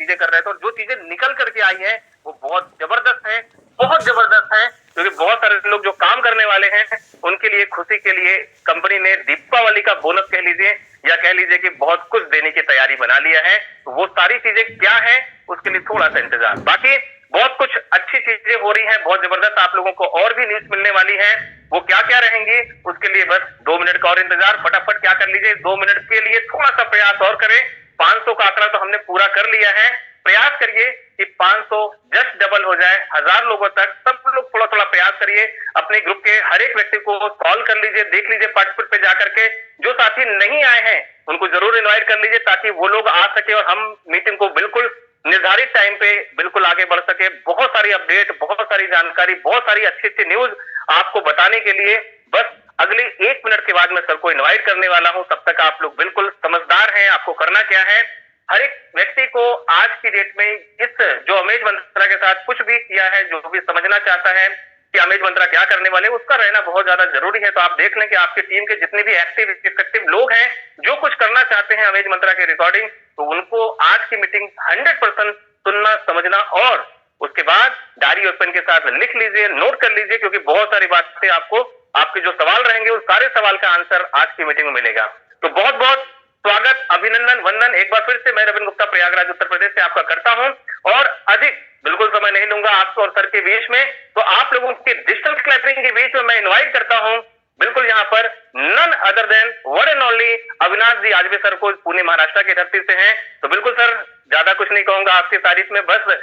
चीजें कर रहे थे और जो चीजें निकल करके आई है वो बहुत जबरदस्त है, बहुत जबरदस्त है। क्योंकि बहुत सारे लोग जो काम करने वाले हैं उनके लिए खुशी के लिए कंपनी ने दीपावली का बोनस कह लीजिए या कह लीजिए कि बहुत कुछ देने की तैयारी बना लिया है। तो वो सारी चीजें क्या है उसके लिए थोड़ा सा इंतजार। बाकी बहुत कुछ अच्छी चीजें हो रही हैं, बहुत जबरदस्त आप लोगों को और भी न्यूज मिलने वाली है। वो क्या क्या रहेंगी उसके लिए बस 2 मिनट का और इंतजार। फटाफट क्या कर लीजिए, 2 मिनट के लिए थोड़ा सा प्रयास और करें। 500 का आंकड़ा तो हमने पूरा कर लिया है। प्रयास करिए कि 500 जस्ट डबल हो जाए 1000 लोगों तक। सब लोग थोड़ा थोड़ा प्रयास करिए। अपने ग्रुप के हर एक व्यक्ति को कॉल कर लीजिए, देख लीजिए पार्टिसिपेट पे जाकर के। जो साथी नहीं आए हैं उनको जरूर इनवाइट कर लीजिए ताकि वो लोग आ सके और हम मीटिंग को बिल्कुल निर्धारित टाइम पे बिल्कुल आगे बढ़ सके। बहुत सारी अपडेट, बहुत सारी जानकारी, बहुत सारी अच्छी अच्छी न्यूज आपको बताने के लिए बस अगले 1 मिनट के बाद मैं सर को इनवाइट करने वाला हूं। तब तक आप लोग बिल्कुल समझदार हैं। आपको करना क्या है, हर एक व्यक्ति को आज की डेट में इस जो अमेज मंत्रा के साथ कुछ भी किया है, जो भी समझना चाहता है कि अमेज मंत्रा क्या करने वाले, उसका रहना बहुत ज्यादा जरूरी है। तो आप देख लें कि आपकी टीम के जितने भी एक्टिव इफेक्टिव लोग हैं जो कुछ करना चाहते हैं अमेज मंत्रा के रिकॉर्डिंग, तो उनको आज की मीटिंग 100% सुनना समझना और उसके बाद डायरी और पेन के साथ लिख लीजिए, नोट कर लीजिए। क्योंकि बहुत सारी बातें आपको आपके जो सवाल रहेंगे उस सारे सवाल का आंसर आज की मीटिंग में मिलेगा। तो बहुत बहुत स्वागत, अभिनंदन, वंदन एक बार फिर से मैं रविंद्र गुप्ता प्रयागराज उत्तर प्रदेश से आपका करता हूं। और अधिक बिल्कुल समय नहीं लूंगा आपको और सर के बीच में। तो आप लोगों के डिजिटल क्लैपिंग के बीच में मैं इनवाइट करता हूं बिल्कुल यहाँ पर none other than one and only Avinash ji Ajabe sir को, पुणे महाराष्ट्र की धरती से हैं। तो बिल्कुल सर ज्यादा कुछ नहीं कहूंगा आपकी तारीफ में, बस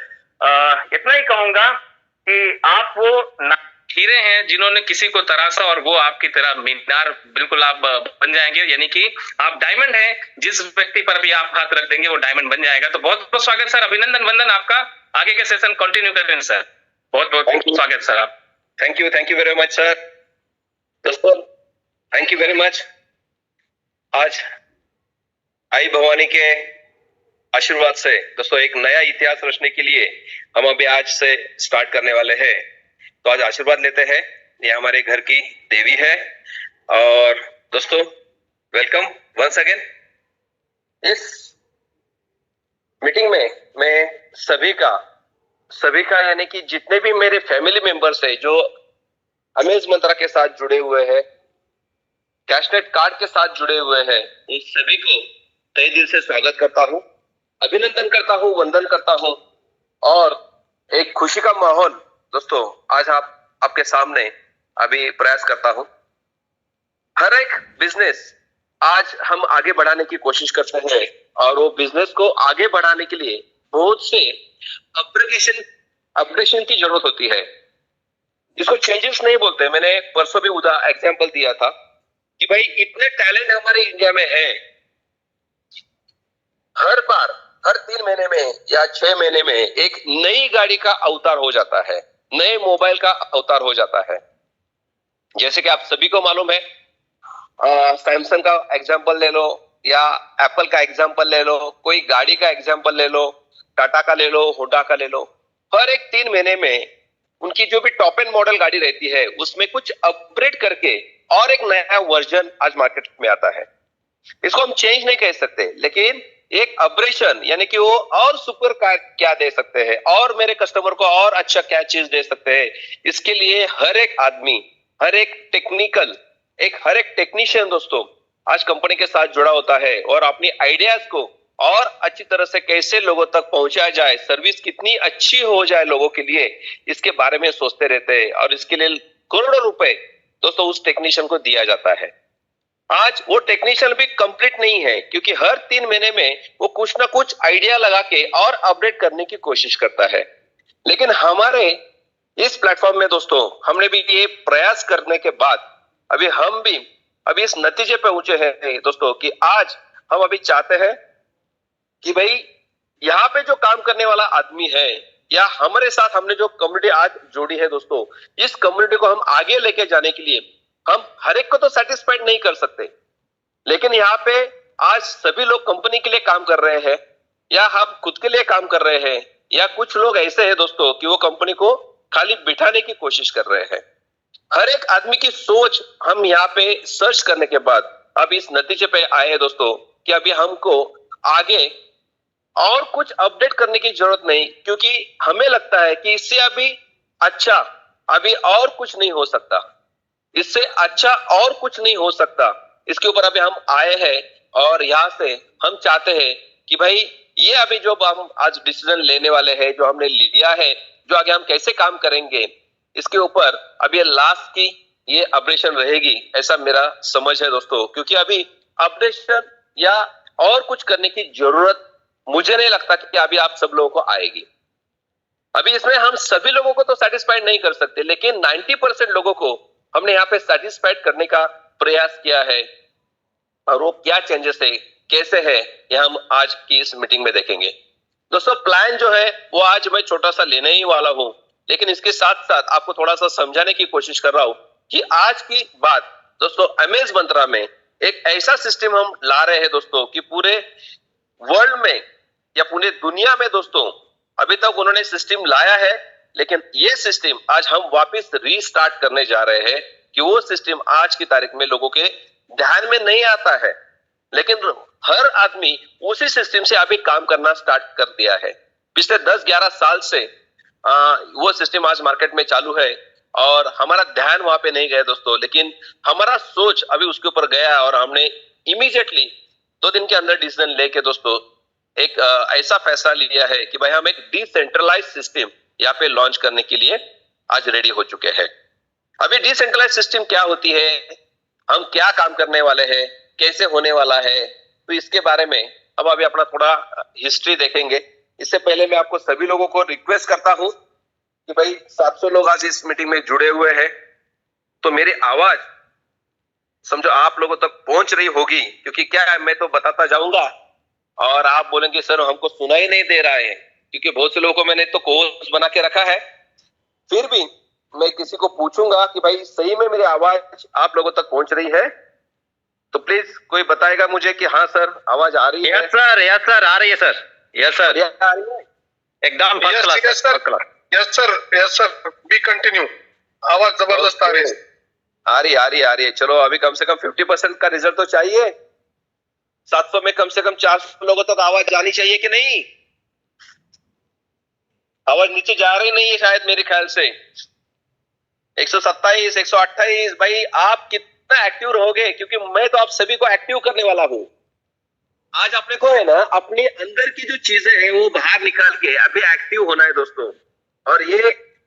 इतना ही कहूंगा कि आप वो हीरे हैं जिन्होंने किसी को तराशा और वो आपकी तरह मीनार बिल्कुल आप बन जाएंगे। यानी कि आप डायमंड हैं, जिस व्यक्ति पर भी आप हाथ रख देंगे वो डायमंड बन जाएगा। तो बहुत बहुत स्वागत सर, अभिनंदन वंदन आपका। आगे के सेशन कंटिन्यू करें सर। बहुत बहुत स्वागत सर आप। Thank you very much sir. दोस्तों थैंक यू वेरी मच। आज आई भवानी के आशीर्वाद से दोस्तों एक नया इतिहास रचने के लिए हम अभी आज से स्टार्ट करने वाले हैं। तो आज आशीर्वाद लेते हैं, ये हमारे घर की देवी है। और दोस्तों वेलकम वंस अगेन। इस मीटिंग में मैं सभी का यानी कि जितने भी मेरे फैमिली मेंबर्स है जो अमेज मंत्रा के साथ जुड़े हुए हैं, कैशनेट कार्ड के साथ जुड़े हुए हैं, उन सभी को तहे दिल से स्वागत करता हूं, अभिनंदन करता हूं, वंदन करता हूं। और एक खुशी का माहौल दोस्तों आज आपके सामने अभी प्रयास करता हूं। हर एक बिजनेस आज हम आगे बढ़ाने की कोशिश करते हैं और वो बिजनेस को आगे बढ़ाने के लिए बहुत से अपडेशन की जरूरत होती है। इसको चेंजेस नहीं बोलते। मैंने परसों भी एग्जांपल दिया था कि भाई इतने टैलेंट हमारे इंडिया में है, हर बार हर 3 महीने में या 6 महीने में एक नई गाड़ी का अवतार हो जाता है, नए मोबाइल का अवतार हो जाता है। जैसे कि आप सभी को मालूम है, सैमसंग का एग्जांपल ले लो या एप्पल का एग्जांपल ले लो, कोई गाड़ी का एग्जांपल ले लो, टाटा का ले लो, होंडा का ले लो। हर एक 3 महीने में उनकी जो भी टॉप एंड मॉडल गाड़ी रहती है उसमें कुछ अपग्रेड करके और एक नया वर्जन आज मार्केट में आता है। इसको हम चेंज नहीं कह सकते, लेकिन एक अपग्रेडेशन यानी कि वो और सुपर क्या दे सकते हैं और मेरे कस्टमर को और अच्छा क्या चीज दे सकते हैं, इसके लिए हर एक आदमी, हर एक टेक्नीशियन दोस्तों आज कंपनी के साथ जुड़ा होता है और अपनी आइडियाज को और अच्छी तरह से कैसे लोगों तक पहुंचाया जाए, सर्विस कितनी अच्छी हो जाए लोगों के लिए, इसके बारे में सोचते रहते हैं। और इसके लिए करोड़ों रुपए दोस्तों उस टेक्नीशियन को दिया जाता है। आज वो टेक्नीशियन भी कंप्लीट नहीं है क्योंकि हर 3 महीने में वो कुछ ना कुछ आइडिया लगा के और अपडेट करने की कोशिश करता है। लेकिन हमारे इस प्लेटफॉर्म में दोस्तों हमने भी ये प्रयास करने के बाद हम भी इस नतीजे पे पहुंचे हैं दोस्तों कि आज हम अभी चाहते हैं कि भाई यहाँ पे जो काम करने वाला आदमी है या हमारे साथ हमने जो कम्युनिटी आज जोड़ी है दोस्तों, इस कम्युनिटी को हम आगे लेके जाने के लिए हम हर एक को तो सेटिस्फाइड नहीं कर सकते, लेकिन यहाँ पे आज सभी लोग कंपनी के लिए काम कर रहे हैं या हम खुद के लिए काम कर रहे हैं, या कुछ लोग ऐसे हैं दोस्तों कि वो कंपनी को खाली बिठाने की कोशिश कर रहे हैं। हर एक आदमी की सोच हम यहाँ पे सर्च करने के बाद अब इस नतीजे पे आए हैं दोस्तों कि अभी हमको आगे और कुछ अपडेट करने की जरूरत नहीं, क्योंकि हमें लगता है कि इससे अभी और कुछ नहीं हो सकता, इससे अच्छा और कुछ नहीं हो सकता। इसके ऊपर अभी हम आए हैं और यहाँ से हम चाहते हैं कि भाई ये अभी जो हम आज डिसीजन लेने वाले हैं, जो हमने लिया है, जो आगे हम कैसे काम करेंगे, इसके ऊपर अभी ये लास्ट की ये अपडेशन रहेगी, ऐसा मेरा समझ है दोस्तों। क्योंकि अभी अपडेशन या और कुछ करने की जरूरत मुझे नहीं लगता कि अभी आप सब लोगों को आएगी। अभी इसमें हम सभी लोगों को तो सेटिस्फाइड नहीं कर सकते, लेकिन 90% लोगों को हमने यहाँ पे सेटिस्फाइड करने का प्रयास किया है। और वो क्या चेंजेस है, कैसे है, ये हम आज की इस मीटिंग में देखेंगे दोस्तों। प्लान जो है वो आज मैं छोटा सा लेने ही वाला हूं, लेकिन इसके साथ साथ आपको थोड़ा सा समझाने की कोशिश कर रहा हूं कि आज की बात दोस्तों अमेज मंत्रा में एक ऐसा सिस्टम हम ला रहे हैं दोस्तों कि पूरे वर्ल्ड में या पूरे दुनिया में दोस्तों अभी तक उन्होंने सिस्टम लाया है, लेकिन ये सिस्टम आज हम वापस रीस्टार्ट करने जा रहे हैं कि वो सिस्टम आज की तारीख में लोगों के ध्यान में नहीं आता है, लेकिन हर आदमी उसी सिस्टम से अभी काम करना स्टार्ट कर दिया है। पिछले 10-11 साल से वो सिस्टम आज मार्केट में चालू है और हमारा ध्यान वहां पे नहीं गया दोस्तों, लेकिन हमारा सोच अभी उसके ऊपर गया और हमने इमीडिएटली 2 दिन के अंदर डिसीजन लेके दोस्तों एक ऐसा फैसला लिया है कि भाई हम एक डिसेंट्रलाइज सिस्टम यहाँ पे लॉन्च करने के लिए आज रेडी हो चुके हैं। अभी डिसेंट्रलाइज सिस्टम क्या होती है, हम क्या काम करने वाले हैं, कैसे होने वाला है, तो इसके बारे में अब अभी अपना थोड़ा हिस्ट्री देखेंगे। इससे पहले मैं आपको सभी लोगों को रिक्वेस्ट करता हूं कि भाई 700 लोग आज इस मीटिंग में जुड़े हुए हैं, तो मेरी आवाज समझो आप लोगों तक पहुंच रही होगी, क्योंकि क्या है मैं तो बताता जाऊंगा और आप बोलेंगे सर हमको सुना ही नहीं दे रहा है, क्योंकि बहुत से लोगों को मैंने तो कोर्स बना के रखा है। फिर भी मैं किसी को पूछूंगा कि भाई सही में मेरी आवाज आप लोगों तक पहुंच रही है, तो प्लीज कोई बताएगा मुझे कि हाँ सर आवाज आ रही है। यस सर आ रही है सर। यस सर आ रही है एकदम first class sir. Yes sir B continue. आवाज जबरदस्त आ रही है। चलो अभी कम से कम 50% का रिजल्ट तो चाहिए। 700 में कम से कम 400 लोगों तक आवाज जानी चाहिए कि नहीं? आवाज नीचे जा रही नहीं है शायद मेरे ख्याल से। 127, 128, भाई आप कितना एक्टिव रहोगे, क्योंकि मैं तो आप सभी को एक्टिव करने वाला हूं। आज अपने को है ना अपने अंदर की जो चीजें हैं वो बाहर निकाल के अभी एक्टिव होना है दोस्तों। और ये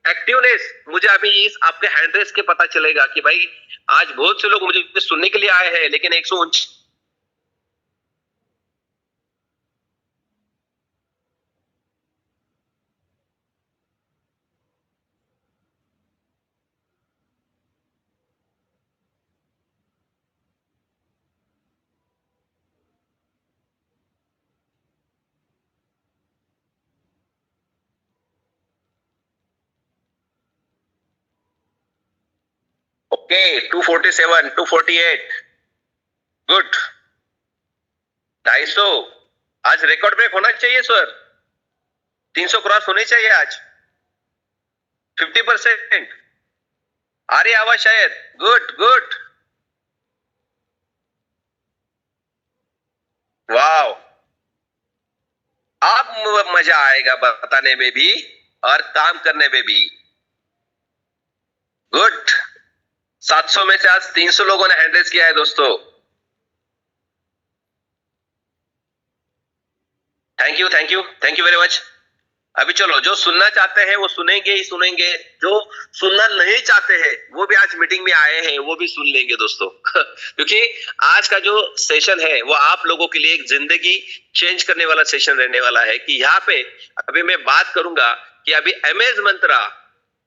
एक्टिवनेस मुझे अभी इस आपके हैंडरेस के पता चलेगा कि भाई आज बहुत से लोग मुझे सुनने के लिए आए हैं, लेकिन 149 ओके 247, 248 गुड। 250 आज रिकॉर्ड ब्रेक होना चाहिए सर। 300 क्रॉस होनी चाहिए आज। 50% आ रही आवाज शायद। Good wow. अब मजा आएगा बताने में भी और काम करने में भी। गुड। 700 में से आज 300 लोगों ने हैंड रेज किया है दोस्तों। Thank you very much. अभी चलो जो सुनना चाहते हैं वो सुनेंगे ही सुनेंगे, जो सुनना नहीं चाहते हैं वो भी आज मीटिंग में आए हैं वो भी सुन लेंगे दोस्तों। क्योंकि आज का जो सेशन है वो आप लोगों के लिए एक जिंदगी चेंज करने वाला सेशन रहने वाला है। कि यहाँ पे अभी मैं बात करूंगा कि अभी अमेज मंत्रा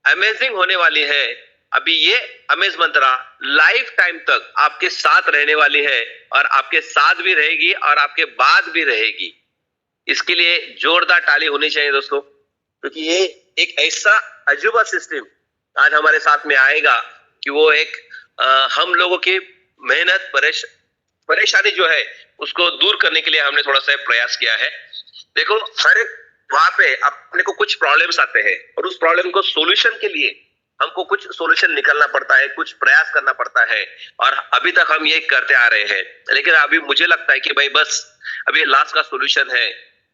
अमेजिंग होने वाली है। अभी ये अमेज मंत्रा लाइफ टाइम तक आपके साथ रहने वाली है और आपके साथ भी रहेगी और आपके बाद भी रहेगी। इसके लिए जोरदार ताली होनी चाहिए दोस्तों, क्योंकि ये एक ऐसा अजूबा सिस्टम आज हमारे साथ में आएगा कि वो एक हम लोगों की मेहनत परेशानी जो है उसको दूर करने के लिए हमने थोड़ा सा प्रयास किया है। देखो हर एक वहां पे अपने को कुछ प्रॉब्लम्स आते हैं और उस प्रॉब्लम को सोल्यूशन के लिए हमको कुछ सोल्यूशन निकालना पड़ता है, कुछ प्रयास करना पड़ता है और अभी तक हम ये करते आ रहे हैं। लेकिन अभी मुझे लगता है कि भाई बस अभी लास्ट का सोल्यूशन है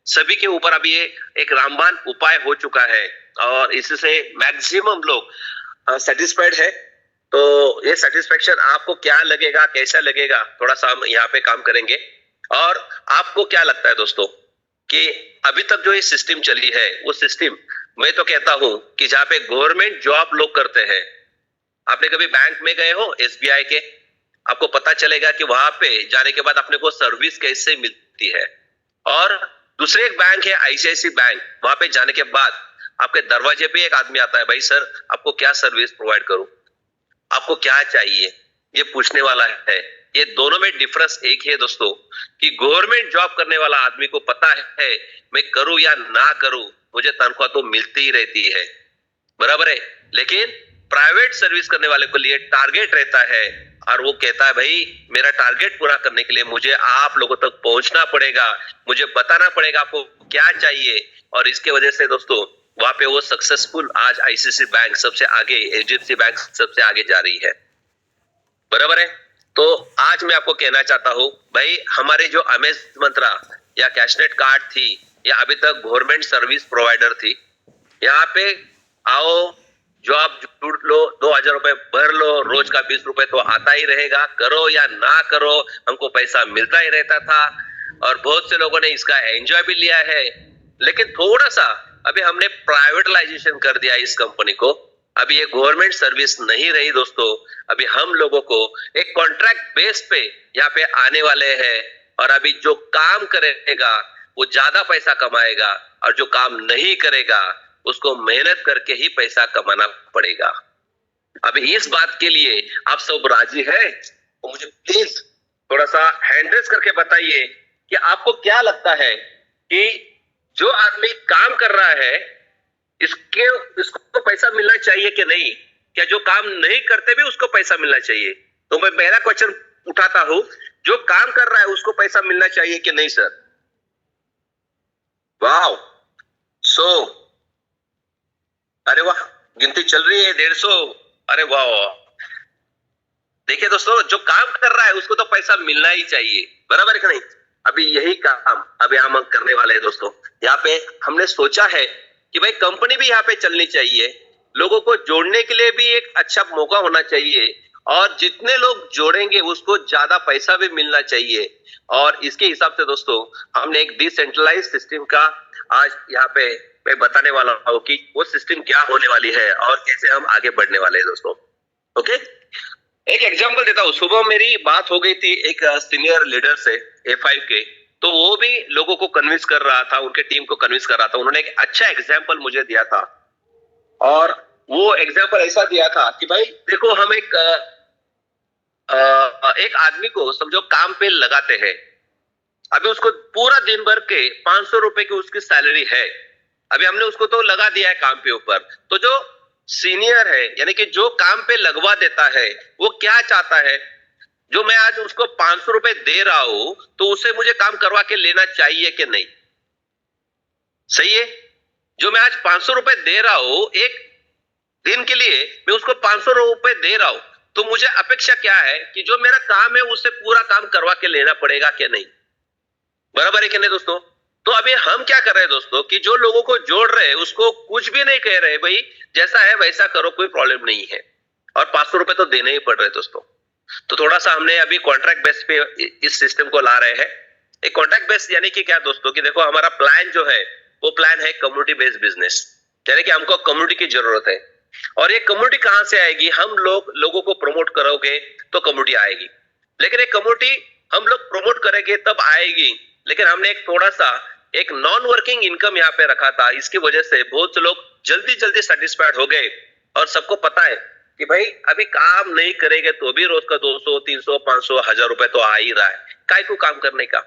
सभी के ऊपर अभी ये एक रामबाण उपाय हो चुका है और इससे मैक्सिमम लोग सेटिस्फाइड है। तो ये सेटिस्फेक्शन आपको क्या लगेगा, कैसा लगेगा, थोड़ा सा हम यहाँ पे काम करेंगे। और आपको क्या लगता है दोस्तों कि अभी तक जो ये सिस्टम चली है वो सिस्टम, मैं तो कहता हूं कि जहाँ पे गवर्नमेंट जॉब लोग करते हैं, आपने कभी बैंक में गए हो एसबीआई के, आपको पता चलेगा कि वहां पे जाने के बाद अपने को सर्विस कैसे मिलती है। और दूसरे एक बैंक है आईसीआईसी बैंक, वहां पे जाने के बाद आपके दरवाजे पे एक आदमी आता है, भाई सर आपको क्या सर्विस प्रोवाइड करूं, आपको क्या चाहिए, ये पूछने वाला है। ये दोनों में डिफरेंस एक है दोस्तों कि गवर्नमेंट जॉब करने वाला आदमी को पता है मैं करूं या ना करूं मुझे तनख्वाह तो मिलती ही रहती है, बराबर है। लेकिन प्राइवेट सर्विस करने वाले को लिए टारगेट रहता है और वो कहता है भाई मेरा टारगेट पूरा करने के लिए मुझे आप लोगों तक पहुंचना पड़ेगा, मुझे बताना पड़ेगा आपको क्या चाहिए। और इसके वजह से दोस्तों वहां पे वो सक्सेसफुल आज आईसीआईसी बैंक सबसे आगे, एचडीएफसी बैंक सबसे आगे जा रही है, बराबर है। तो आज मैं आपको कहना चाहता हूं भाई हमारे जो अमेज मंत्रा या कैशनेट कार्ड थी या अभी तक गवर्नमेंट सर्विस प्रोवाइडर थी, यहाँ पे आओ जॉब जुड़ लो, 2000 रुपए भर लो, रोज का 20 रुपए तो आता ही रहेगा, करो या ना करो हमको पैसा मिलता ही रहता था और बहुत से लोगों ने इसका एंजॉय भी लिया है। लेकिन थोड़ा सा अभी हमने प्राइवेटलाइजेशन कर दिया इस कंपनी को, अभी ये गवर्नमेंट सर्विस नहीं रही दोस्तों। अभी हम लोगों को एक कॉन्ट्रैक्ट बेस पे यहाँ पे आने वाले हैं और अभी जो काम करेगा वो ज्यादा पैसा कमाएगा और जो काम नहीं करेगा उसको मेहनत करके ही पैसा कमाना पड़ेगा। अभी इस बात के लिए आप सब राजी है तो मुझे प्लीज थोड़ा सा हैंड रेज करके बताइए कि आपको क्या लगता है कि जो आदमी काम कर रहा है इसको पैसा मिलना चाहिए कि नहीं, क्या जो काम नहीं करते भी उसको पैसा मिलना चाहिए। तो मैं पहला क्वेश्चन उठाता हूं, जो काम कर रहा है उसको पैसा मिलना चाहिए कि नहीं सर? वाह, अरे वाह, गिनती चल रही है 150, अरे वाह। देखिए दोस्तों जो काम कर रहा है उसको तो पैसा मिलना ही चाहिए, बराबर है कि नहीं। अभी यही काम अभी हम करने वाले हैं दोस्तों। यहाँ पे हमने सोचा है कि भाई कंपनी भी यहाँ पे चलनी चाहिए, लोगों को जोड़ने के लिए भी एक अच्छा मौका होना चाहिए और जितने लोग जोड़ेंगे उसको ज्यादा पैसा भी मिलना चाहिए। और इसके हिसाब से दोस्तों हमने एक डिसेंट्रलाइज सिस्टम का आज यहाँ पे मैं बताने वाला हूँ कि वो सिस्टम क्या होने वाली है और कैसे हम आगे बढ़ने वाले हैं दोस्तों। ओके, एक एग्जांपल देता हूँ। सुबह मेरी बात हो गई थी एक सीनियर लीडर से A5 के, तो वो भी लोगों को कन्विंस कर रहा था, उनके टीम को कन्विंस कर रहा था। उन्होंने एक अच्छा एग्जांपल मुझे दिया था और वो एग्जांपल ऐसा दिया था कि भाई देखो हम एक आदमी को समझो काम पे लगाते हैं, अभी उसको पूरा दिन भर के 500 रुपए की उसकी सैलरी है, अभी हमने उसको तो लगा दिया है काम पे ऊपर। तो जो सीनियर है यानी कि जो काम पे लगवा देता है वो क्या चाहता है, जो मैं आज उसको 500 रुपए दे रहा हूं तो उसे मुझे काम करवा के लेना चाहिए कि नहीं, सही है। जो मैं आज 500 रुपए दे रहा हूं एक दिन के लिए, मैं उसको 500 रुपए दे रहा हूं, तो मुझे अपेक्षा क्या है कि जो मेरा काम है उससे पूरा काम करवा के लेना पड़ेगा कि नहीं, बराबर है कि नहीं दोस्तों। तो अभी हम क्या कर रहे हैं दोस्तों कि जो लोगों को जोड़ रहे हैं उसको कुछ भी नहीं कह रहे, भाई जैसा है वैसा करो, कोई प्रॉब्लम नहीं है, और 500 रुपए तो देने ही पड़ रहे दोस्तों। तो थोड़ा सा हमने अभी कॉन्ट्रैक्ट बेस पे इस सिस्टम को ला रहे हैं। एक कॉन्ट्रैक्ट बेस यानी कि क्या दोस्तों कि देखो हमारा प्लान जो है वो प्लान है कम्युनिटी बेस्ड बिजनेस, यानी कि हमको कम्युनिटी की जरूरत है। और ये कम्युनिटी कहां से आएगी, हम लोगों को प्रमोट करोगे तो कम्युनिटी आएगी, लेकिन एक कम्युनिटी हम लोग प्रमोट करेंगे तब आएगी। लेकिन हमने एक थोड़ा सा एक नॉन वर्किंग इनकम यहाँ पे रखा था, इसकी वजह से बहुत से लोग जल्दी सेटिस्फाइड हो गए और सबको पता है कि भाई अभी काम नहीं करेंगे तो भी रोज का 200, 300, 500, 1000 रुपए तो आ ही रहा है, काय को काम करने का,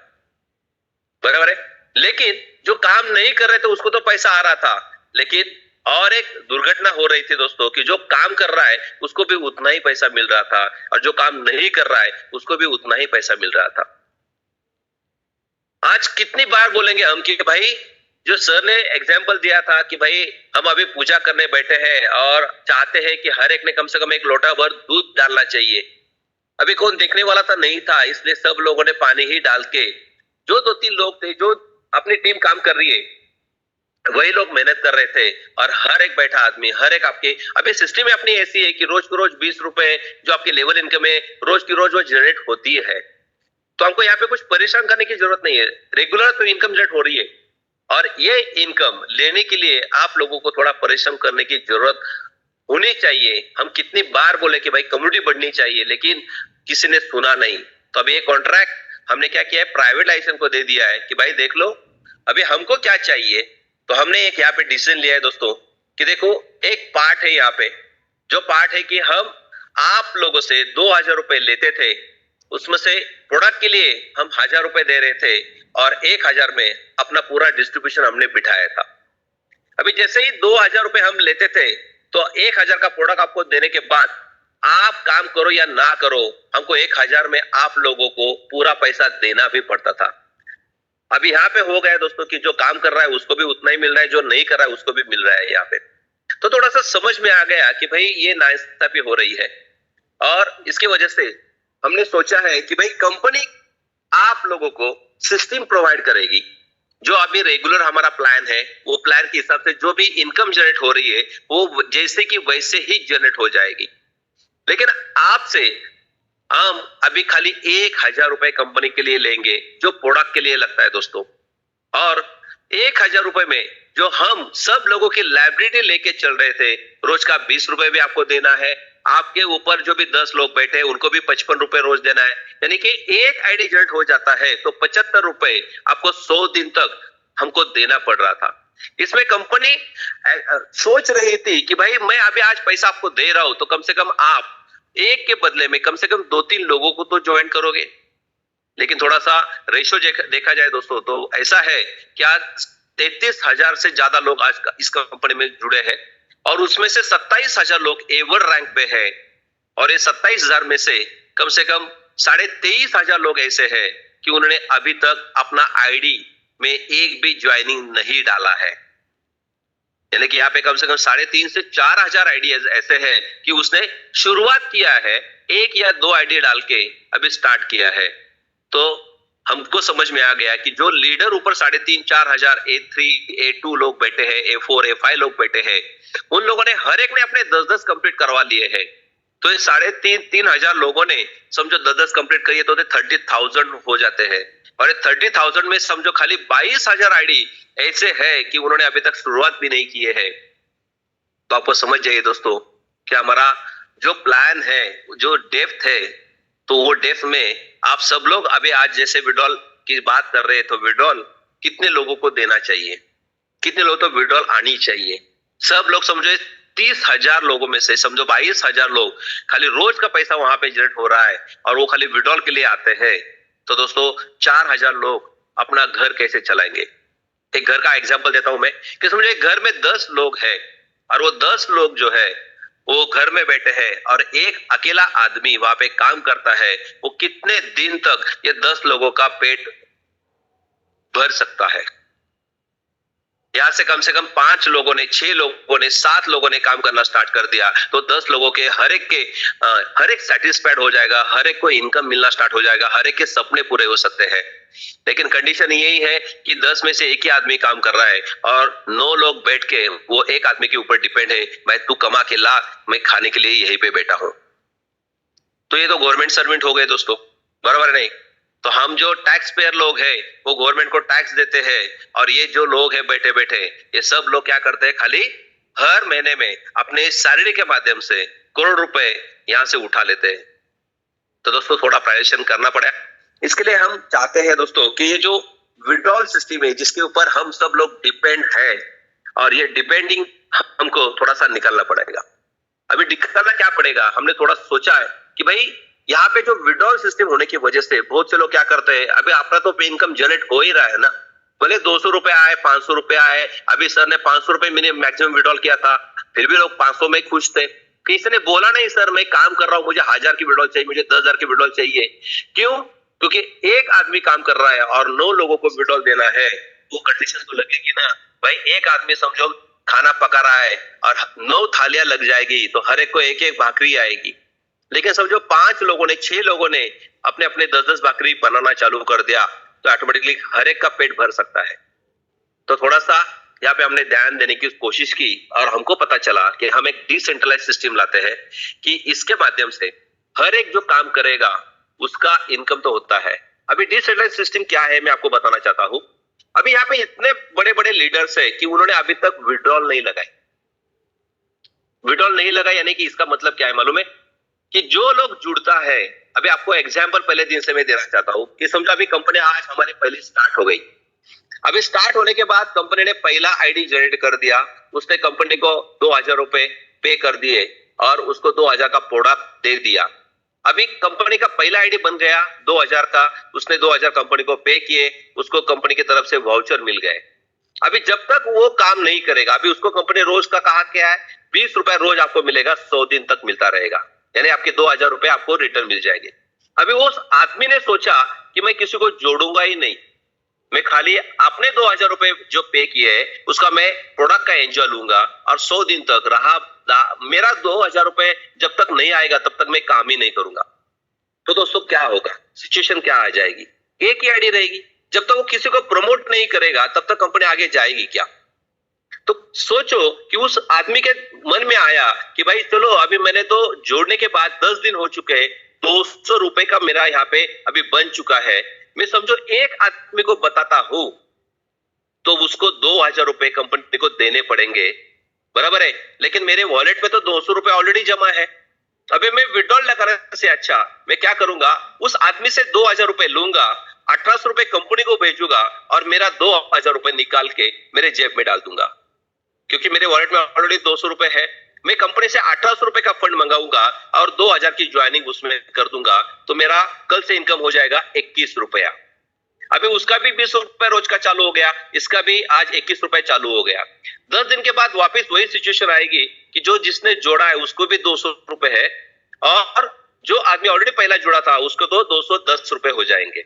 बराबर है। लेकिन जो काम नहीं कर रहे थे उसको तो पैसा आ रहा था, लेकिन और एक दुर्घटना हो रही थी दोस्तों कि जो काम कर रहा है उसको भी उतना ही पैसा मिल रहा था और जो काम नहीं कर रहा है उसको भी उतना ही पैसा मिल रहा था। आज कितनी बार बोलेंगे हम कि भाई जो सर ने एग्जाम्पल दिया था कि भाई हम अभी पूजा करने बैठे हैं और चाहते हैं कि हर एक ने कम से कम 1 लोटा भर दूध डालना चाहिए, अभी कौन देखने वाला था नहीं था, इसलिए सब लोगों ने पानी ही डाल के, जो 2-3 लोग थे जो अपनी टीम काम कर रही है, वही लोग मेहनत कर रहे थे और हर एक बैठा आदमी, हर एक आपके अभी सिस्टम में अपनी ऐसी है कि रोज को रोज 20 रुपए जो आपकी लेवल इनकम है रोज की रोज वो जनरेट होती है। तो हमको यहाँ पे कुछ परेशान करने की जरूरत नहीं है, रेगुलर तो इनकम जनरेट हो रही है और ये इनकम लेने के लिए आप लोगों को थोड़ा परिश्रम करने की जरूरत होनी चाहिए। हम कितनी बार बोले कि भाई कम्युनिटी बढ़नी चाहिए, लेकिन किसी ने सुना नहीं। तो अभी ये कॉन्ट्रैक्ट हमने क्या किया है, प्राइवेट लाइसेंस को दे दिया है कि भाई देख लो अभी हमको क्या चाहिए। तो हमने एक यहाँ पे डिसीजन लिया है दोस्तों कि देखो एक पार्ट है यहाँ पे, जो पार्ट है कि हम आप लोगों से 2000 रुपए लेते थे, उसमें से प्रोडक्ट के लिए हम 1000 रुपए दे रहे थे और 1000 में अपना पूरा डिस्ट्रीब्यूशन हमने बिठाया था। अभी जैसे ही 2000 रुपए हम लेते थे तो 1000 का प्रोडक्ट आपको देने के बाद आप काम करो या ना करो, हमको 1000 में आप लोगों को पूरा पैसा देना भी पड़ता था। अभी यहाँ पे हो गया दोस्तों कि जो काम कर रहा है उसको भी उतना ही मिल रहा है, जो नहीं कर रहा है उसको भी मिल रहा है यहाँ पे। तो थोड़ा सा समझ में आ गया कि भाई ये नाइंसाफी हो रही है और इसकी वजह से हमने सोचा है कि भाई कंपनी आप लोगों को सिस्टम प्रोवाइड करेगी। जो अभी रेगुलर हमारा प्लान है वो प्लान के हिसाब से जो भी इनकम जनरेट हो रही है वो जैसे कि वैसे ही जनरेट हो जाएगी। लेकिन आपसे हम अभी खाली 1000 रुपए कंपनी के लिए लेंगे जो प्रोडक्ट के लिए लगता है दोस्तों, और 1000 रुपए में जो हम सब लोगों की लाइब्रेरी लेके चल रहे थे, रोज का 20 रुपए भी आपको देना है, आपके ऊपर जो भी 10 लोग बैठे हैं उनको भी 55 रुपए रोज देना है, यानी कि एक आईडी जनरेट हो जाता है तो 75 रुपए आपको 100 दिन तक हमको देना पड़ रहा था। इसमें कंपनी सोच रही थी कि भाई मैं अभी आज पैसा आपको दे रहा हूं तो कम से कम आप एक के बदले में कम से कम 2-3 लोगों को तो ज्वाइन करोगे। लेकिन थोड़ा सा रेशो देखा जाए दोस्तों तो ऐसा है कि आज 33,000 से ज्यादा लोग आज इस कंपनी में जुड़े हैं और उसमें से 27,000 लोग एवर रैंक पे है और ये 27,000 में से कम 23,500 लोग ऐसे हैं कि उन्होंने अभी तक अपना आईडी में एक भी ज्वाइनिंग नहीं डाला है। यानी कि यहाँ पे कम से कम 3,500 से 4,000 आईडियाज ऐसे हैं कि उसने शुरुआत किया है, 1 या 2 आईडी डाल के अभी स्टार्ट किया है। तो हमको समझ में आ गया कि जो लीडर ऊपर 3,500-4,000 A3 A2 लोग बैठे हैं, A4 A5 लोग बैठे हैं, उन लोगों ने हर एक ने अपने 10-10 कंप्लीट करवा लिए हैं। तो ये 3,500 लोगों ने समझो 10-10 कंप्लीट करिए तो 30,000 हो जाते हैं और 30,000 में समझो खाली 22,000 आईडी ऐसे है कि उन्होंने अभी तक शुरुआत भी नहीं किए है। तो आपको समझ जाइए दोस्तों कि हमारा जो प्लान है, जो डेप्थ है, तो वो डेप्थ में आप सब लोग अभी आज जैसे विड्रॉल की बात कर रहे हैं तो विड्रॉल कितने लोगों को देना चाहिए, कितने लोगों तो विड्रॉल आनी चाहिए। सब लोग समझो 30,000 लोगों में से समझो 22,000 लोग खाली रोज का पैसा वहां पे जनरेट हो रहा है और वो खाली विड्रॉल के लिए आते हैं। तो दोस्तों 4,000 लोग अपना घर कैसे चलाएंगे। एक घर का एग्जांपल देता हूं मैं कि समझो एक घर में 10 लोग हैं और वो 10 लोग जो है वो घर में बैठे हैं और एक अकेला आदमी वहां पे काम करता है, वो कितने दिन तक ये 10 लोगों का पेट भर सकता है। यहां से कम 5 लोगों ने, 6 लोगों ने, 7 लोगों ने काम करना स्टार्ट कर दिया तो 10 लोगों के हर एक सेटिस्फाइड हो जाएगा, हर एक को इनकम मिलना स्टार्ट हो जाएगा, हर एक के सपने पूरे हो सकते हैं। लेकिन कंडीशन यही है कि 10 में से एक ही आदमी काम कर रहा है और 9 लोग बैठ के वो एक आदमी के ऊपर डिपेंड है, मैं तू कमा के ला, मैं खाने के लिए यहीं पे बैठा हूं। तो ये तो गवर्नमेंट सर्वेंट हो गए दोस्तों, बराबर नहीं। तो हम जो टैक्स पेयर लोग हैं वो गवर्नमेंट को टैक्स देते हैं और ये जो लोग हैं बैठे बैठे, ये सब लोग क्या करते हैं, खाली हर महीने में अपने सैलरी के माध्यम से करोड़ रुपए यहां से उठा लेते हैं। तो दोस्तों थोड़ा प्राइवेशन करना पड़ेगा। इसके लिए हम चाहते हैं दोस्तों कि ये जो विड्रॉल सिस्टम है जिसके ऊपर हम सब लोग डिपेंड है और ये डिपेंडिंग हमको थोड़ा सा निकालना पड़ेगा। अभी निकालना क्या पड़ेगा, हमने थोड़ा सोचा है कि भाई यहाँ पे जो विड्रॉल सिस्टम होने की वजह से बहुत से लोग क्या करते हैं, अभी आपका तो इनकम जनरेट हो ही रहा है ना, भले 200 रुपए आए, 500 रुपए आए। अभी सर ने 500 रुपए मिनिमम मैक्सिमम विड्रॉल किया था, फिर भी लोग 500 में खुश थे। किसी ने बोला नहीं सर मैं काम कर रहा हूं, मुझे 1000 की विड्रॉल चाहिए, मुझे 10,000 की विड्रॉल चाहिए। क्यों? क्योंकि एक आदमी काम कर रहा है और 9 लोगों को विड्रॉल देना है, वो कंडीशन तो लगेगी ना भाई। एक आदमी समझो खाना पका रहा है और 9 थालियां लग जाएगी तो हर एक को एक एक भाकरी आएगी। लेकिन समझो 5 लोगों ने, 6 लोगों ने अपने अपने 10-10 भाकरी बनाना चालू कर दिया, तो तो ऑटोमेटिकली हर एक का पेट भर सकता है। तो थोड़ा सा यहाँ पे हमने ध्यान देने की कोशिश की और हमको पता चला कि हम एक डिसेंट्रलाइज सिस्टम लाते हैं कि इसके माध्यम से हर एक जो काम करेगा उसका इनकम तो होता है। अभी डिसेंट्रलाइज सिस्टम क्या है मैं आपको बताना चाहता हूं। अभी यहाँ पे इतने बड़े बड़े लीडर्स है कि उन्होंने अभी तक विड्रॉल नहीं लगाई। विड्रॉल नहीं लगा यानी कि इसका मतलब क्या है मालूम है कि जो लोग जुड़ता है, अभी आपको एग्जांपल पहले दिन से मैं देना चाहता हूं कि समझो अभी कंपनी आज हमारी पहली स्टार्ट हो गई। अभी स्टार्ट होने के बाद कंपनी ने पहला आईडी जनरेट कर दिया, उसने कंपनी को 2000 रुपए पे कर दिए और उसको 2000 का प्रोडक्ट दे दिया। अभी कंपनी का पहला आईडी बन गया 2000 का, उसने 2000 कंपनी को पे किए, उसको कंपनी की तरफ से वाउचर मिल गए। अभी जब तक वो काम नहीं करेगा, अभी उसको कंपनी रोज का कहा क्या है 20 रुपए रोज आपको मिलेगा, 100 दिन तक मिलता रहेगा, यानी आपके 2000 रुपए आपको रिटर्न मिल जाएंगे। अभी उस आदमी ने सोचा कि मैं किसी को जोड़ूंगा ही नहीं, मैं खाली अपने 2000 रुपए जो पे किए है उसका मैं प्रोडक्ट का एंजॉय लूंगा और 100 दिन तक रहा मेरा 2000 रुपए जब तक नहीं आएगा तब तक मैं काम ही नहीं करूंगा। तो दोस्तों क्या होगा, सिचुएशन क्या आ जाएगी, एक ही आईडी रहेगी। जब तक वो किसी को प्रमोट नहीं करेगा तब तक कंपनी आगे जाएगी क्या। तो सोचो कि उस आदमी के मन में आया कि भाई चलो अभी मैंने तो जोड़ने के बाद 10 दिन हो चुके हैं, 200 रुपए का मेरा यहाँ पे अभी बन चुका है, मैं समझो एक आदमी को बताता हूं तो उसको 2000 रुपए कंपनी को देने पड़ेंगे, बराबर है। लेकिन मेरे वॉलेट में तो 200 रुपए ऑलरेडी जमा है। अभी मैं विड्रॉल लगाने से अच्छा मैं क्या करूंगा, उस आदमी से 2000 रुपए लूंगा, 1800 रुपए कंपनी को भेजूंगा और मेरा 2000 रुपए निकाल के मेरे जेब में डाल दूंगा, क्योंकि मेरे वॉलेट में ऑलरेडी 200 रुपए है। मैं कंपनी से 1800 रुपए का फंड मंगाऊंगा और 2000 की ज्वाइनिंग उसमें कर दूंगा, तो मेरा कल से इनकम हो जाएगा 21 रुपया। अभी उसका भी 20 रुपए रोज का चालू हो गया, इसका भी आज 21 रुपए चालू हो गया। 10 दिन के बाद वापस वही सिचुएशन आएगी कि जो जिसने जोड़ा है उसको भी 200 रुपए है और जो आदमी ऑलरेडी पहला जुड़ा था उसको तो 210 रुपए हो जाएंगे,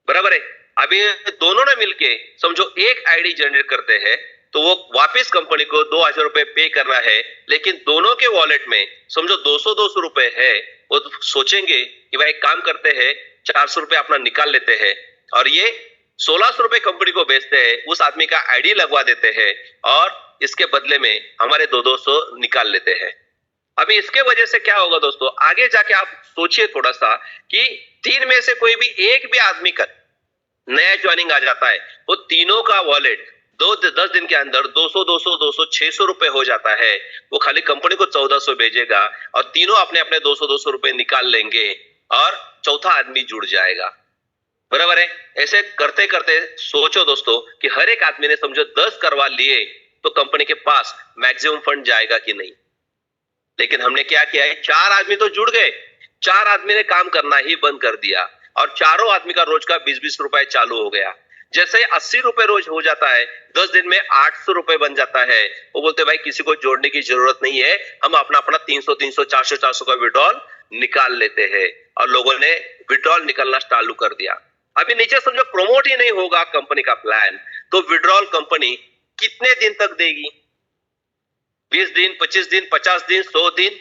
बराबर है। अभी दोनों ने मिलके समझो एक आईडी जनरेट करते हैं तो वो वापस कंपनी को 2000 रुपए पे करना है, लेकिन दोनों के वॉलेट में समझो 200 रुपए है। वो सोचेंगे कि भाई काम करते हैं 400 रुपए अपना निकाल लेते हैं और ये 1600 रुपए कंपनी को बेचते हैं, उस आदमी का आईडी लगवा देते हैं और इसके बदले में हमारे 200 निकाल लेते हैं। अभी इसके वजह से क्या होगा दोस्तों, आगे जाके आप सोचिए थोड़ा सा कि 3 में से कोई भी एक भी आदमी का नया ज्वाइनिंग आ जाता है, वो तीनों का वॉलेट 10 दिन के अंदर 200 600 रुपए हो जाता है। वो खाली कंपनी को 1400 भेजेगा और तीनों अपने अपने 200 रुपए निकाल लेंगे और चौथा आदमी जुड़ जाएगा, बराबर है। ऐसे करते करते सोचो दोस्तों कि हर एक आदमी ने समझो 10 करवा लिए तो कंपनी के पास मैक्सिमम फंड जाएगा कि नहीं। लेकिन हमने क्या किया है, 4 आदमी तो जुड़ गए, 4 आदमी ने काम करना ही बंद कर दिया और चारों आदमी का रोज का 20-20 रुपए चालू हो गया। जैसे 80 रुपए रोज हो जाता है, 10 दिन में 800 रुपए बन जाता है। वो बोलते भाई किसी को जोड़ने की जरूरत नहीं है, हम अपना 300 400 का विड्रॉल निकाल लेते हैं और लोगों ने विड्रॉल निकालना चालू कर दिया। अभी नीचे समझो प्रमोट ही नहीं होगा कंपनी का प्लान, तो विड्रॉल कंपनी कितने दिन तक देगी, 20 दिन 25 दिन 50 दिन 100 दिन,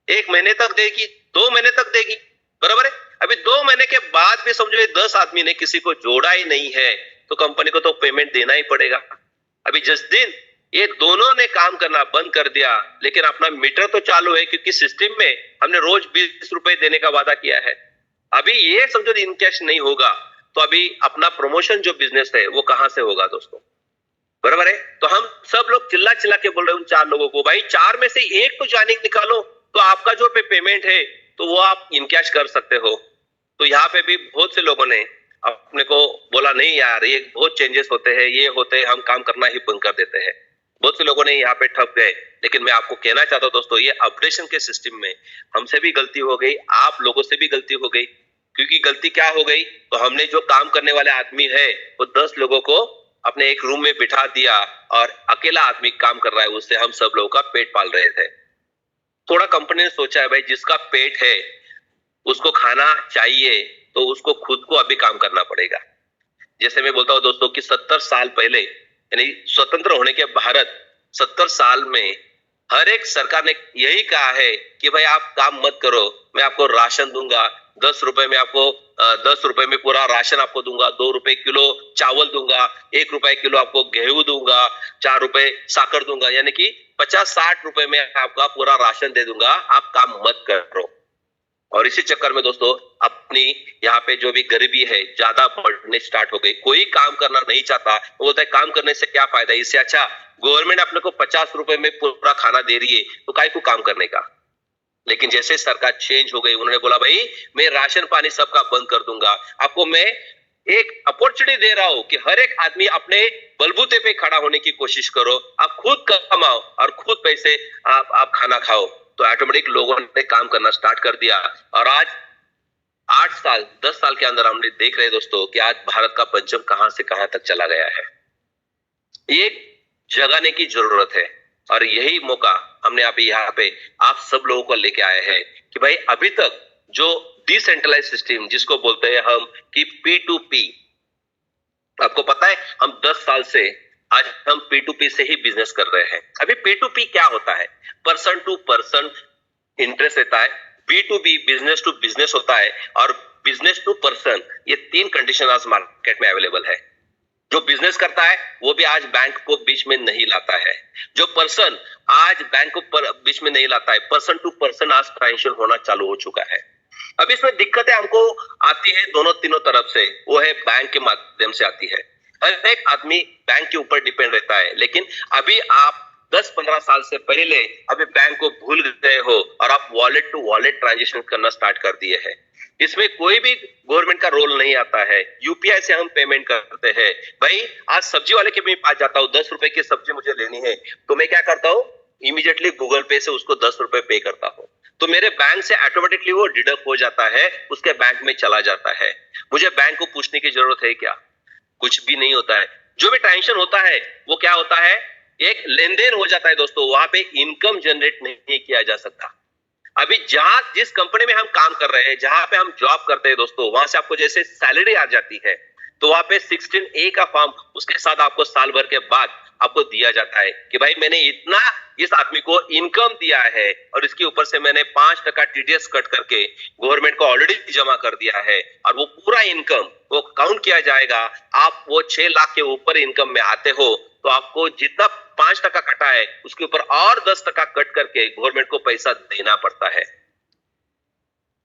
1 महीने तक देगी, 2 महीने तक देगी, बराबर है। अभी 2 महीने के बाद भी समझो 10 आदमी ने किसी को जोड़ा ही नहीं है तो कंपनी को तो पेमेंट देना ही पड़ेगा। अभी जिस दिन ये दोनों ने काम करना बंद कर दिया, लेकिन अपना मीटर तो चालू है क्योंकि सिस्टम में हमने रोज 20 रुपए देने का वादा किया है। अभी ये समझो इन कैश नहीं होगा तो अभी अपना प्रमोशन जो बिजनेस है वो कहां से होगा दोस्तों, बराबर है। तो हम सब लोग चिल्ला चिल्ला के बोल रहे हैं उन 4 लोगों को, भाई 4 में से एक तो ज्वाइनिंग निकालो तो आपका जो पेमेंट है तो वो आप इन कैश कर सकते हो। तो यहाँ पे भी बहुत से लोगों ने अपने को बोला नहीं यार ये बहुत चेंजेस होते हैं, ये होते हैं, हम काम करना ही बंद कर देते हैं। बहुत से लोगों ने यहाँ पे ठप गए। लेकिन मैं आपको कहना चाहता हूँ दोस्तों, ये अपडेशन के सिस्टम में हमसे भी गलती हो गई, आप लोगों से भी गलती हो गई। क्योंकि गलती क्या हो गई, तो हमने जो काम करने वाले आदमी है वो 10 लोगों को अपने एक रूम में बिठा दिया और अकेला आदमी काम कर रहा है, उससे हम सब लोगों का पेट पाल रहे थे। थोड़ा कंपनी ने सोचा है भाई जिसका पेट है उसको खाना चाहिए तो उसको खुद को अभी काम करना पड़ेगा। जैसे मैं बोलता हूँ दोस्तों कि 70 साल पहले यानी स्वतंत्र होने के भारत 70 साल में हर एक सरकार ने यही कहा है कि भाई आप काम मत करो, मैं आपको राशन दूंगा, ₹10 में आपको 10 रुपए में पूरा राशन आपको दूंगा, ₹2 किलो चावल दूंगा, ₹1 किलो आपको गेहूं दूंगा, ₹4 साकर दूंगा, यानी कि 50-60 रुपए में आपका पूरा राशन दे दूंगा, आप काम मत करो। और इसी चक्कर में दोस्तों अपनी यहाँ पे जो भी गरीबी है ज्यादा बढ़ने स्टार्ट हो गई। कोई काम करना नहीं चाहता, वो बोलता है काम करने से क्या फायदा, इससे अच्छा गवर्नमेंट अपने को 50 रुपए में पूरा खाना दे रही है तो काय को काम करने का। लेकिन जैसे सरकार चेंज हो गई, उन्होंने बोला भाई मैं राशन पानी सबका बंद कर दूंगा, आपको मैं एक अपॉर्चुनिटी दे रहा हूं कि हर एक आदमी अपने बलबूते पे खड़ा होने की कोशिश करो, आप खुद कमाओ और खुद पैसे आप खाना खाओ। तो ऑटोमेटिक लोगों ने काम करना स्टार्ट कर दिया और आज 8 साल 10 साल के अंदर हमने देख रहे दोस्तों कि आज भारत का पंचम कहां से कहां तक चला गया है। ये जगाने की जरूरत है और यही मौका हमने अभी यहाँ पे आप सब लोगों को लेके आए हैं कि भाई अभी तक जो डिसेंट्रलाइज सिस्टम जिसको बोलते हैं हम कि P2P, आपको पता है हम 10 साल से आज हम P2P से ही बिजनेस कर रहे हैं। अभी P2P क्या होता है, पर्सन टू पर्सन इंटरेस्ट रहता है, B2B बिजनेस टू बिजनेस होता है और बिजनेस टू पर्सन, ये 3 कंडीशन आज मार्केट में अवेलेबल है। जो बिजनेस करता है वो भी आज बैंक को बीच में नहीं लाता है, जो पर्सन आज बैंक को बीच में नहीं लाता है, पर्सन टू पर्सन आज ट्रांजैक्शन होना चालू हो चुका है। अब इसमें दिक्कतें हमको आती है दोनों तीनों तरफ से, वो है बैंक के माध्यम से आती है। हर एक आदमी बैंक के ऊपर डिपेंड रहता है, लेकिन अभी आप 10-15 साल से पहले अभी बैंक को भूल गए हो और आप वॉलेट टू वॉलेट ट्रांजैक्शन करना स्टार्ट कर दिए हैं। इसमें कोई भी गवर्नमेंट का रोल नहीं आता है, यूपीआई से हम पेमेंट करते हैं। भाई आज सब्जी वाले के भी पास जाता हूँ, 10 रुपए की सब्जी मुझे लेनी है तो मैं क्या करता हूँ, इमीडिएटली गूगल पे से उसको 10 रुपए पे करता हूँ, तो मेरे बैंक से ऑटोमेटिकली वो डिडक्ट हो जाता है, उसके बैंक में चला जाता है। मुझे बैंक को पूछने की जरूरत है क्या, कुछ भी नहीं होता है। जो भी ट्रांजैक्शन होता है वो क्या होता है, एक लेन देन हो जाता है दोस्तों, वहां पे इनकम जनरेट नहीं किया जा सकता। अभी जहां जिस कंपनी में हम काम कर रहे हैं, जहां पे हम जॉब करते हैं दोस्तों, वहां से आपको जैसे सैलरी आ जाती है तो वहां पे 16A का फॉर्म उसके साथ आपको साल भर के बाद आपको दिया जाता है कि भाई मैंने इतना इस आदमी को इनकम दिया है और इसके ऊपर से मैंने 5% TDS कट करके गवर्नमेंट को ऑलरेडी जमा कर दिया है और वो पूरा इनकम वो काउंट किया जाएगा। आप वो 6 लाख के ऊपर इनकम में आते हो तो आपको जितना 5% कटा है उसके ऊपर और 10% कट करके गवर्नमेंट को पैसा देना पड़ता है।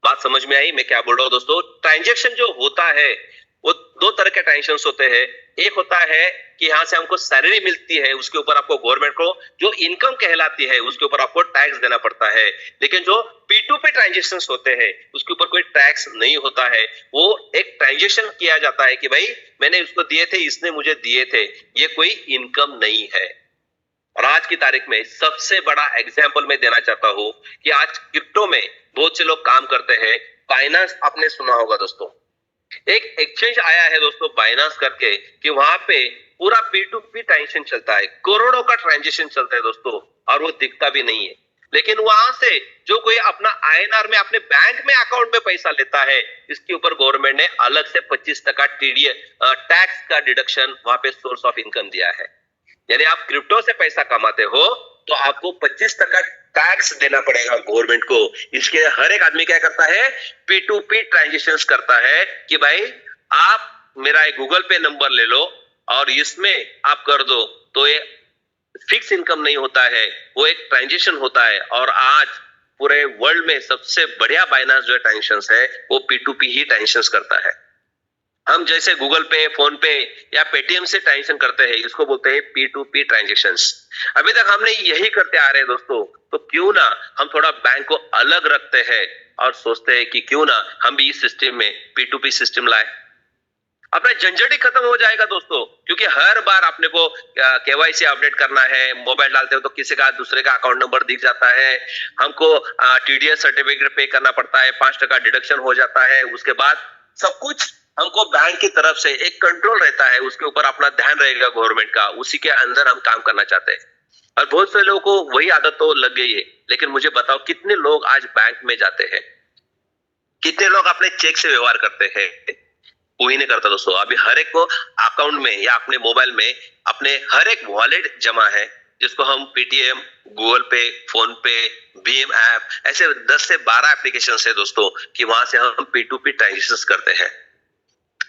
बात समझ में आई मैं क्या बोल रहा हूं दोस्तों। ट्रांजैक्शन जो होता है वो 2 तरह के ट्रांजैक्शंस होते हैं। एक होता है कि यहां से हमको सैलरी मिलती है, उसके ऊपर आपको गवर्नमेंट को जो इनकम कहलाती है उसके ऊपर आपको टैक्स देना पड़ता है। लेकिन जो P2P ट्रांजैक्शंस होते हैं उसके ऊपर कोई टैक्स नहीं होता है। वो एक ट्रांजैक्शन किया जाता है कि भाई मैंने उसको दिए थे, इसने मुझे दिए थे, ये कोई इनकम नहीं है। और आज की तारीख में सबसे बड़ा एग्जाम्पल मैं देना चाहता हूं कि आज क्रिप्टो में बहुत से लोग काम करते हैं। बाइनांस आपने सुना होगा दोस्तों, एक एक्सचेंज आया है दोस्तों बाइनांस करके कि वहां पे पूरा P2P ट्रांजैक्शन चलता है, करोड़ों का ट्रांजैक्शन चलता है दोस्तों और वो दिखता भी नहीं है। लेकिन वहां से जो कोई अपना INR में अपने बैंक में अकाउंट में पैसा लेता है, इसके ऊपर गवर्नमेंट ने अलग से 25% TDS टैक्स का डिडक्शन वहां पे सोर्स ऑफ इनकम दिया है। यानी आप क्रिप्टो से पैसा कमाते हो तो आपको 25% टैक्स देना पड़ेगा गवर्नमेंट को। इसके हर एक आदमी क्या करता है, P2P ट्रांजैक्शंस करता है कि भाई आप मेरा एक गूगल पे नंबर ले लो और इसमें आप कर दो, तो ये फिक्स इनकम नहीं होता है, वो एक ट्रांजैक्शन होता है। और आज पूरे वर्ल्ड में सबसे बढ़िया बाइनांस जो ट्रांजैक्शंस है वो P2P ही ट्रांजैक्शंस करता है। हम जैसे गूगल पे, फोन पे या पेटीएम से ट्रांजैक्शन करते हैं, इसको बोलते हैं P2P ट्रांजैक्शंस। अभी तक हमने यही करते आ रहे हैं दोस्तों, तो क्यों ना हम थोड़ा बैंक को अलग रखते हैं और सोचते हैं कि क्यों ना हम भी इस सिस्टम में P2P सिस्टम लाए। अपना झंझट ही खत्म हो जाएगा दोस्तों, क्योंकि हर बार अपने को KYC अपडेट करना है, मोबाइल डालते हो तो किसी का दूसरे का अकाउंट नंबर दिख जाता है, हमको TDS सर्टिफिकेट पे करना पड़ता है, 5% डिडक्शन हो जाता है, उसके बाद सब कुछ हमको बैंक की तरफ से एक कंट्रोल रहता है, उसके ऊपर अपना ध्यान रहेगा गवर्नमेंट का, उसी के अंदर हम काम करना चाहते हैं। और बहुत से लोगों को वही आदत तो लग गई है। लेकिन मुझे बताओ कितने लोग आज बैंक में जाते हैं, कितने लोग अपने चेक से व्यवहार करते हैं? कोई नहीं करता दोस्तों। अभी हर एक को अकाउंट में या अपने मोबाइल में अपने हर एक वॉलेट जमा है, जिसको हम पेटीएम, गूगल पे, फोन पे, भीम ऐप, ऐसे 10 से 12 एप्लीकेशन है दोस्तों कि वहां से हम P2P ट्रांजेक्शन करते हैं।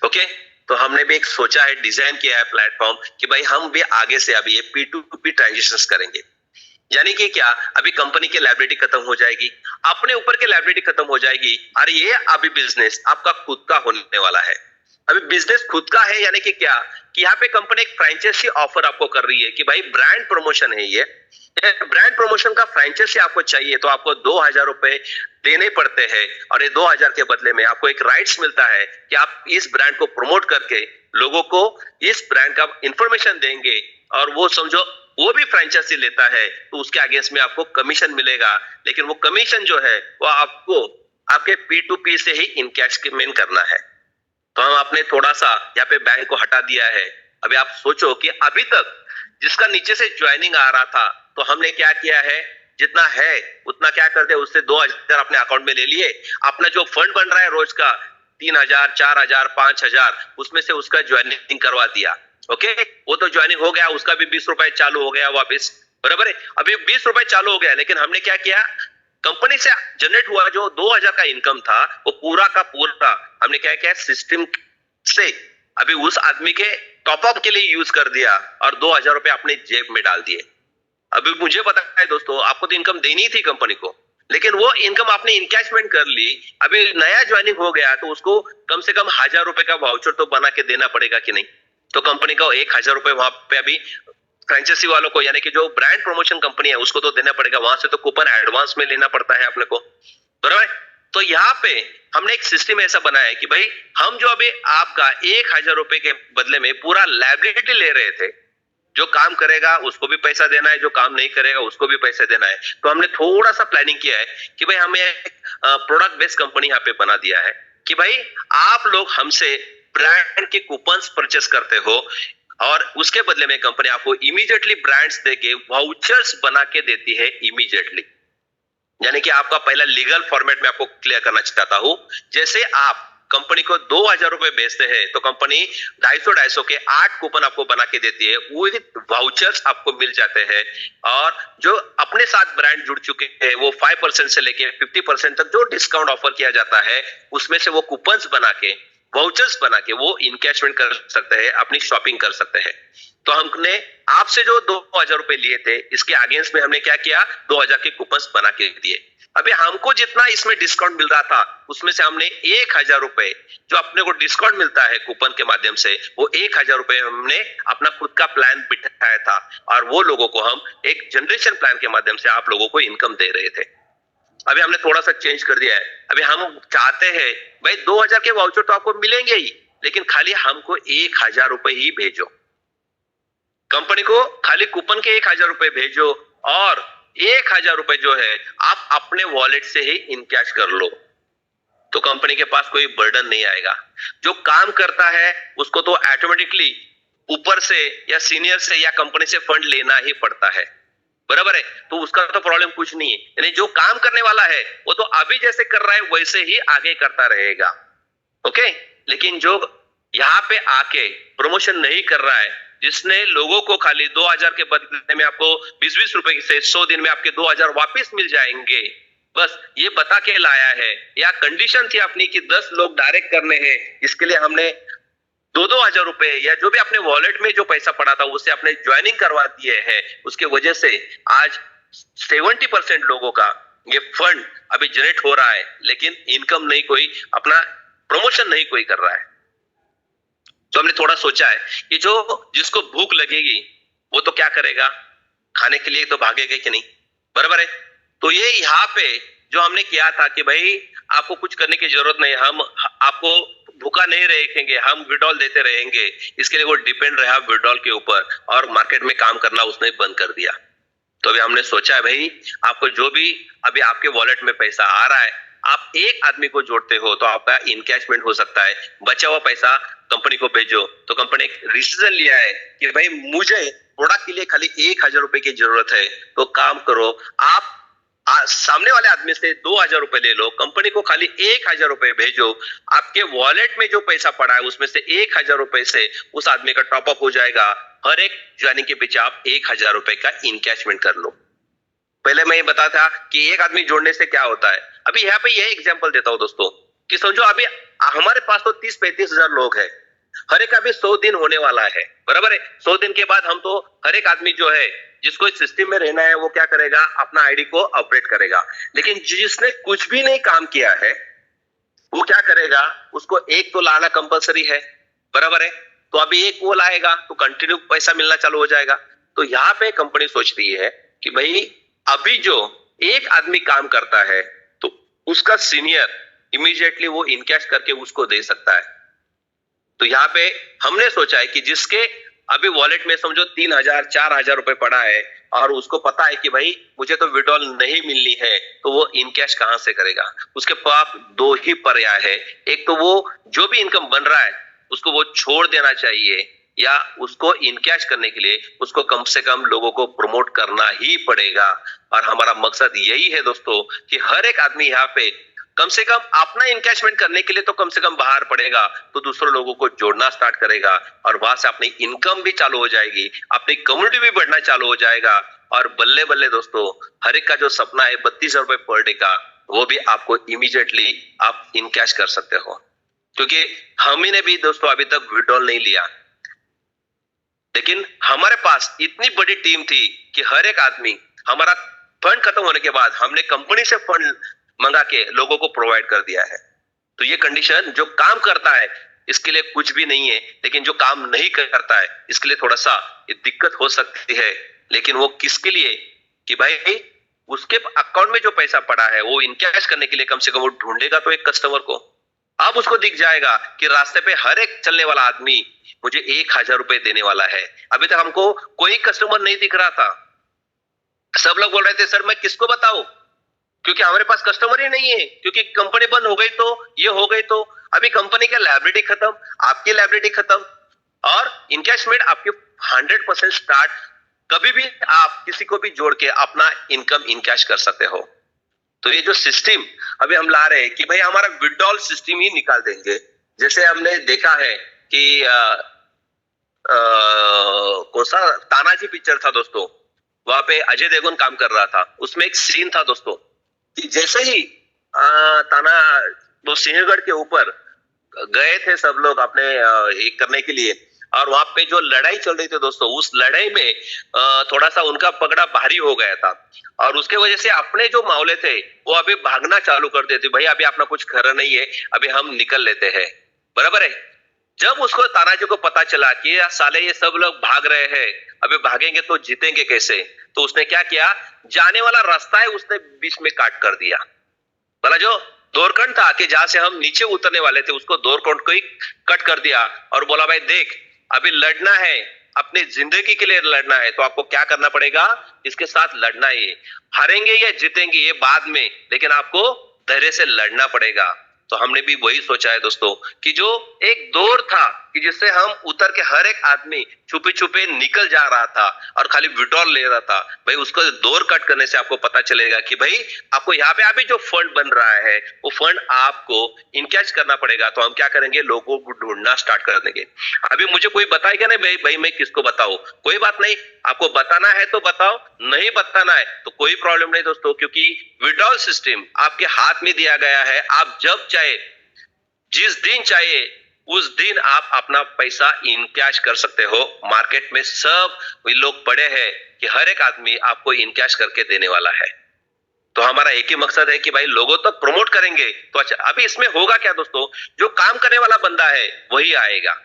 ओके, तो हमने भी एक सोचा है, डिजाइन किया है प्लेटफॉर्म कि भाई हम भी आगे से अभी ये P2P ट्रांजेक्शन करेंगे। यानी कि क्या, अभी कंपनी की लायबिलिटी खत्म हो जाएगी, अपने ऊपर की लायबिलिटी खत्म हो जाएगी, और ये अभी बिजनेस आपका खुद का होने वाला है। अभी बिजनेस खुद का है यानी कि क्या, कि यहाँ पे कंपनी एक फ्रेंचाइजी ऑफर आपको कर रही है कि भाई ब्रांड प्रमोशन है ये ब्रांड प्रमोशन का फ्रेंचाइजी आपको चाहिए तो आपको 2000 रुपए देने पड़ते हैं, और ये 2000 के बदले में आपको एक राइट्स मिलता है कि आप इस ब्रांड को प्रमोट करके लोगों को इस ब्रांड का इंफॉर्मेशन देंगे, और वो समझो वो भी फ्रेंचाइजी लेता है तो उसके अगेंस्ट में आपको कमीशन मिलेगा, लेकिन वो कमीशन जो है वो आपको आपके P2P से ही इनकैशमेंट करना है। तो हम आपने थोड़ा सा यहाँ पे बैंक को हटा दिया है। अभी आप सोचो कि अभी तक जिसका नीचे से ज्वाइनिंग आ रहा था, तो हमने क्या किया है, जितना है उतना क्या कर दे, उससे 2000 अपने अकाउंट में ले लिए, अपना जो फंड बन रहा है रोज का 3000, 4000, 5000, उसमें से उसका ज्वाइनिंग करवा दिया। ओके, वो तो ज्वाइनिंग हो गया, उसका भी 20 रुपए चालू हो गया वापस, बराबर है। अभी 20 रुपए चालू हो गया, लेकिन हमने क्या किया, कंपनी से जनरेट हुआ जो 2000 का इनकम था वो पूरा का पूरा हमने क्या किया, सिस्टम से अभी उस आदमी के टॉपअप के लिए यूज कर दिया, और 2000 रुपए अपने जेब में डाल दिए। अभी मुझे पता है दोस्तों, आपको तो इनकम देनी थी कंपनी को, लेकिन वो इनकम आपने इनकैशमेंट कर ली। अभी नया ज्वाइनिंग हो गया तो उसको कम से कम 1000 रुपए का वाउचर तो बना के देना पड़ेगा कि नहीं। तो कंपनी को 1000 रुपए वहां पे अभी फ्रेंचाइजी वालों को, यानी कि जो ब्रांड प्रमोशन कंपनी है उसको तो देना पड़ेगा, वहां से तो कूपन एडवांस में लेना पड़ता है अपने को, बराबर। तो यहाँ पे हमने एक सिस्टम ऐसा बनाया है कि भाई हम जो अभी आपका 1000 रुपए के बदले में पूरा लायबिलिटी ले रहे थे, जो काम करेगा उसको भी पैसा देना है, जो काम नहीं करेगा उसको भी पैसा देना है। तो हमने थोड़ा सा प्लानिंग किया है कि भाई हमें एक प्रोडक्ट बेस्ड कंपनी यहाँ पे बना दिया है कि भाई आप लोग हमसे ब्रांड के कूपन्स परचेस करते हो, और उसके बदले में कंपनी आपको इमीडिएटली ब्रांड्स देके वाउचर्स बना के देती है इमीडिएटली। यानी कि आपका पहला लीगल फॉर्मेट में आपको क्लियर करना चाहता हूं, जैसे आप कंपनी को 2000 रुपए बेचते हैं तो कंपनी 250 के 8 कूपन आपको बना के देती है, वो वाउचर्स आपको मिल जाते हैं, और जो अपने साथ ब्रांड जुड़ चुके हैं वो 5% से लेके 50% तक जो डिस्काउंट ऑफर किया जाता है उसमें से वो कूपन्स बना के, वाउचर्स बना के वो इनकैशमेंट कर सकते हैं, अपनी शॉपिंग कर सकते हैं। तो हमने आपसे जो 2000 रुपए लिए थे, इसके अगेंस्ट में हमने क्या किया, 2000 के कूपन्स बना के दिए। अभी हमको जितना इसमें डिस्काउंट मिल रहा था उसमें से हमने 1000 रुपए जो अपने को डिस्काउंट मिलता है कूपन के माध्यम से, वो 1000 रुपए हमने अपना खुद का प्लान बिठाया था, और वो लोगों को हम एक जनरेशन प्लान के माध्यम से आप लोगों को इनकम दे रहे थे। अभी हमने थोड़ा सा चेंज कर दिया है। अभी हम चाहते हैं भाई 2000 के वाउचर तो आपको मिलेंगे ही, लेकिन खाली हमको 1000 रुपए ही भेजो, कंपनी को खाली कूपन के 1000 रुपए भेजो, और 1000 रुपए जो है आप अपने वॉलेट से ही इनकैश कर लो, तो कंपनी के पास कोई बर्डन नहीं आएगा। जो काम करता है उसको तो ऑटोमेटिकली ऊपर से या सीनियर से या कंपनी से फंड लेना ही पड़ता है, बराबर है। तो उसका तो प्रॉब्लम कुछ नहीं है, यानी जो काम करने वाला है वो तो अभी जैसे कर रहा है वैसे ही आगे करता रहेगा। ओके, लेकिन जो यहाँ पे आके प्रमोशन नहीं कर रहा है, जिसने लोगों को खाली 2000 के बदले में आपको 20-20 रुपए से 100 दिन में आपके 2000 वापस मिल जाएंगे, बस ये बता के लाया है, या कंडीशन थी अपनी कि 10 लोग डायरेक्ट करने हैं, इसके लिए हमने 2-2000 रुपए या जो भी अपने वॉलेट में जो पैसा पड़ा था उससे अपने ज्वाइनिंग करवा दिए हैं। उसके वजह से आज 70% लोगों का ये फंड अभी जनरेट हो रहा है, लेकिन इनकम नहीं कोई, अपना प्रमोशन नहीं कोई कर रहा है। तो हमने थोड़ा सोचा है कि जो जिसको भूख लगेगी वो तो क्या करेगा, खाने के लिए तो भागेगा कि नहीं, बराबर है। तो ये यहाँ पे जो हमने किया था कि भाई आपको कुछ करने की जरूरत नहीं, हम आपको भूखा नहीं रखेंगे, हम विड्रॉल देते रहेंगे। इसके लिए वो डिपेंड रहा विड्रॉल के ऊपर, और मार्केट में काम करना उसने बंद कर दिया। तो अभी हमने सोचा है भाई आपको जो भी अभी आपके वॉलेट में पैसा आ रहा है, आप एक आदमी को जोड़ते हो तो आपका इनकैशमेंट हो सकता है, बचा हुआ पैसा कंपनी को भेजो। तो कंपनी एक डिसीजन लिया है कि भाई मुझे प्रोडक्ट के लिए खाली 1000 रुपए की जरूरत है, तो काम करो, आप सामने वाले आदमी से 2000 रुपए ले लो, कंपनी को खाली 1000 रुपए भेजो, आपके वॉलेट में जो पैसा पड़ा है उसमें से 1000 रुपए से उस आदमी का टॉपअप हो जाएगा, हर एक ज्वाइनिंग के पीछे आप 1,000 रुपए का इनकैशमेंट कर लो। पहले मैं ये बता था कि एक आदमी जोड़ने से क्या होता है। अभी यहाँ पे यही एग्जांपल देता हूं दोस्तों कि समझो अभी हमारे पास तो 30-35 हजार लोग हैं, हर एक अभी 100 दिन होने वाला है, बराबर है। 100 दिन के बाद हम तो हर एक आदमी जो है जिसको इस सिस्टम में रहना है वो क्या करेगा, अपना आईडी को अपडेट करेगा। लेकिन जिसने कुछ भी नहीं काम किया है वो क्या करेगा, उसको एक तो लाना कंपलसरी है, बराबर है। तो अभी एक वो लाएगा तो कंटिन्यू पैसा मिलना चालू हो जाएगा। तो यहाँ पे कंपनी सोच रही है कि भाई अभी जो एक आदमी काम करता है तो उसका सीनियर इमीडिएटली वो इनकैश करके उसको दे सकता है। तो यहाँ पे हमने सोचा है कि जिसके अभी वॉलेट में समझो 3,000-4,000 रुपए पड़ा है और उसको पता है कि भाई मुझे तो विड्रॉल नहीं मिलनी है, तो वो इनकैश कहां से करेगा। उसके पास दो ही पर्याय है, एक तो वो जो भी इनकम बन रहा है उसको वो छोड़ देना चाहिए, या उसको इनकैश करने के लिए उसको कम से कम लोगों को प्रमोट करना ही पड़ेगा। और हमारा मकसद यही है दोस्तों कि हर एक आदमी यहाँ पे कम से कम अपना इनकैशमेंट करने के लिए तो कम से कम बाहर पड़ेगा, तो दूसरे लोगों को जोड़ना स्टार्ट करेगा और वहां से अपनी इनकम भी चालू हो जाएगी, अपनी कम्युनिटी भी बढ़ना चालू हो जाएगा। और बल्ले बल्ले दोस्तों हर एक का जो सपना है 32,000 रुपए पर डे का, वो भी आपको इमीडिएटली आप इनकैश कर सकते हो। क्योंकि हम ही ने भी दोस्तों अभी तक विड्रॉल नहीं लिया, लेकिन हमारे पास इतनी बड़ी टीम थी कि हर एक आदमी, हमारा फंड खत्म होने के बाद हमने कंपनी से फंड मंगा के लोगों को प्रोवाइड कर दिया है। तो ये कंडीशन, जो काम करता है इसके लिए कुछ भी नहीं है, लेकिन जो काम नहीं करता है इसके लिए थोड़ा सा दिक्कत हो सकती है। लेकिन वो किसके लिए, कि भाई उसके अकाउंट में जो पैसा पड़ा है वो इनकैश करने के लिए कम से कम वो ढूंढेगा तो एक कस्टमर को। अब उसको दिख जाएगा कि रास्ते पे हर एक चलने वाला आदमी मुझे 1,000 रुपए देने वाला है। अभी तक हमको कोई कस्टमर नहीं दिख रहा था, सब लोग बोल रहे थे सर मैं किसको बताऊं, क्योंकि हमारे पास कस्टमर ही नहीं है, क्योंकि कंपनी बंद हो गई तो ये हो गई। तो अभी कंपनी का लायबिलिटी खत्म, आपकी लायबिलिटी खत्म, और इनकैशमेंट आपके 100% स्टार्ट। कभी भी आप किसी को भी जोड़ के अपना इनकम इनकैश कर सकते हो। तो ये जो सिस्टम अभी हम ला रहे हैं कि भाई हमारा विड्रॉल सिस्टम ही निकाल देंगे। जैसे हमने देखा है कि कौन सा तानाजी पिक्चर था दोस्तों, वहां पे अजय देवगन काम कर रहा था। उसमें एक सीन था दोस्तों कि जैसे ही ताना वो सिंहगढ़ के ऊपर गए थे सब लोग अपने एक करने के लिए, और वहां पे जो लड़ाई चल रही थी दोस्तों, उस लड़ाई में थोड़ा सा उनका पगड़ा भारी हो गया था, और उसके वजह से अपने जो मावले थे वो अभी भागना चालू कर देते, भाई अभी अपना कुछ खरा नहीं है, अभी हम निकल लेते हैं, बराबर है। जब उसको तानाजी को पता चला कि यार साले ये सब लोग भाग रहे हैं, अभी भागेंगे तो जीतेंगे कैसे, तो उसने क्या किया, जाने वाला रास्ता है उसने बीच में काट कर दिया। भला जो दोरखंड था कि जहां से हम नीचे उतरने वाले थे उसको दोरखंड को ही कट कर दिया और बोला भाई देख अभी लड़ना है, अपनी जिंदगी के लिए लड़ना है, तो आपको क्या करना पड़ेगा, इसके साथ लड़ना है। हारेंगे या जीतेंगे ये बाद में, लेकिन आपको धैर्य से लड़ना पड़ेगा। तो हमने भी वही सोचा है दोस्तों कि जो एक दौर था कि जिससे हम उतर के हर एक आदमी छुपे छुपे निकल जा रहा था और खाली विड्रॉल ले रहा था, भाई उसको दौर कट करने से आपको पता चलेगा कि भाई आपको यहाँ पे अभी जो फंड बन रहा है वो फंड आपको इनकैश करना पड़ेगा। तो हम क्या करेंगे, लोगों को ढूंढना स्टार्ट कर देंगे। अभी मुझे कोई बताएगा नहीं भाई मैं किसको बताऊं, कोई बात नहीं, आपको बताना है तो बताओ, नहीं बताना है तो कोई प्रॉब्लम नहीं दोस्तों, क्योंकि विड्रॉल सिस्टम आपके हाथ में दिया गया है। आप जब चाहे, जिस दिन चाहे उस दिन आप अपना पैसा इनकैश कर सकते हो। मार्केट में सब लोग पड़े हैं कि हर एक आदमी आपको इनकैश करके देने वाला है। तो हमारा एक ही मकसद है कि भाई लोगों तक प्रमोट करेंगे। तो अच्छा अभी इसमें होगा क्या दोस्तों, जो काम करने वाला बंदा है वही आएगा,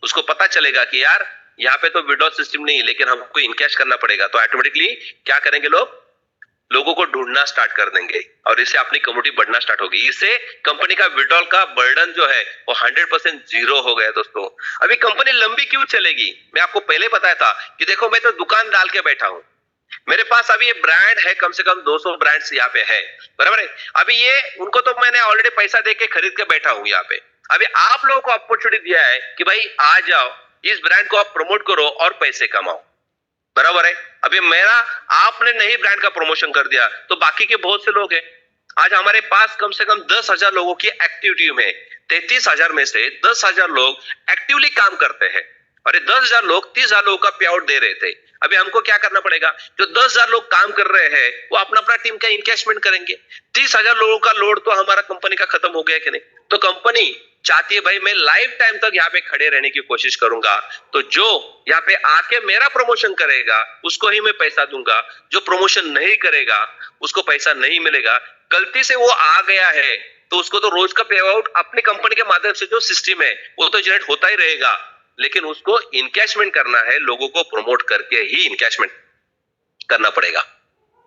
उसको पता चलेगा कि यार यहाँ पे तो विड्रॉल सिस्टम नहीं, लेकिन हमको इनकैश करना पड़ेगा। तो ऑटोमेटिकली क्या करेंगे, लोगों को ढूंढना स्टार्ट कर देंगे और इससे अपनी कम्युनिटी बढ़ना स्टार्ट होगी। इससे कंपनी का विड्रॉल का बर्डन जो है वो 100% जीरो हो गया दोस्तों। अभी कंपनी लंबी क्यों चलेगी, मैं आपको पहले बताया था कि देखो मैं तो दुकान डाल के बैठा हूं, मेरे पास अभी ये ब्रांड है, कम से कम 200 ब्रांड्स यहाँ पे है, बराबर है। अभी ये उनको तो मैंने ऑलरेडी पैसा देके खरीद के बैठा हूं यहाँ पे। अभी आप लोगों को अपॉर्चुनिटी दिया है कि भाई आ जाओ, इस ब्रांड को आप प्रमोट करो और पैसे कमाओ, बराबर है। अभी मेरा आपने नहीं ब्रांड का प्रमोशन कर दिया तो बाकी के बहुत से लोग हैं। आज हमारे पास कम से कम 10,000 लोगों की एक्टिव टीम है। 33,000 में से 10,000 लोग एक्टिवली काम करते हैं। और ये 10,000 लोग 30,000 लोगों का पे आउट दे रहे थे। अभी हमको क्या करना पड़ेगा, जो 10,000 लोग काम कर रहे हैं वो अपना अपना टीम का इनकैशमेंट करेंगे। 30,000 लोगों का लोड तो हमारा कंपनी का खत्म हो गया कि नहीं। तो कंपनी चाहती है भाई मैं लाइफ टाइम तक यहाँ पे खड़े रहने की कोशिश करूंगा, तो जो यहाँ पे आके मेरा प्रमोशन करेगा उसको ही मैं पैसा दूंगा, जो प्रमोशन नहीं करेगा उसको पैसा नहीं मिलेगा। गलती से वो आ गया है तो उसको तो रोज का पे आउट अपनी कंपनी के माध्यम से जो सिस्टम है वो तो जनरेट होता ही रहेगा, लेकिन उसको इनकैशमेंट करना है, लोगों को प्रमोट करके ही इनकैशमेंट करना पड़ेगा।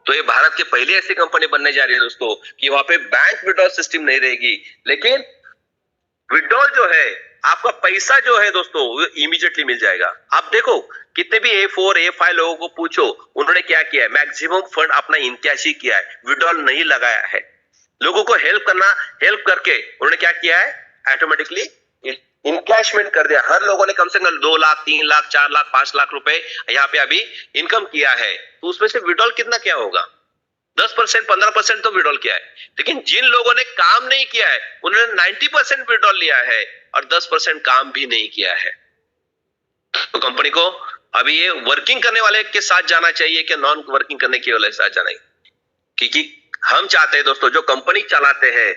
तो ये भारत की पहली ऐसी कंपनी बनने जा रही है दोस्तों कि वहां पे बैंक विड्रॉल सिस्टम नहीं रहेगी, लेकिन विड्रॉल जो है आपका पैसा जो है दोस्तों वो इमीडिएटली मिल जाएगा। आप देखो कितने भी A4 A5 लोगों को पूछो, उन्होंने क्या किया है, मैक्सिमम फंड अपना इनकैश ही किया है, विड्रॉल नहीं लगाया है। लोगों को हेल्प करके उन्होंने क्या किया है, ऑटोमेटिकली इनकैशमेंट कर दिया। हर लोगों ने कम से कम 2 लाख 3 लाख 4 लाख 5 लाख रुपए यहाँ पे अभी इनकम किया है। तो उसमें से विड्रॉल कितना क्या होगा, 10% 15% तो विड्रॉल किया है। लेकिन जिन लोगों ने काम नहीं किया है उन्होंने 90% विड्रॉल लिया है और 10% काम भी नहीं किया है। तो कंपनी को अभी ये वर्किंग करने वाले के साथ जाना चाहिए कि नॉन वर्किंग करने के वाले के साथ जाना है, क्योंकि हम चाहते हैं दोस्तों जो कंपनी चलाते हैं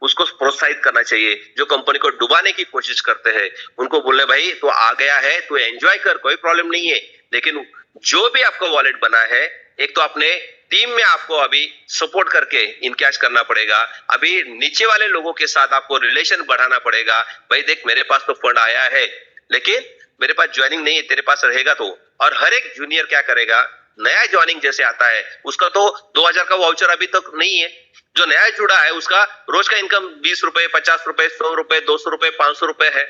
उसको प्रोत्साहित करना चाहिए। जो कंपनी को डुबाने की कोशिश करते हैं उनको बोलने भाई तो आ गया है तो एंजॉय कर, कोई प्रॉब्लम नहीं है, लेकिन जो भी आपका वॉलेट बना है एक तो अपने टीम में आपको अभी सपोर्ट करके इनकैश करना पड़ेगा। अभी नीचे वाले लोगों के साथ आपको रिलेशन बढ़ाना पड़ेगा। भाई देख मेरे पास तो फंड आया है लेकिन मेरे पास ज्वाइनिंग नहीं है, तेरे पास रहेगा तो। और हर एक जूनियर क्या करेगा, नया ज्वाइनिंग जैसे आता है उसका तो 2,000 का वाउचर अभी तक नहीं है। जो नया जुड़ा है उसका रोज का इनकम 20 रुपए 50 रुपए 100 रुपए 200 रुपए 500 रुपए है,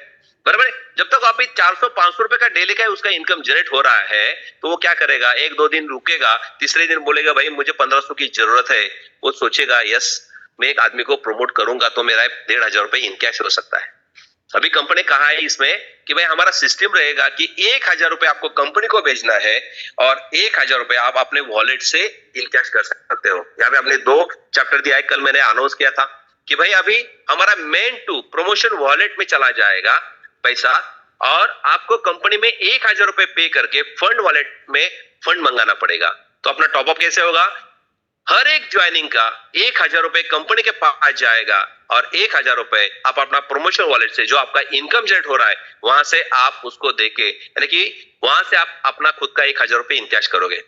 बराबर है। जब तक अभी 400-500 रुपए का डेली का उसका इनकम जनरेट हो रहा है तो वो क्या करेगा, 1-2 दिन रुकेगा, तीसरे दिन बोलेगा भाई मुझे 1500 की जरूरत है। वो सोचेगा यस मैं एक आदमी को प्रमोट करूंगा तो मेरा 1,500 रुपए इनकैश हो सकता है। अभी कंपनी कहा है इसमें कि भाई हमारा सिस्टम रहेगा कि 1,000 रुपए आपको कंपनी को भेजना है और 1,000 रुपए आप अपने वॉलेट से इनकैश कर सकते हो। यहाँ पे हमने 2 चैप्टर दिया है, कल मैंने अनाउंस किया था कि भाई अभी हमारा मेन टू प्रमोशन वॉलेट में चला जाएगा पैसा, और आपको कंपनी में 1,000 रुपए पे करके फंड वॉलेट में फंड मंगाना पड़ेगा। तो अपना टॉपअप कैसे होगा, हर एक ज्वाइनिंग का 1,000 रुपए कंपनी के पास जाएगा और 1,000 रुपए आप अपना प्रमोशन वॉलेट से जो आपका इनकम जनरेट हो रहा है वहां से आप उसको देके, यानी कि वहां से आप अपना खुद का 1,000 रुपए इनकैश करोगे।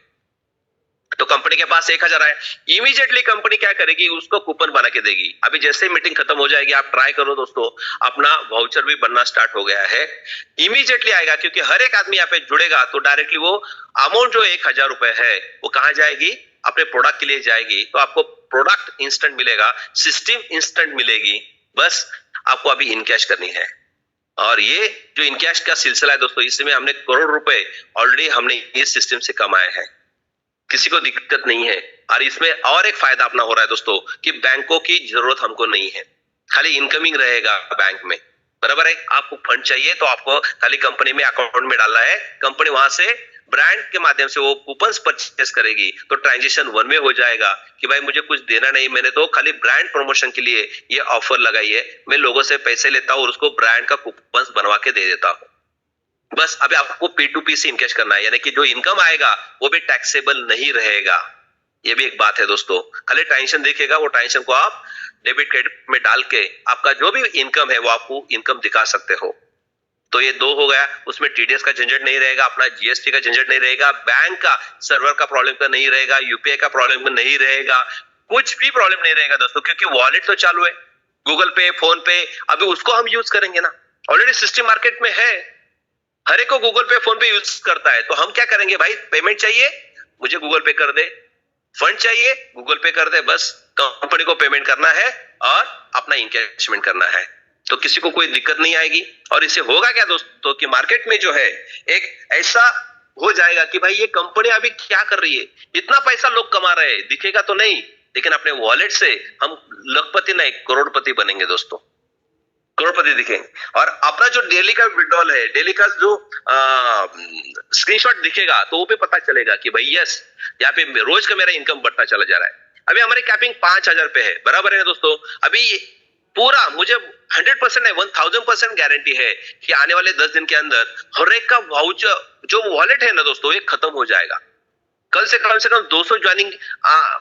तो कंपनी के पास 1,000 आए, इमीडिएटली कंपनी क्या करेगी, उसको कूपन बना के देगी। अभी जैसे मीटिंग खत्म हो जाएगी आप ट्राई करो दोस्तों, अपना वाउचर भी बनना स्टार्ट हो गया है, इमीडिएटली आएगा, क्योंकि हर एक आदमी यहाँ पे जुड़ेगा तो डायरेक्टली वो अमाउंट जो 1,000 रुपए है वो कहां जाएगी, अपने प्रोडक्ट के लिए जाएगी। तो आपको प्रोडक्ट इंस्टेंट मिलेगा, सिस्टम इंस्टेंट मिलेगी, बस आपको अभी इनकैश करनी है। और ये जो इनकैश का सिलसिला है दोस्तों, इसमें हमने करोड़ रुपए ऑलरेडी हमने इस सिस्टम से कमाए हैं, किसी को दिक्कत नहीं है। और इसमें और एक फायदा अपना हो रहा है दोस्तों कि बैंकों की जरूरत हमको नहीं है, खाली इनकमिंग रहेगा बैंक में, बराबर है। आपको फंड चाहिए तो आपको खाली कंपनी में अकाउंट में डालना है, कंपनी वहां से ब्रांड के माध्यम से वो कूपन्स परचेस करेगी, तो ट्रांजैक्शन वन में हो जाएगा कि भाई मुझे कुछ देना नहीं, मैंने तो खाली ब्रांड प्रमोशन के लिए ये ऑफर लगाई है, मैं लोगों से पैसे लेता हूँ और उसको ब्रांड का कूपन्स बनवा के दे देता हूँ। बस अभी आपको P2P से इनकैश करना है, यानी कि जो इनकम आएगा वो भी टैक्सेबल नहीं रहेगा। ये भी एक बात है दोस्तों, खाली ट्रांजेक्शन दिखेगा, वो ट्रांजेक्शन को आप डेबिट क्रेडिट में डाल के आपका जो भी इनकम है वो आपको इनकम दिखा सकते हो। तो ये 2 हो गया, उसमें TDS का झंझट नहीं रहेगा, अपना GST का झंझट नहीं रहेगा, बैंक का सर्वर का प्रॉब्लम का नहीं रहेगा, UPI का प्रॉब्लम नहीं रहेगा, कुछ भी प्रॉब्लम नहीं रहेगा दोस्तों, क्योंकि वॉलेट तो चालू है, गूगल पे फोन पे, अभी उसको हम यूज करेंगे ना, ऑलरेडी सिस्टम मार्केट में है, हर एक को गूगल पे फोन पे यूज करता है। तो हम क्या करेंगे, भाई पेमेंट चाहिए मुझे गूगल पे कर दे, फंड चाहिए गूगल पे कर दे, बस कंपनी को पेमेंट करना है और अपना इनकैशमेंट करना है, तो किसी को कोई दिक्कत नहीं आएगी। और इससे होगा क्या दोस्तों कि मार्केट में जो है एक ऐसा हो जाएगा कि भाई ये कंपनी अभी क्या कर रही है, इतना पैसा लोग कमा रहे हैं, दिखेगा तो नहीं, लेकिन अपने वॉलेट से हम लखपति नहीं करोड़पति बनेंगे दोस्तों, करोड़पति दिखेंगे। और अपना जो डेली का विड्रॉल है, डेली का जो स्क्रीनशॉट दिखेगा तो वो भी पता चलेगा कि भाई यस यहाँ पे रोज का मेरा इनकम बढ़ता चला जा रहा है। अभी हमारी कैपिंग 5,000 पे है, बराबर है दोस्तों। अभी पूरा मुझे 100% है, 1000% गारंटी है कि आने वाले 10 दिन के अंदर हर एक का वाउचर जो वॉलेट है ना दोस्तों, ये खत्म हो जाएगा। कल से कम 200 ज्वाइनिंग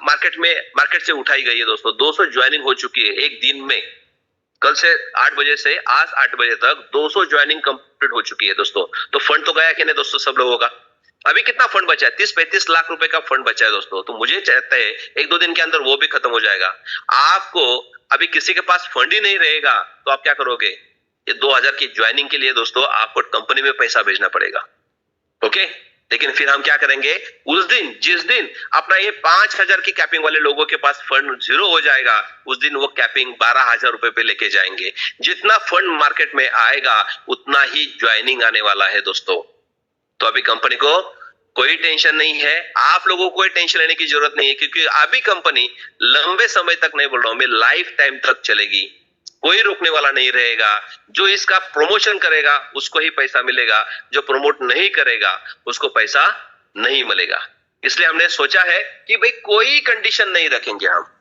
मार्केट से उठाई गई है दोस्तों। 200 ज्वाइनिंग हो चुकी है एक दिन में। कल से 8 बजे से आज 8 बजे तक 200 ज्वाइनिंग कंप्लीट हो चुकी है दोस्तों। तो फंड तो गया कि नहीं दोस्तों सब लोगों का? अभी कितना फंड बचा है? 30-35 लाख रुपए का फंड बचा है दोस्तों। तो मुझे चाहता है 1-2 दिन के अंदर वो भी खत्म हो जाएगा। आपको अभी किसी के पास फंड ही नहीं रहेगा तो आप क्या करोगे? ये 2000 की ज्वाइनिंग के लिए दोस्तों आपको कंपनी में पैसा भेजना पड़ेगा। ओके, लेकिन फिर हम क्या करेंगे? उस दिन जिस दिन अपना ये 5000 की कैपिंग वाले लोगों के पास फंड जीरो हो जाएगा, उस दिन वो कैपिंग 12000 रुपए पे लेके जाएंगे। जितना फंड मार्केट में आएगा उतना ही ज्वाइनिंग आने वाला है दोस्तों। तो अभी कंपनी को कोई टेंशन नहीं है, आप लोगों को कोई टेंशन लेने की जरूरत नहीं है, क्योंकि अभी कंपनी लंबे समय तक नहीं बोल रहा हूं मैं, लाइफ टाइम तक चलेगी। कोई रोकने वाला नहीं रहेगा। जो इसका प्रमोशन करेगा उसको ही पैसा मिलेगा, जो प्रमोट नहीं करेगा उसको पैसा नहीं मिलेगा। इसलिए हमने सोचा है कि भाई कोई कंडीशन नहीं रखेंगे हम,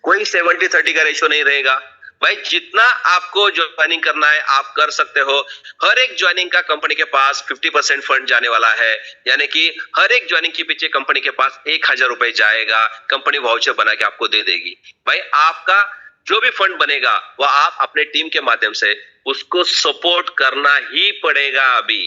कोई 70-30 का रेशियो नहीं रहेगा। भाई जितना आपको ज्वाइनिंग करना है आप कर सकते हो। हर एक ज्वाइनिंग का कंपनी के पास 50% फंड जाने वाला है, यानी कि हर एक ज्वाइनिंग के पीछे कंपनी के पास 1000 रुपए जाएगा। कंपनी वाउचर बना के आपको दे देगी। भाई आपका जो भी फंड बनेगा वो आप अपने टीम के माध्यम से उसको सपोर्ट करना ही पड़ेगा अभी,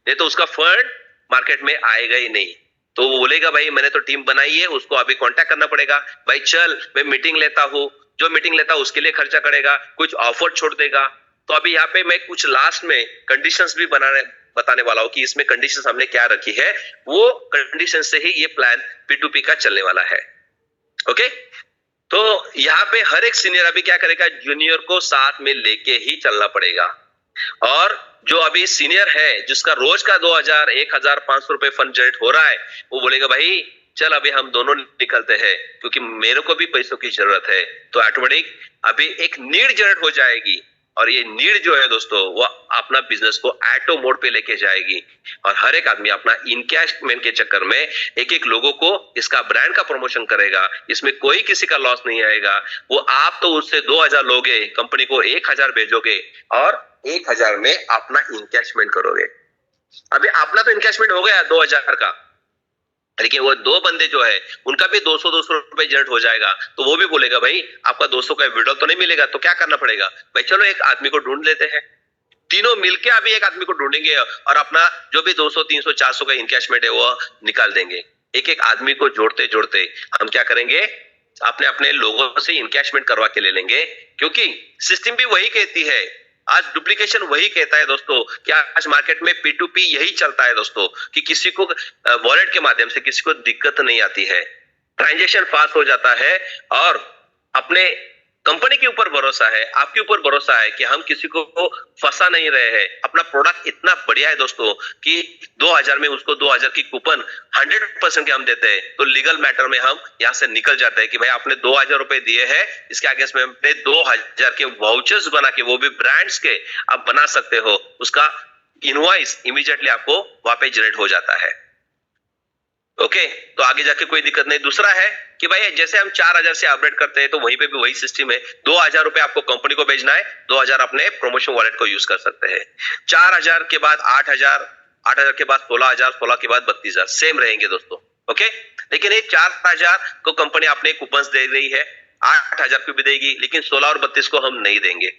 नहीं तो उसका फंड मार्केट में आएगा ही नहीं। तो वो बोलेगा भाई मैंने तो टीम बनाई है, उसको अभी कांटेक्ट करना पड़ेगा। भाई चल मैं मीटिंग लेता हूँ, जो मीटिंग लेता है उसके लिए खर्चा करेगा, कुछ ऑफर छोड़ देगा। तो अभी यहाँ पे मैं कुछ लास्ट में कंडीशंस भी बताने वाला हूँ कि इसमें कंडीशंस हमने क्या रखी है। वो कंडीशन से ही ये प्लान P2P का चलने वाला है। ओके, तो यहाँ पे हर एक सीनियर अभी क्या करेगा? जूनियर को साथ में लेके ही चलना पड़ेगा। और जो अभी सीनियर है जिसका रोज का 2000 1500 रुपए फंड जनरेट हो रहा है, वो बोलेगा भाई चल अभी हम दोनों निकलते हैं, क्योंकि मेरे को भी पैसों की जरूरत है। तो ऑटोमेटिक अभी एक नीड जनरेट हो जाएगी, और ये नीड जो है दोस्तों वो अपना बिजनेस को ऑटो मोड पे लेके जाएगी। और हर एक आदमी अपना इनकैशमेंट के चक्कर में एक लोगों को इसका ब्रांड का प्रमोशन करेगा। इसमें कोई किसी का लॉस नहीं आएगा। वो आप तो उससे 2000 लोगे, कंपनी को 1000 भेजोगे और 1000 में अपना इनकैशमेंट करोगे। अभी अपना तो इनकैशमेंट हो गया 2000 का, लेकिन वो दो बंदे जो है उनका भी 200-200 रुपए जनरेट हो जाएगा। तो वो भी बोलेगा भाई आपका 200 का विड्रॉल तो नहीं मिलेगा, तो क्या करना पड़ेगा? भाई चलो एक आदमी को ढूंढ लेते हैं। तीनों मिलके अभी एक आदमी को ढूंढेंगे और अपना जो भी 200, 300, 400 का इनकैशमेंट है वो निकाल देंगे। एक एक आदमी को जोड़ते जोड़ते हम क्या करेंगे? अपने अपने लोगों से इनकैशमेंट करवा के ले लेंगे, क्योंकि सिस्टम भी वही कहती है, आज डुप्लीकेशन वही कहता है दोस्तों कि आज मार्केट में P2P यही चलता है दोस्तों, कि किसी को वॉलेट के माध्यम से किसी को दिक्कत नहीं आती है, ट्रांजैक्शन फास्ट हो जाता है। और अपने कंपनी के ऊपर भरोसा है, आपके ऊपर भरोसा है कि हम किसी को फंसा नहीं रहे हैं। अपना प्रोडक्ट इतना बढ़िया है दोस्तों कि 2000 में उसको 2000 की कूपन 100% के हम देते हैं। तो लीगल मैटर में हम यहाँ से निकल जाते हैं कि भाई आपने 2000 रुपए दिए हैं, इसके आगे में 2000 के वाउचर्स बना के, वो भी ब्रांड्स के आप बना सकते हो। उसका इनवॉइस इमीडिएटली आपको वहां पे जनरेट हो जाता है। ओके, तो आगे जाके कोई दिक्कत नहीं। दूसरा है कि भाई जैसे हम 4000 से अपडेट करते हैं तो वहीं पे भी वही सिस्टम है। 2000 रुपए आपको कंपनी को भेजना है, 2000 अपने प्रमोशन वॉलेट को यूज कर सकते हैं। 4000 के बाद 8000, 8000 के बाद 16000, 16 के बाद 32000 सेम रहेंगे दोस्तों। ओके, लेकिन ये 4000 को कंपनी अपने कूपन्स दे रही है, 8000 को भी देगी, लेकिन 16 और 32 को हम नहीं देंगे।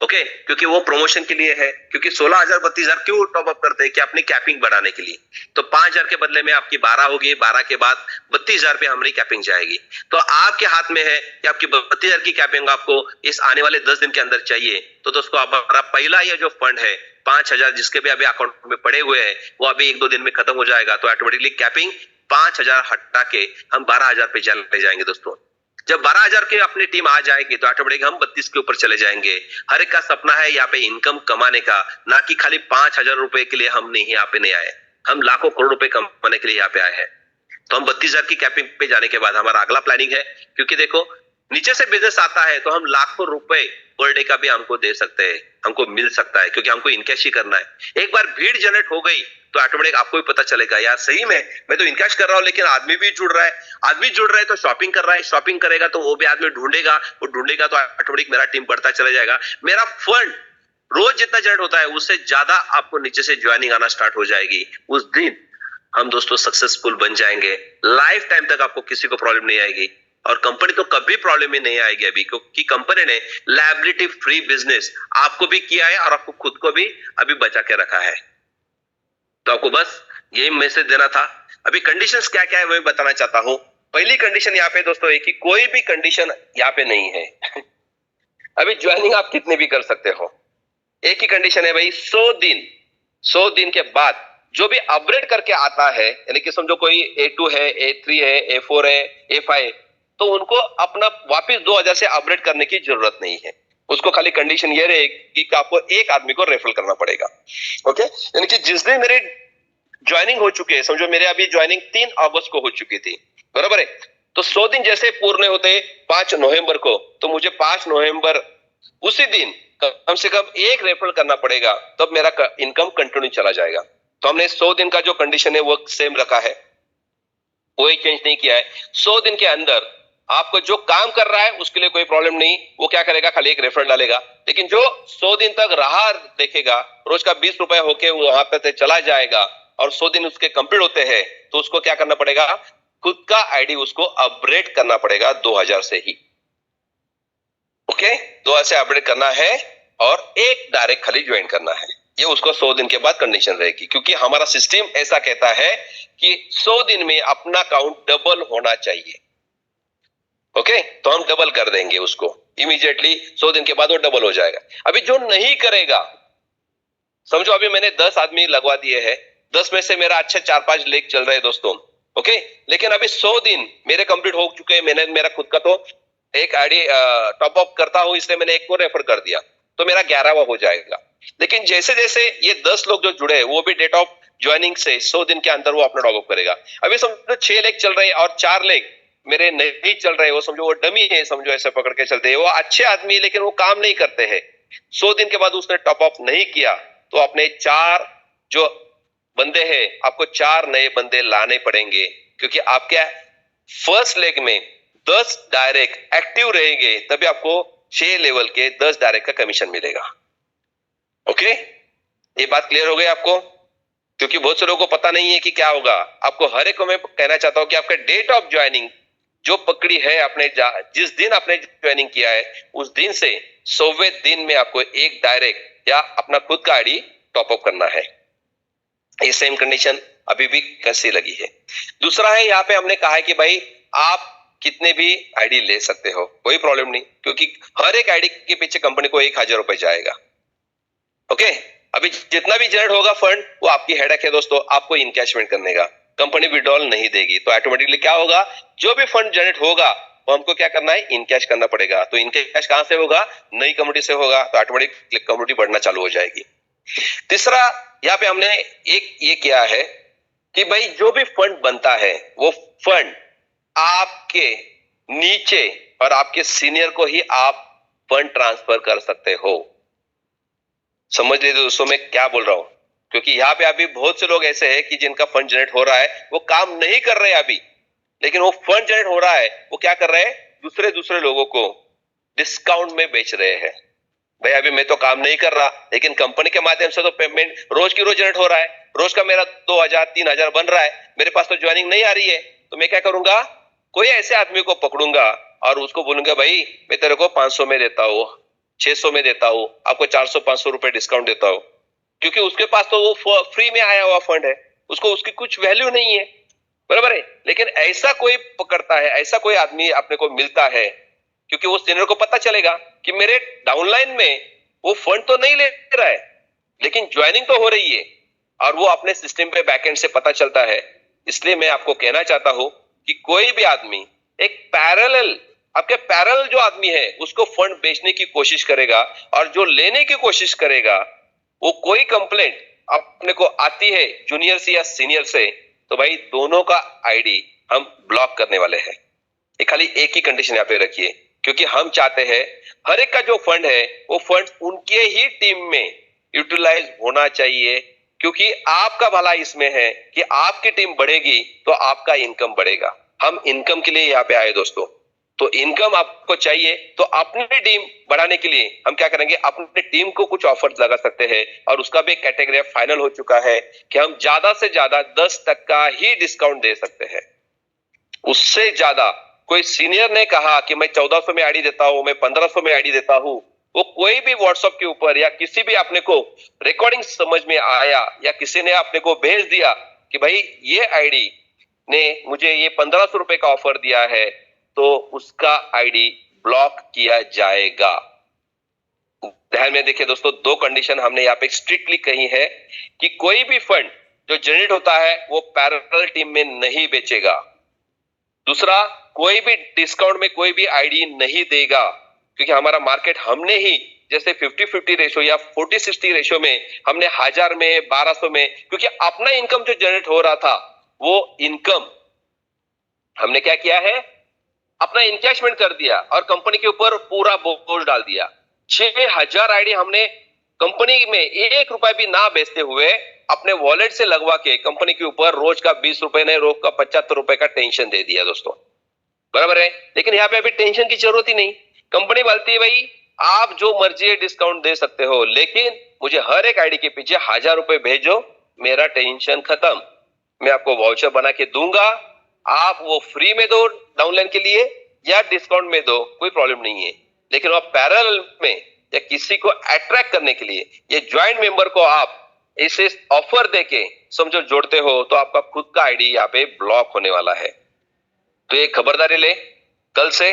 ओके, क्योंकि वो प्रमोशन के लिए है। क्योंकि 16000 32000 क्यों टॉप अप करते हैं? कि अपनी कैपिंग बढ़ाने के लिए। तो 5000 के बदले में आपकी 12 होगी, 12 के बाद 32000 पे हमारी कैपिंग जाएगी। तो आपके हाथ में है कि आपकी 32000 की कैपिंग आपको इस आने वाले 10 दिन के अंदर चाहिए। तो दोस्तों हमारा पहला ये जो फंड है 5000 जिसके भी अभी अकाउंट में पड़े हुए हैं, वो अभी 1-2 दिन में खत्म हो जाएगा। तो ऑटोमेटिकली कैपिंग 5000 हटा के हम 12000 पे चले जाएंगे दोस्तों। जब 12000 की अपनी टीम आ जाएगी तो ऑटोमेटिक हम 32 के ऊपर चले जाएंगे। हर एक का सपना है यहाँ पे इनकम कमाने का, ना कि खाली 5000 रुपए के लिए हम नहीं यहाँ पे नहीं आए। हम लाखों करोड़ रुपए कमाने के लिए यहाँ पे आए हैं। तो हम 32000 की कैपिंग पे जाने के बाद हमारा अगला प्लानिंग है, क्योंकि देखो नीचे से बिजनेस आता है तो हम लाखों रुपए पर डे का भी हमको दे सकते हैं। हमको मिल सकता है, क्योंकि हमको इनकैश ही करना है। एक बार भीड़ जनरेट हो गई तो ऑटोमेटिक आपको भी पता चलेगा, यार सही में मैं तो इनकैश कर रहा हूं लेकिन आदमी भी जुड़ रहा है, आदमी जुड़ रहा है तो शॉपिंग कर रहा है, शॉपिंग करेगा तो वो भी आदमी ढूंढेगा, वो ढूंढेगा तो ऑटोमेटिक मेरा टीम बढ़ता चला जाएगा, मेरा फंड रोज जितना जनरेट होता है उससे ज्यादा आपको नीचे से ज्वाइनिंग आना स्टार्ट हो जाएगी। उस दिन हम दोस्तों सक्सेसफुल बन जाएंगे, लाइफ टाइम तक आपको किसी को प्रॉब्लम नहीं आएगी, और कंपनी तो कभी प्रॉब्लम में नहीं आएगी अभी, क्योंकि कंपनी ने लायबिलिटी फ्री बिजनेस आपको भी किया है और आपको खुद को भी अभी बचा के रखा है। तो आपको बस यही मैसेज देना था। अभी कंडीशंस क्या क्या है वही बताना चाहता हूं। पहली कंडीशन यहाँ पे दोस्तों है कि कोई भी कंडीशन यहाँ पे नहीं है अभी ज्वाइनिंग आप कितने भी कर सकते हो। एक ही कंडीशन है भाई, 100 दिन के बाद जो भी अपग्रेड करके आता है, यानी कि समझो कोई A2 है, A3 है, A4 है, A5, तो उनको अपना वापस 2000 से अपग्रेड करने की जरूरत नहीं है। उसको खाली कंडीशन ये रहेगी कि आपको एक आदमी को रेफर करना पड़ेगा। ओके, यानी कि जिस दिन मेरे ज्वाइनिंग हो चुके हैं, समझो मेरे अभी ज्वाइनिंग 3 अगस्त को हो चुकी थी, बराबर है, तो 100 दिन जैसे पूर्ण होते 5 नवंबर को, तो मुझे 5 नवंबर उसी दिन कम से कम एक रेफर करना पड़ेगा, तब मेरा इनकम कंटिन्यू चला जाएगा। तो हमने 100 दिन का जो कंडीशन है वो सेम रखा है, कोई चेंज नहीं किया है। 100 दिन के अंदर आपको जो काम कर रहा है उसके लिए कोई प्रॉब्लम नहीं, वो क्या करेगा, खाली एक रेफर डालेगा। लेकिन जो 100 दिन तक राह देखेगा, रोज का 20 रुपए होके वहां पे चला जाएगा और 100 दिन उसके कंप्लीट होते हैं, तो उसको क्या करना पड़ेगा, खुद का आईडी उसको अपग्रेड करना पड़ेगा 2000 से ही। ओके, 2000 से अपग्रेड करना है और एक डायरेक्ट खाली ज्वाइन करना है। ये उसको 100 दिन के बाद कंडीशन रहेगी, क्योंकि हमारा सिस्टम ऐसा कहता है कि 100 दिन में अपना काउंट डबल होना चाहिए। ओके, तो हम डबल कर देंगे उसको इमीडिएटली, 100 दिन के बाद वो डबल हो जाएगा। अभी जो नहीं करेगा, समझो अभी मैंने 10 आदमी लगवा दिए हैं, 10 में से मेरा अच्छा 4-5 लेग चल रहे हैं दोस्तों। ओके, लेकिन अभी 100 दिन मेरे कंप्लीट हो चुके हैं, मैंने मेरा खुद का तो एक आईडी टॉप अप करता हूं, इसलिए मैंने एक को रेफर कर दिया, तो मेरा 11वां हो जाएगा। लेकिन जैसे जैसे ये 10 लोग जो जुड़े हैं, वो भी डेट ऑफ ज्वाइनिंग से 100 दिन के अंदर वो अपना टॉप अप करेगा। अभी समझो 6 लेग चल रहे हैं और 4 लेग मेरे नहीं चल रहे, वो समझो वो डमी है, समझो ऐसे पकड़ के चलते हैं, वो अच्छे आदमी है लेकिन वो काम नहीं करते हैं। 100 दिन के बाद उसने टॉप अप नहीं किया, तो अपने 4 जो बंदे हैं, आपको 4 नए बंदे लाने पड़ेंगे, क्योंकि आपके फर्स्ट लेग में 10 डायरेक्ट एक्टिव रहेंगे, तभी आपको 6 लेवल के 10 डायरेक्ट का कमीशन मिलेगा। ओके, ये बात क्लियर हो गई आपको? क्योंकि बहुत से लोगों को पता नहीं है कि क्या होगा। आपको हर एक को मैं कहना चाहता हूं कि आपका डेट ऑफ ज्वाइनिंग जो पकड़ी है आपने, जिस दिन आपने ज्वाइनिंग किया है, उस दिन से 100वें दिन में आपको एक डायरेक्ट या अपना खुद का आईडी टॉप अप करना है। ये सेम कंडीशन अभी भी कैसी लगी है। दूसरा है, यहाँ पे हमने कहा है कि भाई आप कितने भी आईडी ले सकते हो, कोई प्रॉब्लम नहीं, क्योंकि हर एक आईडी के पीछे कंपनी को 1000 रुपए जाएगा। ओके, अभी जितना भी जनरेट होगा फंड, वो आपकी हेडेक है दोस्तों, आपको इनकैशमेंट करने का, कंपनी विड्रॉल नहीं देगी। तो ऑटोमेटिकली क्या होगा, जो भी फंड जनरेट होगा वो हमको क्या करना है, इनकैश करना पड़ेगा। तो इनकैश कहां से होगा, नई कम्युनिटी से होगा, तो ऑटोमेटिक कम्युनिटी बढ़ना चालू हो जाएगी। तीसरा, यहाँ पे हमने एक ये किया है कि भाई जो भी फंड बनता है, वो फंड आपके नीचे और आपके सीनियर को ही आप फंड ट्रांसफर कर सकते हो। समझ लीजिए दोस्तों मैं क्या बोल रहा हूं, क्योंकि यहाँ पे अभी बहुत से लोग ऐसे हैं कि जिनका फंड जनरेट हो रहा है, वो काम नहीं कर रहे अभी, लेकिन वो फंड जनरेट हो रहा है, वो क्या कर रहे हैं, दूसरे लोगों को डिस्काउंट में बेच रहे हैं। भाई अभी मैं तो काम नहीं कर रहा, लेकिन कंपनी के माध्यम से तो पेमेंट रोज की रोज जनरेट हो रहा है, रोज का मेरा 2000-3000 बन रहा है, मेरे पास तो ज्वाइनिंग नहीं आ रही है। तो मैं क्या करूंगा, कोई ऐसे आदमी को पकड़ूंगा और उसको बोलूंगा, भाई मैं तेरे को 500 में देता हूं, 600 में देता हूं, आपको 400-500 रुपए डिस्काउंट देता हूं, क्योंकि उसके पास तो वो फ्री में आया हुआ फंड है, उसको उसकी कुछ वैल्यू नहीं है, बराबर है। लेकिन ऐसा कोई पकड़ता है, ऐसा कोई आदमी अपने को मिलता है, क्योंकि वो सीनियर को पता चलेगा कि मेरे डाउनलाइन में वो फंड तो नहीं ले रहा है, लेकिन ज्वाइनिंग तो हो रही है, और वो अपने सिस्टम पे बैकएंड से पता चलता है। इसलिए मैं आपको कहना चाहता हूं कि कोई भी आदमी एक पैरेलल, आपके पैरेलल जो आदमी है उसको फंड बेचने की कोशिश करेगा, और जो लेने की कोशिश करेगा, वो कोई कंप्लेंट अपने को आती है जूनियर से या सीनियर से, तो भाई दोनों का आईडी हम ब्लॉक करने वाले हैं। खाली एक ही कंडीशन यहाँ पे रखिए, क्योंकि हम चाहते हैं हर एक का जो फंड है वो फंड उनके ही टीम में यूटिलाइज होना चाहिए, क्योंकि आपका भला इसमें है कि आपकी टीम बढ़ेगी तो आपका इनकम बढ़ेगा। हम इनकम के लिए यहाँ पे आए दोस्तों, तो इनकम आपको चाहिए तो अपनी टीम बढ़ाने के लिए हम क्या करेंगे, अपनी टीम को कुछ ऑफर लगा सकते हैं और उसका भी कैटेगरी फाइनल हो चुका है कि हम ज्यादा से ज्यादा 10% ही डिस्काउंट दे सकते हैं। उससे ज्यादा कोई सीनियर ने कहा कि मैं 1400 में आईडी देता हूं, मैं 1500 में आईडी देता हूं, वो कोई भी व्हाट्सएप के ऊपर या किसी भी आपने को रिकॉर्डिंग समझ में आया या किसी ने आपने को भेज दिया कि भाई ये आईडी ने मुझे ये 1500 रुपए का ऑफर दिया है, तो उसका आईडी ब्लॉक किया जाएगा। ध्यान में देखिए दोस्तों, दो कंडीशन हमने यहाँ पे स्ट्रिक्टली कही है कि कोई भी फंड जो जनरेट होता है वो पैरेलल टीम में नहीं बेचेगा। दूसरा, कोई भी डिस्काउंट में कोई भी आईडी नहीं देगा, क्योंकि हमारा मार्केट हमने ही जैसे 50-50 रेशो या 40-60 रेशो में हमने 1000 में 1200 में, क्योंकि अपना इनकम जो जनरेट हो रहा था वो इनकम हमने क्या किया है, अपना इनकैशमेंट कर दिया और कंपनी के ऊपर पूरा बोझ डाल दिया। 6000 आईडी हमने कंपनी में 1 रुपए भी ना बेचते हुए अपने वॉलेट से लगवा के कंपनी के ऊपर रोज का 20 रुपए नहीं, रोज का 75 रुपए का टेंशन दे दिया दोस्तों, बराबर है। लेकिन यहाँ पे अभी टेंशन की जरूरत ही नहीं। कंपनी बोलती है भाई आप जो मर्जी डिस्काउंट दे सकते हो, लेकिन मुझे हर एक आईडी के पीछे 1000 रुपए भेजो, मेरा टेंशन खत्म। मैं आपको वाउचर बना के दूंगा, आप वो फ्री में दो डाउनलाइन के लिए या डिस्काउंट में दो, कोई प्रॉब्लम नहीं है। लेकिन आप पैरेलल में या किसी को अट्रैक्ट करने के लिए ये ज्वाइंट मेंबर को आप इसे ऑफर देके समझो जोड़ते हो, तो आपका खुद का आईडी यहाँ पे ब्लॉक होने वाला है। तो ये खबरदारी ले, कल से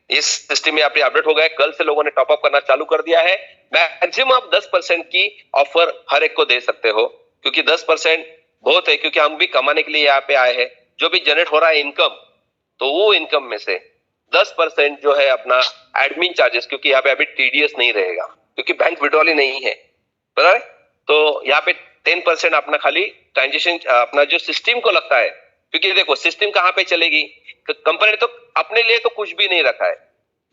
इस सिस्टम में आपने अपडेट हो गए, कल से लोगों ने टॉप अप करना चालू कर दिया है। मैक्सिमम आप 10% की ऑफर हर एक को दे सकते हो, क्योंकि 10% बहुत है, क्योंकि हम भी कमाने के लिए यहाँ पे आए हैं। जो भी जनरेट हो रहा है इनकम, तो वो इनकम में से 10% जो है अपना एडमिन चार्जेस, क्योंकि यहाँ पे अभी टीडीएस नहीं रहेगा, क्योंकि बैंक विड्रॉल ही नहीं है, बराबर। तो यहाँ पे 10% अपना खाली ट्रांजेक्शन अपना जो सिस्टम को लगता है, क्योंकि देखो सिस्टम कहाँ पे चलेगी, कंपनी ने तो अपने लिए तो कुछ भी नहीं रखा है।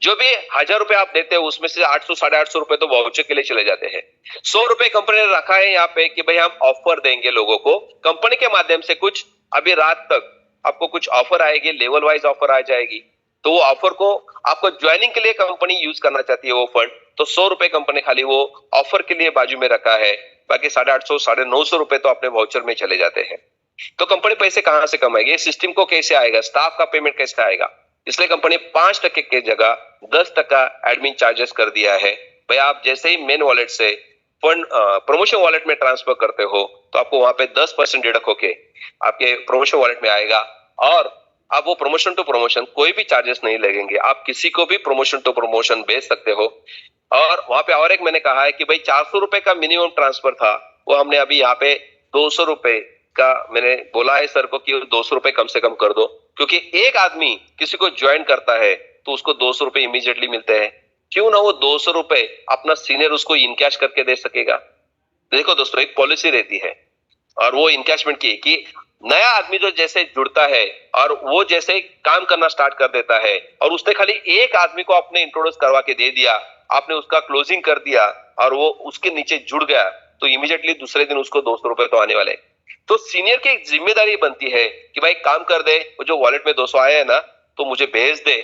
जो भी 1000 रुपए आप देते हो उसमें से 800 850 रुपए तो वाउचर के लिए चले जाते हैं। 100 रुपए कंपनी ने रखा है यहाँ पे कि भाई हम ऑफर देंगे लोगों को, कंपनी के माध्यम से कुछ अभी रात तक आपको कुछ ऑफर आएगी, लेवल वाइज ऑफर आ जाएगी। तो वो ऑफर को आपको ज्वाइनिंग के लिए कंपनी यूज करना चाहती है वो फंड, तो 100 रुपए कंपनी खाली वो ऑफर के लिए बाजू में रखा है, बाकी 850 950 रुपए तो अपने वाउचर में चले जाते हैं। तो कंपनी पैसे कहां से कमाएगी, सिस्टम को कैसे आएगा, स्टाफ का पेमेंट कैसे आएगा, इसलिए कंपनी 5% की जगह 10% एडमिन चार्जेस कर दिया है। भाई आप जैसे ही मेन वॉलेट से फंड प्रमोशन वॉलेट में ट्रांसफर करते हो तो आपको वहां पे 10% डिडक्ट होके आपके प्रमोशन वॉलेट में आएगा, और आप वो प्रमोशन टू प्रमोशन कोई भी चार्जेस नहीं लगेंगे। आप किसी को भी प्रमोशन टू प्रमोशन भेज सकते हो। और वहां पे और एक मैंने कहा है कि भाई 400 रुपए का मिनिमम ट्रांसफर था, वो हमने अभी यहाँ पे 200 रुपए का मैंने बोला है सर को कि 200 रुपए कम से कम कर दो, क्योंकि एक आदमी किसी को ज्वाइन करता है तो उसको 200 रुपए इमीडिएटली मिलते हैं। क्यों ना वो 200 रुपए अपना सीनियर उसको इनकैश करके दे सकेगा। देखो दोस्तों, एक पॉलिसी रहती है और वो इनकैशमेंट की कि नया आदमी जो जैसे जुड़ता है और वो जैसे काम करना स्टार्ट कर देता है और उसने खाली एक आदमी को आपने इंट्रोड्यूस करवा के दे दिया, आपने उसका क्लोजिंग कर दिया और वो उसके नीचे जुड़ गया, तो इमीडिएटली दूसरे दिन उसको 200 रुपए तो आने वाले। तो सीनियर की एक जिम्मेदारी बनती है कि भाई काम कर दे, वो जो वॉलेट में 200 आया है ना तो मुझे भेज दे,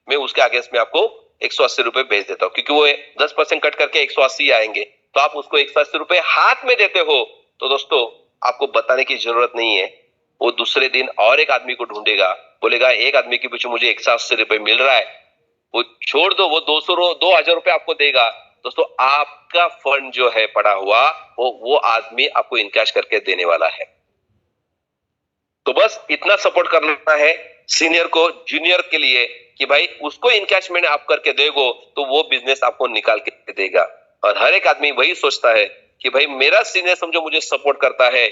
मैं उसके अगेंस्ट में आपको 180 रुपए भेज देता हूँ, क्योंकि वो 10% कट करके 180 आएंगे, तो आप उसको 180 रुपए हाथ में देते हो। तो दोस्तों आपको बताने की जरूरत नहीं है, वो दूसरे दिन और एक आदमी को ढूंढेगा, बोलेगा एक आदमी के पीछे मुझे 180 रुपए मिल रहा है, वो छोड़ दो, वो 2000 रुपए आपको देगा। दोस्तों आपका फंड जो है पड़ा हुआ वो आदमी आपको इनकैश करके देने वाला है। तो बस इतना सपोर्ट करना है सीनियर को जूनियर के लिए कि भाई उसको इनकैशमेंट आप करके देगो तो वो बिजनेस आपको निकाल के देगा। और हर एक आदमी वही सोचता है कि भाई मेरा सीनियर समझो मुझे सपोर्ट करता है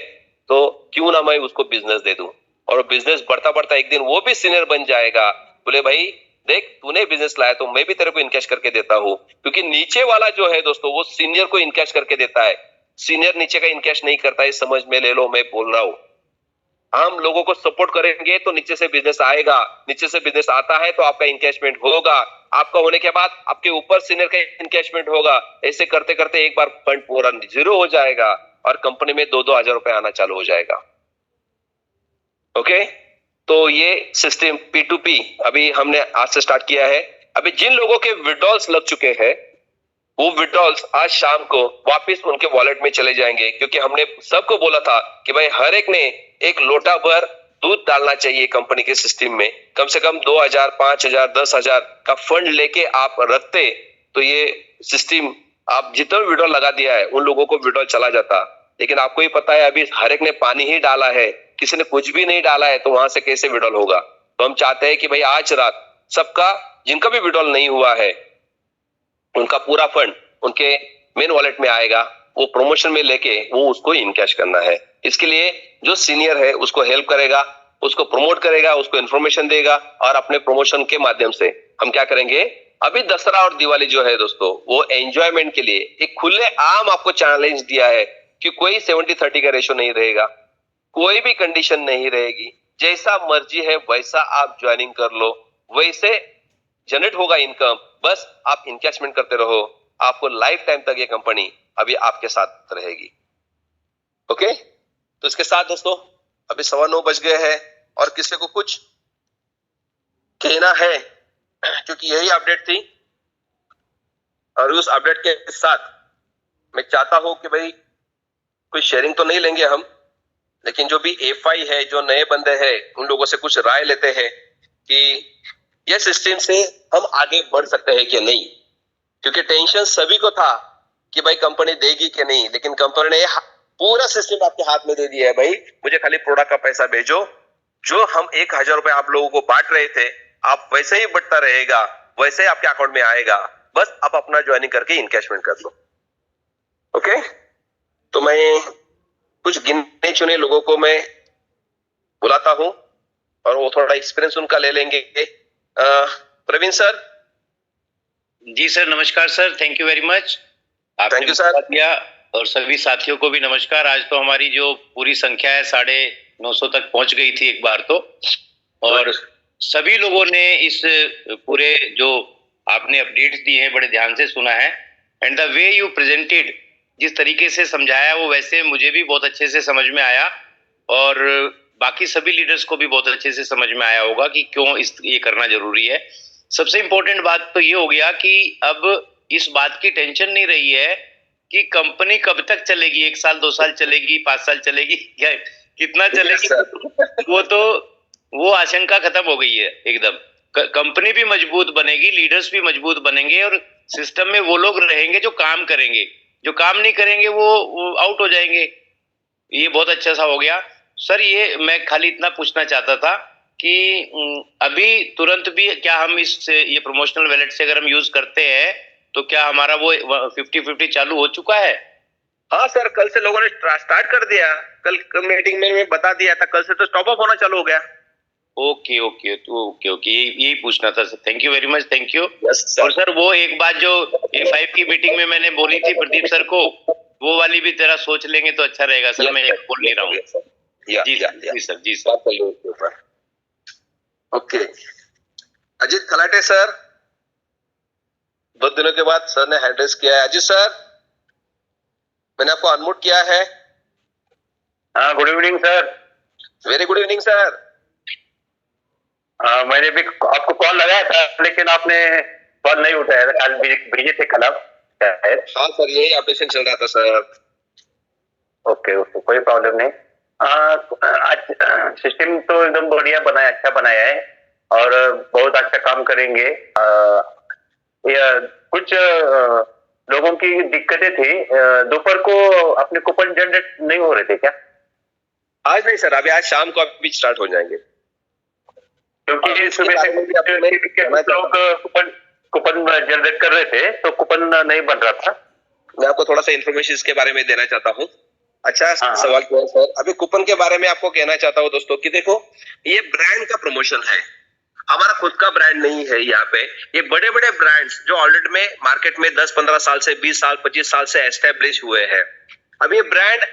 तो क्यों ना मैं उसको बिजनेस दे दूं, और बिजनेस बढ़ता बढ़ता एक दिन वो भी सीनियर बन जाएगा। बोले भाई देख तूने बिजनेस लाया तो मैं भी तेरे को इनकैश करके देता हूं, क्योंकि नीचे वाला जो है दोस्तों वो सीनियर को इनकैश करके देता है, सीनियर नीचे का इनकैश नहीं करता है, समझ में ले लो मैं बोल रहा हूं। हम लोगों को सपोर्ट करेंगे तो नीचे से बिजनेस आएगा, नीचे से बिजनेस आता है तो आपका इनकैशमेंट होगा, आपका होने के बाद आपके ऊपर सीनियर का इनकैशमेंट होगा। ऐसे करते करते एक बार फंड पूरा जीरो हो जाएगा और कंपनी में 2-2 हजार रुपए आना चालू हो जाएगा। ओके, तो ये सिस्टम P2P अभी हमने आज से स्टार्ट किया है। अभी जिन लोगों के विड्रॉल्स लग चुके हैं वो विड्रॉल्स आज शाम को वापस उनके वॉलेट में चले जाएंगे, क्योंकि हमने सबको बोला था कि भाई हर एक ने एक लोटा भर दूध डालना चाहिए कंपनी के सिस्टम में। कम से कम 2000, 5000, 10,000 का फंड लेके आप रखते तो ये सिस्टम आप जितना भी विड्रॉल लगा दिया है उन लोगों को विड्रॉल चला जाता। लेकिन आपको ही पता है अभी हर एक ने पानी ही डाला है, किसी ने कुछ भी नहीं डाला है, तो वहां से कैसे विड्रॉल होगा। तो हम चाहते हैं कि भाई आज रात सबका जिनका भी विड्रॉल नहीं हुआ है उनका पूरा फंड उनके मेन वॉलेट में आएगा, वो प्रमोशन में लेके वो उसको इनकैश करना है। इसके लिए जो सीनियर है उसको हेल्प करेगा, उसको प्रमोट करेगा, उसको इन्फॉर्मेशन देगा और अपने प्रमोशन के माध्यम से हम क्या करेंगे, अभी दशहरा और दिवाली जो है दोस्तों वो एंजॉयमेंट के लिए एक खुले आम आपको चैलेंज दिया है कि कोई 70-30 का रेशो नहीं रहेगा, कोई भी कंडीशन नहीं रहेगी, जैसा मर्जी है वैसा आप ज्वाइनिंग कर लो, वैसे जनरेट होगा इनकम, बस आप इनकैशमेंट करते रहो, आपको लाइफ टाइम तक ये कंपनी अभी आपके साथ रहेगी। ओके, तो इसके साथ दोस्तों अभी 9:15 बज गए हैं और किसी को कुछ कहना है, क्योंकि यही अपडेट थी और उस अपडेट के साथ मैं चाहता हूं कि भाई कोई शेयरिंग तो नहीं लेंगे हम, लेकिन जो भी एफआई है, जो नए बंदे हैं उन लोगों से कुछ राय लेते हैं कि ये सिस्टम से हम आगे बढ़ सकते हैं कि नहीं। क्योंकि टेंशन सभी को था कि भाई कंपनी देगी कि नहीं, लेकिन कंपनी ने पूरा सिस्टम आपके हाथ में दे दिया है। भाई मुझे खाली प्रोडक्ट का पैसा भेजो, जो हम 1000 रुपए आप लोगों को बांट रहे थे आप वैसे ही बढ़ता रहेगा, वैसे ही आपके अकाउंट में आएगा, बस आप अपना ज्वाइनिंग करके इनकैशमेंट कर लो। ओके, तो मैं कुछ गिने चुने लोगों को मैं बुलाता हूं और वो थोड़ा एक्सपीरियंस उनका ले लेंगे। प्रवीण सर। जी सर, नमस्कार sir, thank you very much. Thank you sir. किया और सभी साथियों को भी नमस्कार। आज तो हमारी जो पूरी संख्या है 950 तक पहुंच गई थी एक बार तो, और सभी लोगों ने इस पूरे जो आपने अपडेट्स दिए हैं बड़े ध्यान से सुना है, and the way you presented, जिस तरीके से समझाया वो वैसे मुझे भी बहुत अच्छे से समझ में आया और बाकी सभी लीडर्स को भी बहुत अच्छे से समझ में आया होगा कि क्यों ये करना जरूरी है। सबसे इम्पोर्टेंट बात तो ये हो गया कि अब इस बात की टेंशन नहीं रही है कि कंपनी कब तक चलेगी, 1 साल 2 साल चलेगी, 5 साल चलेगी, क्या कितना चलेगी, वो आशंका खत्म हो गई है एकदम। कंपनी भी मजबूत बनेगी, लीडर्स भी मजबूत बनेंगे और सिस्टम में वो लोग रहेंगे जो काम करेंगे, जो काम नहीं करेंगे वो आउट हो जाएंगे। ये बहुत अच्छा सा हो गया सर। ये मैं खाली इतना पूछना चाहता था कि अभी तुरंत भी क्या हम इस ये प्रमोशनल वैलेट से अगर हम यूज करते हैं तो क्या हमारा वो 50-50 चालू हो चुका है? हाँ सर, कल से लोगों ने स्टार्ट कर दिया, कल मीटिंग में मैं बता दिया था, कल से तो स्टॉप अप होना चालू हो गया। ओके ओके ओके ओके, यही पूछना था sir. Thank you very much, thank you. और सर वो एक बात जो A5 की मीटिंग में मैंने बोली थी प्रदीप सर को, वो वाली भी जरा सोच लेंगे तो अच्छा रहेगा सर। मैं बोल नहीं रहा हूँ। जी sir. Okay, Ajit Khalate sir, 2 दिनों के बाद सर ने हैंड रेस किया है। अजीत सर, मैंने आपको अनम्यूट किया है। हाँ, good evening sir. Very good evening sir. मैंने भी आपको कॉल लगाया था लेकिन आपने कॉल नहीं उठाया था, आज बिजी थे कल आप। हाँ सर, यही ऑपरेशन चल रहा था सर। ओके ओके, कोई प्रॉब्लम नहीं। सिस्टम तो एकदम बढ़िया बनाया, अच्छा बनाया है और बहुत अच्छा काम करेंगे। कुछ लोगों की दिक्कतें थी, दोपहर को अपने कूपन जनरेट नहीं हो रहे थे क्या? आज नहीं सर, अभी आज शाम को अभी स्टार्ट हो जाएंगे, क्योंकि सुबह से लोग कूपन जनरेट कर रहे थे तो कूपन नहीं बन रहा था। मैं आपको थोड़ा सा इन्फॉर्मेशन इसके बारे में देना चाहता हूँ। अच्छा सवाल किया सर। अभी कूपन के बारे में आपको कहना चाहता हूँ दोस्तों कि देखो, ये ब्रांड का प्रमोशन है, हमारा खुद का ब्रांड नहीं है। यहाँ पे ये बड़े बड़े ब्रांड्स जो ऑलरेडी में मार्केट में 10-15 साल से 20 साल 25 साल से एस्टेब्लिश हुए हैं, अब ये ब्रांड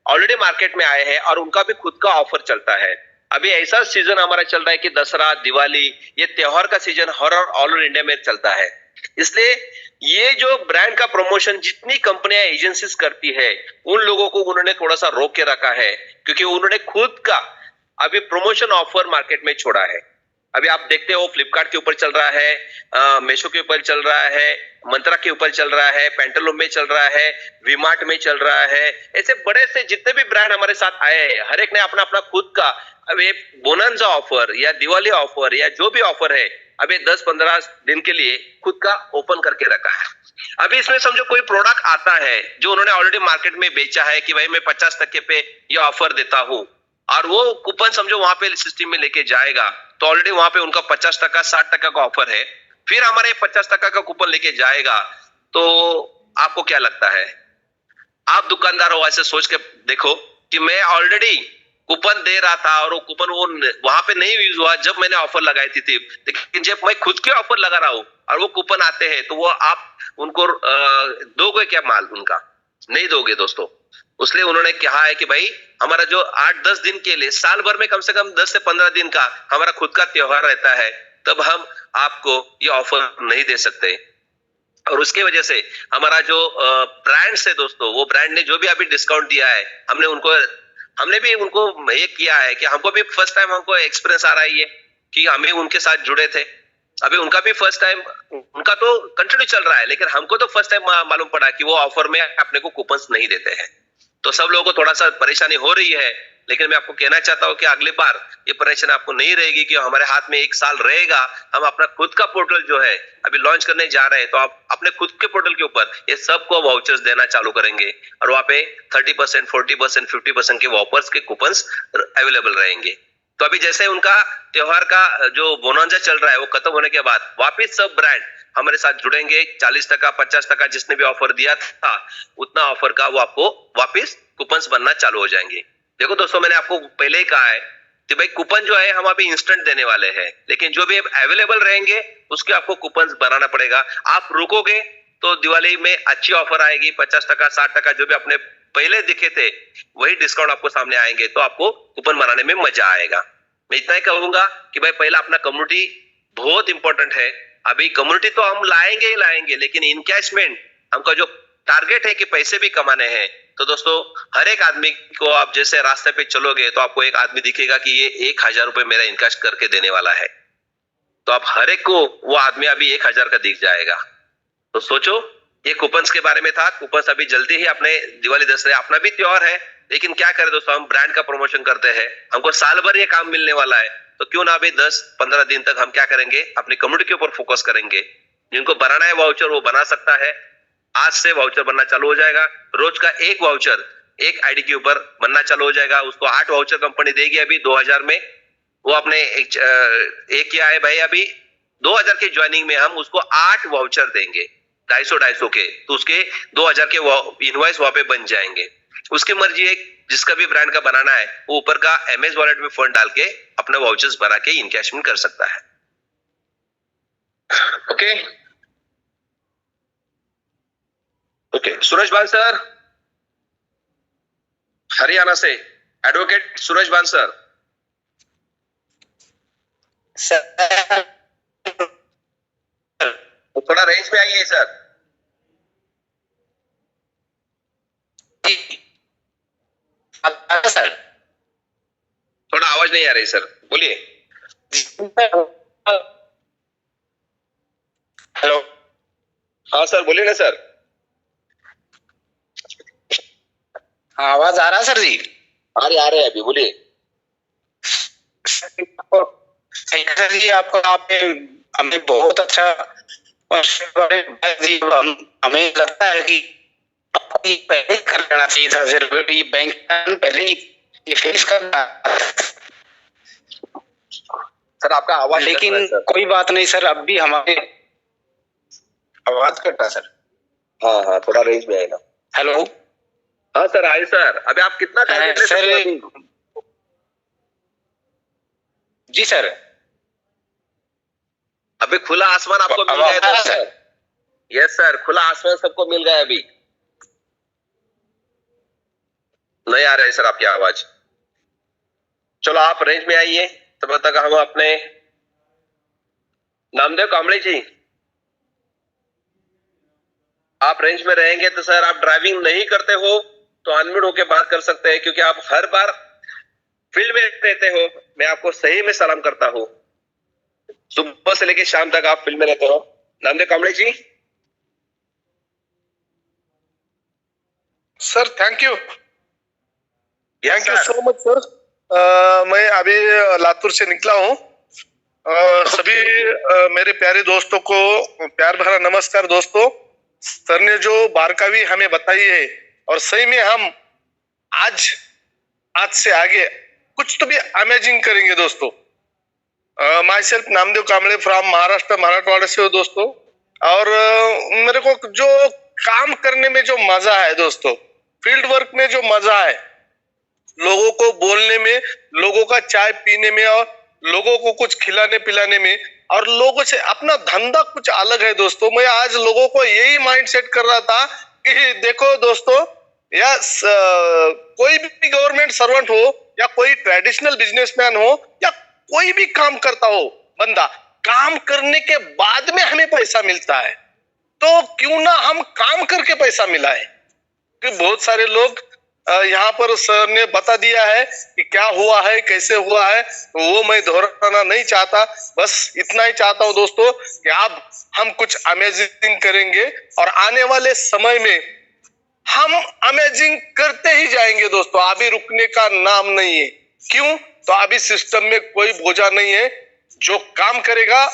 ऑलरेडी मार्केट में आए हैं और उनका भी खुद का ऑफर चलता है। अभी ऐसा सीजन हमारा चल रहा है कि दसरा, दिवाली, ये त्योहार का सीजन हर ऑल ओवर इंडिया में चलता है। इसलिए ये जो ब्रांड का प्रमोशन जितनी कंपनियां एजेंसीज करती है, उन लोगों को उन्होंने थोड़ा सा रोक के रखा है, क्योंकि उन्होंने खुद का अभी प्रमोशन ऑफर मार्केट में छोड़ा है। अभी आप देखते हो फ्लिपकार्ट के ऊपर चल रहा है, मीशो के ऊपर चल रहा है, मंत्रा के ऊपर चल रहा है, पेंटालून में चल रहा है, वीमार्ट में चल रहा है। ऐसे बड़े से जितने भी ब्रांड हमारे साथ आए हैं, हर एक ने अपना अपना खुद का अभी बोनंजा ऑफर या दिवाली ऑफर या जो भी ऑफर है, अभी 10-15 दिन के लिए खुद का ओपन करके रखा है। अभी इसमें समझो कोई प्रोडक्ट आता है जो उन्होंने ऑलरेडी मार्केट में बेचा है कि भाई मैं 50% पे ये ऑफर देता हूं, और वो कूपन समझो वहां पे सिस्टम में लेके जाएगा, तो ऑलरेडी वहां पे उनका 50%, 60% का ऑफर है। फिर हमारे 50% का कूपन लेके जाएगा, तो आपको क्या लगता है? आप दुकानदार हो, ऐसे सोच के देखो कि मैं ऑलरेडी कूपन दे रहा था और वो कूपन वो वहां पे नहीं यूज हुआ जब मैंने ऑफर लगाई थी, लेकिन जब मैं खुद के ऑफर लगा रहा हूं और वो कूपन आते हैं, तो वो आप उनको दोगे क्या माल? उनका नहीं दोगे दोस्तों। इसलिए उन्होंने कहा है कि भाई हमारा जो 8-10 दिन के लिए, साल भर में कम से कम 10 से 15 दिन का हमारा खुद का त्योहार रहता है, तब हम आपको ये ऑफर नहीं दे सकते। और उसके वजह से हमारा जो ब्रांड्स है दोस्तों, वो ब्रांड ने जो भी अभी डिस्काउंट दिया है, हमने भी उनको ये किया है कि हमको भी फर्स्ट टाइम हमको एक्सपीरियंस आ रहा है ये कि हम भी उनके साथ जुड़े थे। अभी उनका भी फर्स्ट टाइम, उनका तो कंटिन्यू चल रहा है, लेकिन हमको तो फर्स्ट टाइम मालूम पड़ा कि वो ऑफर में अपने को कूपन्स नहीं देते हैं। तो सब लोगों को थोड़ा सा परेशानी हो रही है, लेकिन मैं आपको कहना चाहता हूं कि अगली बार ये परेशानी आपको नहीं रहेगी, कि हमारे हाथ में 1 साल रहेगा। हम अपना खुद का पोर्टल जो है अभी लॉन्च करने जा रहे हैं, तो आप अपने खुद के पोर्टल के ऊपर ये सबको वाउचर्स देना चालू करेंगे, और वहां पे 30%, 40%, 50% के वाउचर्स के कूपन्स अवेलेबल रहेंगे। तो अभी जैसे उनका त्योहार का जो बोनांजा चल रहा है वो खत्म होने के बाद वापिस सब ब्रांड हमारे साथ जुड़ेंगे। 40%, 50% जिसने भी ऑफर दिया था, उतना ऑफर का वो आपको वापिस कूपन्स बनना चालू हो जाएंगे। देखो दोस्तों, मैंने आपको पहले ही कहा है कि भाई कूपन जो है हम अभी इंस्टेंट देने वाले हैं, लेकिन जो भी अवेलेबल रहेंगे उसके आपको कूपन्स बनाना पड़ेगा। आप रुकोगे तो दिवाली में अच्छी ऑफर आएगी, 50%, 60% जो भी अपने पहले दिखे थे वही डिस्काउंट आपको सामने आएंगे, तो आपको कूपन बनाने में मजा आएगा। मैं इतना ही कहूंगा कि भाई पहला अपना कम्युनिटी बहुत इंपॉर्टेंट है। अभी कम्युनिटी तो हम लाएंगे ही लाएंगे, लेकिन इनकैशमेंट हमका जो टारगेट है कि पैसे भी कमाने हैं, तो दोस्तों हर एक आदमी को आप जैसे रास्ते पे चलोगे तो आपको एक आदमी दिखेगा कि ये 1000 रुपए मेरा इनकैश करके देने वाला है, तो आप हर एक को वो आदमी अभी 1000 का दिख जाएगा। तो सोचो, ये कूपन्स के बारे में था। कूपन्स अभी जल्दी ही अपने दिवाली दशहरा, अपना भी त्योहार है, लेकिन क्या करें दोस्तों, हम ब्रांड का प्रमोशन करते हैं, हमको साल भर ये काम मिलने वाला है, तो क्यों ना अभी 10-15 दिन तक हम क्या करेंगे, अपनी कम्युनिटी के ऊपर फोकस करेंगे। जिनको बनाना है वाउचर वो बना सकता है। आज से वाउचर बनना चालू हो जाएगा। रोज का एक वाउचर एक आईडी के ऊपर बनना चालू हो जाएगा। उसको 8 वाउचर कंपनी देगी अभी 2000 में। वो अपने एक किया है भाई, अभी 2000 के ज्वाइनिंग में हम उसको 8 वाउचर देंगे, 250 के, तो उसके 2000 के इनवॉइस वहां पे बन जाएंगे। उसकी मर्जी है, जिसका भी ब्रांड का बनाना है वो ऊपर का एमएस वॉलेट में फंड डाल के अपने वाउचर्स बना के इनकैशमेंट कर सकता है। ओके, सूरज बान सर, हरियाणा से एडवोकेट सूरज बान सर। थोड़ा रेंज में आइए सर। सर थोड़ा आवाज नहीं आ रही सर, बोलिए। हेलो, हाँ सर बोलिए ना सर। हाँ आवाज आ रहा है सर जी? आ रहे हैं अभी, बोलिए। सर जी, आपको आपने हमें बहुत अच्छा हमें लगता है कि पहले कर लेना चाहिए था सर, ये बैंक पहले ये फेस करना। सर आपका आवाज, लेकिन कोई बात नहीं सर, अब भी हमारे आवाज कटा सर। हाँ थोड़ा रेंज में आएगा। हेलो, हाँ सर आए सर। अभी आप कितना टारगेट ले सकते हैं? जी सर, अभी खुला आसमान आपको मिल गया है सर। यस सर, खुला आसमान सबको मिल गया अभी। नहीं आ रहा है सर आपकी आवाज। चलो आप रेंज में आइए, तब तक हम अपने नामदेव कांबळे जी, आप रेंज में रहेंगे तो सर आप ड्राइविंग नहीं करते हो तो अनम्यूट होके बात कर सकते हैं, क्योंकि आप हर बार फील्ड में रहते हो। मैं आपको सही में सलाम करता हूं, सुबह से लेकर शाम तक आप फील्ड में रहते हो। Namdev Kamble ji. Sir thank you yes so much sir. मैं अभी लातूर से निकला हूँ। सभी मेरे प्यारे दोस्तों को प्यार भरा नमस्कार। दोस्तों, सर ने जो बारकावी हमें बताई है और सही में हम आज से आगे कुछ तो भी अमेजिंग करेंगे दोस्तों। My self Namdev Kamble from Maharashtra, Marathwada से हो दोस्तों। और मेरे को जो काम करने में जो मजा है दोस्तों, फील्ड वर्क में जो मजा है, लोगों को बोलने में, लोगों का चाय पीने में और लोगों को कुछ खिलाने पिलाने में, और लोगों से अपना धंधा कुछ अलग है दोस्तों। मैं आज लोगों को यही माइंड सेट कर रहा था कि देखो दोस्तों, या कोई भी गवर्नमेंट सर्वेंट हो या कोई ट्रेडिशनल बिजनेसमैन हो या कोई भी काम करता हो बंदा, काम करने के बाद में हमें पैसा मिलता है, तो क्यों ना हम काम करके पैसा मिलाए। कि बहुत सारे लोग यहाँ पर सर ने बता दिया है कि क्या हुआ है, कैसे हुआ है, वो मैं दोहराना नहीं चाहता। बस इतना ही चाहता हूँ दोस्तों कि अब हम कुछ अमेजिंग करेंगे और आने वाले समय में हम अमेजिंग करते ही जाएंगे दोस्तों। अभी रुकने का नाम नहीं है। क्यों? तो अभी सिस्टम में कोई बोझा नहीं है। जो काम करेगा,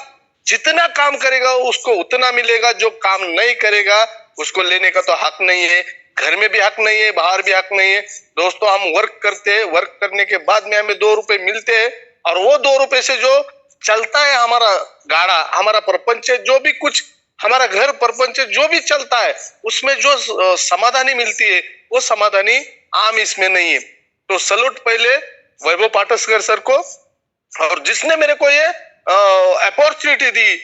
जितना काम करेगा उसको उतना मिलेगा। जो काम नहीं करेगा उसको लेने का तो हक नहीं है। घर में भी हक नहीं है, बाहर भी हक नहीं है दोस्तों। हम वर्क करते हैं, वर्क करने के बाद में हमें 2 रुपए मिलते हैं और वो 2 रुपए से जो चलता है हमारा गाड़ा, हमारा प्रपंच, जो भी कुछ हमारा घर प्रपंच जो भी चलता है, उसमें जो समाधानी मिलती है वो समाधानी आम इसमें नहीं है। तो सलूट पहले वैभव पाटसकर सर को, और जिसने मेरे को ये अपॉर्चुनिटी दी,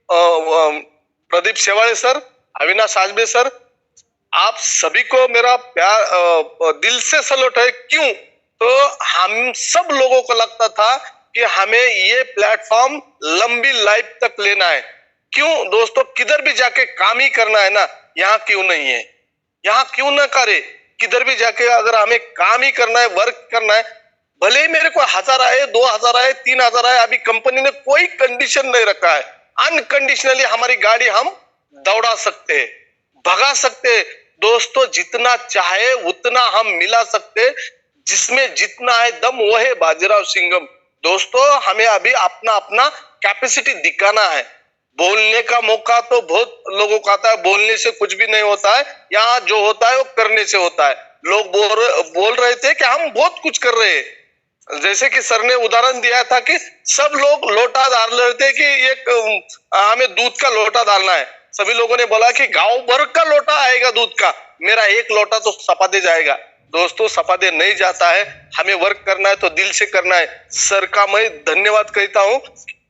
प्रदीप सेवाळे सर, अविनाश आजबे सर, आप सभी को मेरा प्यार दिल से सलूट है। क्यों? तो हम सब लोगों को लगता था कि हमें ये प्लेटफॉर्म लंबी लाइफ तक लेना है। क्यों दोस्तों? किधर भी जाके काम ही करना है ना, यहाँ क्यों नहीं है, यहाँ क्यों ना करे। किधर भी जाके अगर हमें काम ही करना है, वर्क करना है, भले ही मेरे को 1000 आए, 2000 आए, 3000 आए, अभी कंपनी ने कोई कंडीशन नहीं रखा है। अनकंडीशनली हमारी गाड़ी हम दौड़ा सकते हैं, भगा सकते हैं दोस्तों। जितना चाहे उतना हम मिला सकते। जिसमें जितना है दम वो है बाजीराव सिंघम दोस्तों। हमें अभी अपना अपना कैपेसिटी दिखाना है। बोलने का मौका तो बहुत लोगों को आता है, बोलने से कुछ भी नहीं होता है। यहाँ जो होता है वो करने से होता है। लोग बोल रहे थे कि हम बहुत कुछ कर रहे हैं। जैसे कि सर ने उदाहरण दिया था कि सब लोग लोटा डाल रहे थे कि एक हमें दूध का लोटा डालना है। सभी लोगों ने बोला कि गांव भर का लोटा आएगा दूध का, मेरा एक लोटा तो सपादे जाएगा। दोस्तों, सपादे नहीं जाता है। हमें वर्क करना है तो दिल से करना है। सर का मैं धन्यवाद कहता हूँ,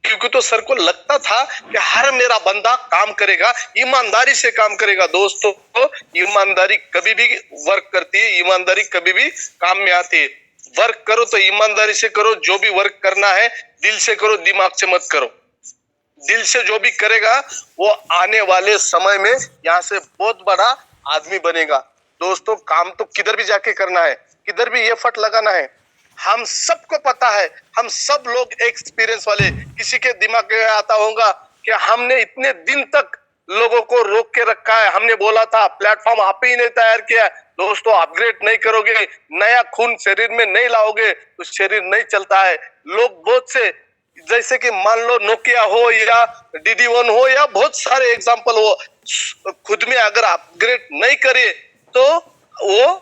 क्योंकि तो सर को लगता था कि हर मेरा बंदा काम करेगा, ईमानदारी से काम करेगा। दोस्तों, ईमानदारी कभी भी वर्क करती है, ईमानदारी कभी भी काम में आती है। वर्क करो तो ईमानदारी से करो। जो भी वर्क करना है दिल से करो, दिमाग से मत करो। दिल से जो भी करेगा वो आने वाले समय में यहाँ से बहुत बड़ा आदमी बनेगा। दोस्तों, काम तो किधर भी जाके करना है, किधर भी एफर्ट लगाना है। हम सबको पता है, हम सब लोग एक्सपीरियंस वाले। किसी के दिमाग में आता होगा कि हमने इतने दिन तक लोगों को रोक के रखा है, हमने बोला था प्लेटफॉर्म आप ही नहीं तैयार किया। दोस्तों, अपग्रेड नहीं करोगे, नया खून शरीर में नहीं लाओगे तो शरीर नहीं चलता है। लोग बहुत से, जैसे कि मान लो नोकिया हो या DD1 हो या बहुत सारे एग्जांपल हो, खुद में अगर अपग्रेड नहीं करे तो वो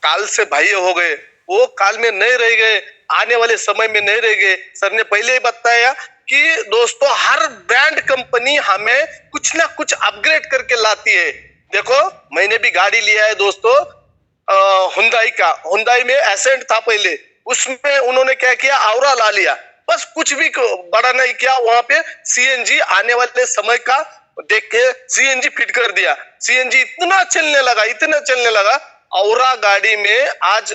काल से बाह्य हो गए, वो काल में नहीं रह गए, आने वाले समय में नहीं रह गए। सर ने पहले ही बताया कि दोस्तों हर ब्रांड कंपनी हमें कुछ ना कुछ अपग्रेड करके लाती है। देखो, मैंने भी गाड़ी लिया है दोस्तों, हुंडई का। हुंडई में एसेंट था पहले, उसमें उन्होंने क्या किया, औरा ला लिया। बस कुछ भी बड़ा नहीं किया। वहां पे CNG आने वाले समय का देख के CNG फिट कर दिया। CNG इतना चलने लगा, इतना चलने लगा, औरा गाड़ी में आज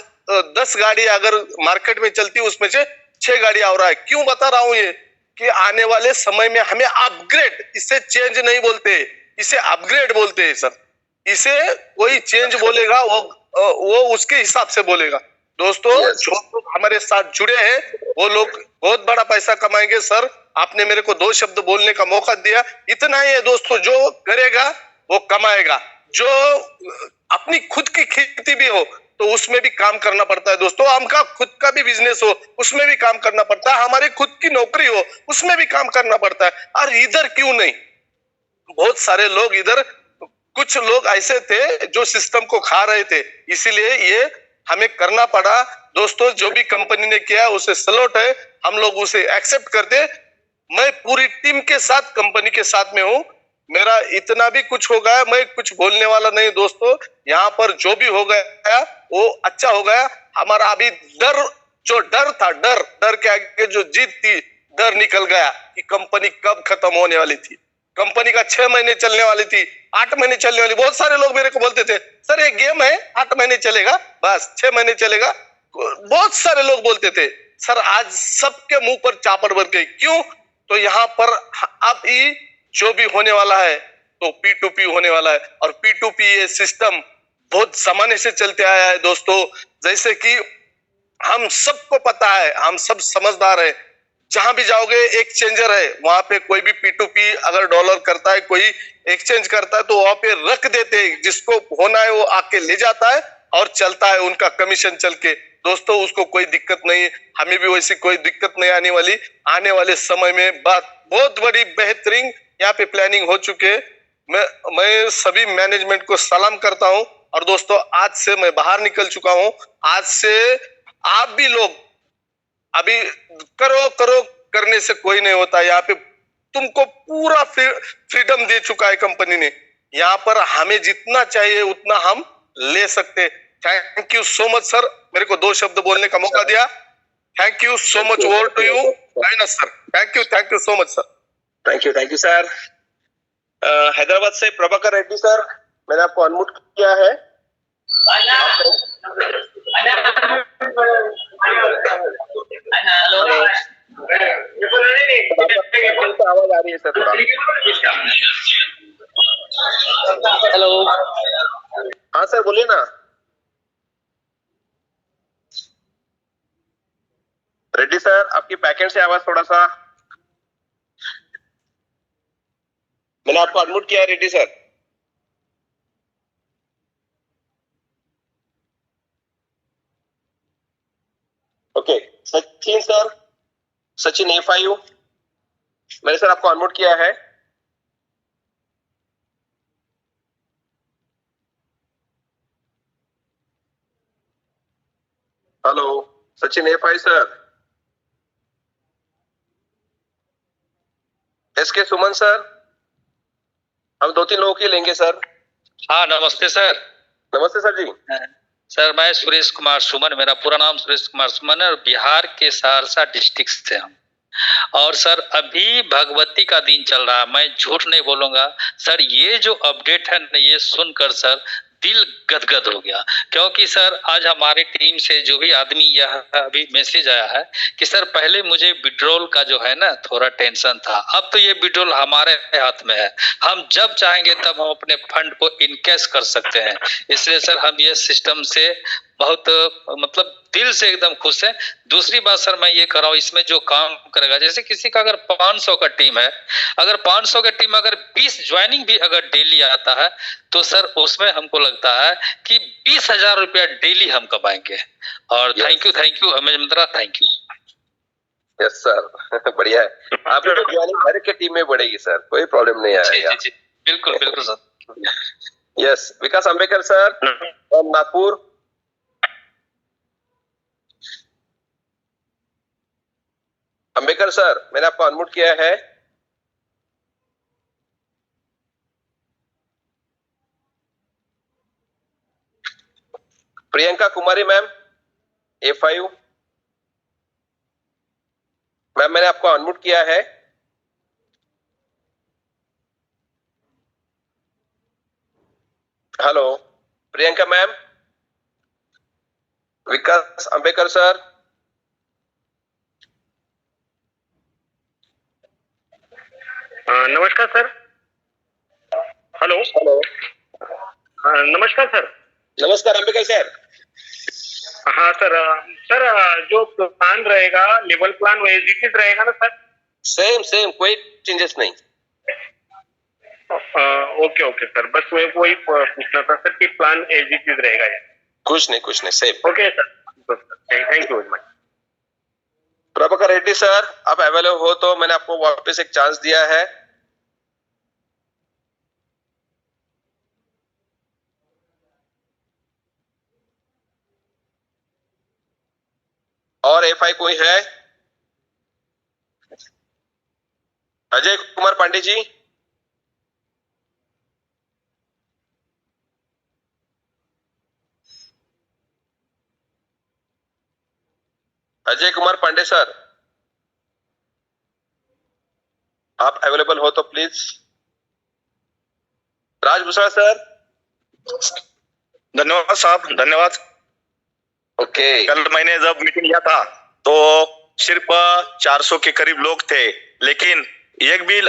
10 गाड़ी अगर मार्केट में चलती है उसमें से 6 गाड़ी औरा है। क्यों बता रहा हूं ये कि आने वाले समय में हमें अपग्रेड, इसे चेंज नहीं बोलते, इसे अपग्रेड बोलते हैं सर। इसे कोई चेंज बोलेगा वो उसके हिसाब से बोलेगा। दोस्तों जो लोग हमारे साथ जुड़े हैं वो लोग बहुत बड़ा पैसा कमाएंगे सर। आपने मेरे को 2 शब्द बोलने का मौका दिया, इतना ही है दोस्तों। जो करेगा वो कमाएगा। जो अपनी खुद की खेती भी हो तो उसमें भी काम करना पड़ता है दोस्तों। हमका खुद का भी बिजनेस हो उसमें भी काम करना पड़ता है। हमारी खुद की नौकरी हो उसमें भी काम करना पड़ता है। और इधर क्यों नहीं, बहुत सारे लोग इधर, कुछ लोग ऐसे थे जो सिस्टम को खा रहे थे, इसीलिए ये हमें करना पड़ा दोस्तों। जो भी कंपनी ने किया उसे सलोट है, हम लोग उसे एक्सेप्ट करते। मैं पूरी टीम के साथ, कंपनी के साथ में हूं। मेरा इतना भी कुछ हो गया, मैं कुछ बोलने वाला नहीं दोस्तों। यहाँ पर जो भी हो गया वो अच्छा हो गया। हमारा अभी डर, जो डर था, डर के आगे जो जीत थी, डर निकल गया कि कंपनी कब खत्म होने वाली थी। कंपनी का 6 महीने चलने वाली थी, 8 महीने चलने वाली। बहुत सारे लोग मेरे को बोलते थे सर ये गेम है, 8 महीने चलेगा, बस 6 महीने चलेगा। बहुत सारे लोग बोलते थे सर। आज सबके मुंह पर चापड़ बर गई। क्यों? तो यहाँ पर अब ही जो भी होने वाला है तो P2P होने वाला है। और P2P ये सिस्टम बहुत जमाने से चलते आया है दोस्तों। जैसे कि हम सबको पता है, हम सब समझदार है। जहां भी जाओगे एक्सचेंजर है, वहां पे कोई भी P2P अगर डॉलर करता है, कोई एक्सचेंज करता है तो वहां पे रख देते हैं। जिसको होना है वो आके ले जाता है और चलता है उनका कमीशन चल के। दोस्तों उसको कोई दिक्कत नहीं, हमें भी वैसी कोई दिक्कत नहीं आने वाली। आने वाले समय में बात बहुत बड़ी बेहतरीन यहाँ पे प्लानिंग हो चुके। मैं सभी मैनेजमेंट को सलाम करता हूँ। और दोस्तों आज से मैं बाहर निकल चुका हूँ। आज से आप भी लोग, अभी करो करने से कोई नहीं होता। यहाँ पे तुमको पूरा फ्रीडम दे चुका है कंपनी ने। यहाँ पर हमें जितना चाहिए उतना हम ले सकते। Thank you so much sir, मेरे को 2 शब्द बोलने का मौका दिया। Thank you so much, over to you sir. Thank you so much sir. Thank you sir. Hyderabad से प्रभाकर रेड्डी सर, मैंने आपको अनम्यूट किया है। आवाज आ रही है सर थोड़ा। हेलो, हाँ सर बोलिए ना। रेड्डी सर आपकी बैकएंड से आवाज थोड़ा सा, मैंने आपको अनम्यूट किया है Reddy sir. Okay Sachin sir, Sachin A5, मैंने सर आपको अनम्यूट किया है। Hello Sachin A5 sir. SK सुमन सर, हम 2-3 लोगों की लेंगे सर। हाँ नमस्ते सर। नमस्ते सर जी। सर मैं सुरेश कुमार सुमन, मेरा पूरा नाम सुरेश कुमार सुमन है और बिहार के सहरसा डिस्ट्रिक्ट से हम। और सर अभी भगवती का दिन चल रहा है, मैं झूठ नहीं बोलूंगा सर। ये जो अपडेट है ना, ये सुनकर सर दिल गदगद हो गया। क्योंकि सर आज हमारे टीम से जो भी आदमी यह अभी मैसेज आया है कि सर पहले मुझे विड्रॉल का जो है ना थोड़ा टेंशन था, अब तो ये विड्रॉल हमारे हाथ में है। हम जब चाहेंगे तब हम अपने फंड को इनकैश कर सकते हैं। इसलिए सर हम ये सिस्टम से बहुत मतलब दिल से एकदम खुश है। दूसरी बात सर मैं ये कर रहा हूँ, इसमें जो काम करेगा, जैसे किसी का अगर 500 का टीम है, अगर 500 का टीम अगर 20 ज्वाइनिंग भी अगर डेली आता है तो सर उसमें हमको लगता है कि 20,000 रुपया डेली हम कमाएंगे। और thank you amaze Mitra, thank you. Yes sir बढ़िया है। आपकी ज्वाइनिंग हर के टीम में बढ़ेगी सर, कोई प्रॉब्लम नहीं आएगा। जी बिल्कुल सर। यस विकास अंबेकर सर नागपुर। अंबेकर सर मैंने आपको अनम्यूट किया है। Priyanka Kumari ma'am A5, ma'am मैंने आपको अनम्यूट किया है। हेलो प्रियंका मैम, विकास आंबेकर सर। नमस्कार सर। हेलो। नमस्कार सर। नमस्कार आंबेकर सर। हाँ सर। सर जो प्लान रहेगा, लेवल प्लान वो एग्जीक्यूट रहेगा ना सर? सेम सेम, कोई चेंजेस नहीं। ओके ओके सर, बस मैं वही पूछना था सर कि प्लान एग्जीक्यूट रहेगा या? कुछ नहीं same. Okay sir, thank you very much. Prabhakar Reddy sir, आप अवेलेबल हो तो मैंने आपको वापस एक चांस दिया है। और एफआई कोई है? अजय कुमार पांडे जी। अजय कुमार पांडे सर, आप अवेलेबल हो तो प्लीज। राजभूषण सर। धन्यवाद साहब, धन्यवाद। ओके। कल मैंने जब मीटिंग लिया था तो सिर्फ 400 के करीब लोग थे, लेकिन एक भी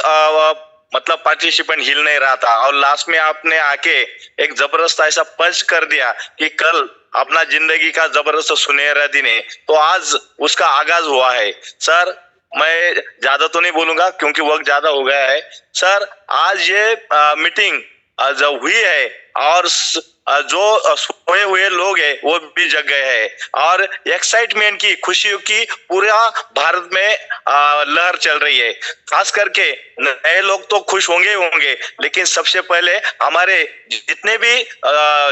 मतलब पार्टिसिपेंट हिल नहीं रहा था। और लास्ट में आपने आके एक जबरदस्त ऐसा पंच कर दिया कि कल अपना जिंदगी का जबरदस्त सुनहरा दिन है, तो आज उसका आगाज हुआ है। सर मैं ज्यादा तो नहीं बोलूंगा क्योंकि वक्त ज्यादा हो गया है। सर आज ये मीटिंग जो हुई है और जो सोए हुए लोग हैं वो भी जग गए हैं और एक्साइटमेंट की, खुशियों की पूरा भारत में लहर चल रही है। खास करके नए लोग तो खुश होंगे होंगे, लेकिन सबसे पहले हमारे जितने भी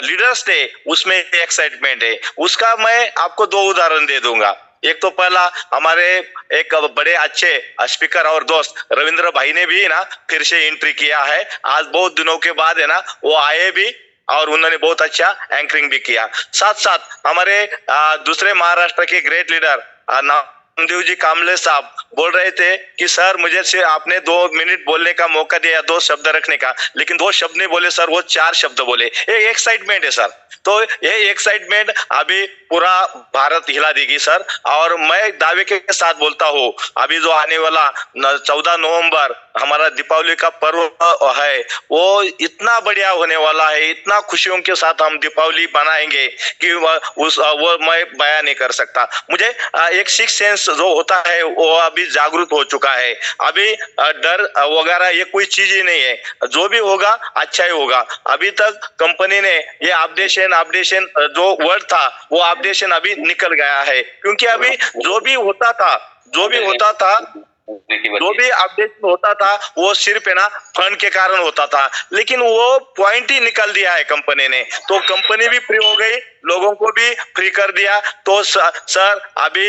लीडर्स थे उसमें एक्साइटमेंट है। उसका मैं आपको 2 उदाहरण दे दूंगा। एक तो पहला, हमारे एक बड़े अच्छे स्पीकर और दोस्त रविंद्र भाई ने भी ना फिर से एंट्री किया है। आज बहुत दिनों के बाद है ना वो आए भी और उन्होंने बहुत अच्छा एंकरिंग भी किया। साथ साथ हमारे दूसरे महाराष्ट्र के ग्रेट लीडर नामदेव जी कामले साहब बोल रहे थे कि सर मुझे से आपने 2 मिनट बोलने का मौका दिया, 2 शब्द रखने का, लेकिन 2 शब्द नहीं बोले सर, वो 4 शब्द बोले। ये एक्साइटमेंट है सर। तो ये एक्साइटमेंट अभी पूरा भारत हिला देगी सर। और मैं दावे के साथ बोलता हूँ, अभी जो आने वाला 14 नवंबर हमारा दीपावली का पर्व है, वो इतना बढ़िया होने वाला है, इतना खुशियों के साथ हम दीपावली मनाएंगे कि वो मैं बयान नहीं कर सकता। मुझे एक सिक्स सेंस जो होता है वो अभी जागरूक हो चुका है। अभी डर वगैरह ये कोई चीज ही नहीं है, जो भी होगा अच्छा ही होगा। अभी तक कंपनी ने ये अपडेशन जो वर्ड था वो अपडेशन अभी निकल गया है, क्योंकि अभी जो भी होता था जो भी अपडेट होता था वो सिर्फ है ना फंड के कारण होता था, लेकिन वो पॉइंट ही निकल दिया है कंपनी ने। तो कंपनी भी फ्री हो गई, लोगों को भी फ्री कर दिया। तो सर अभी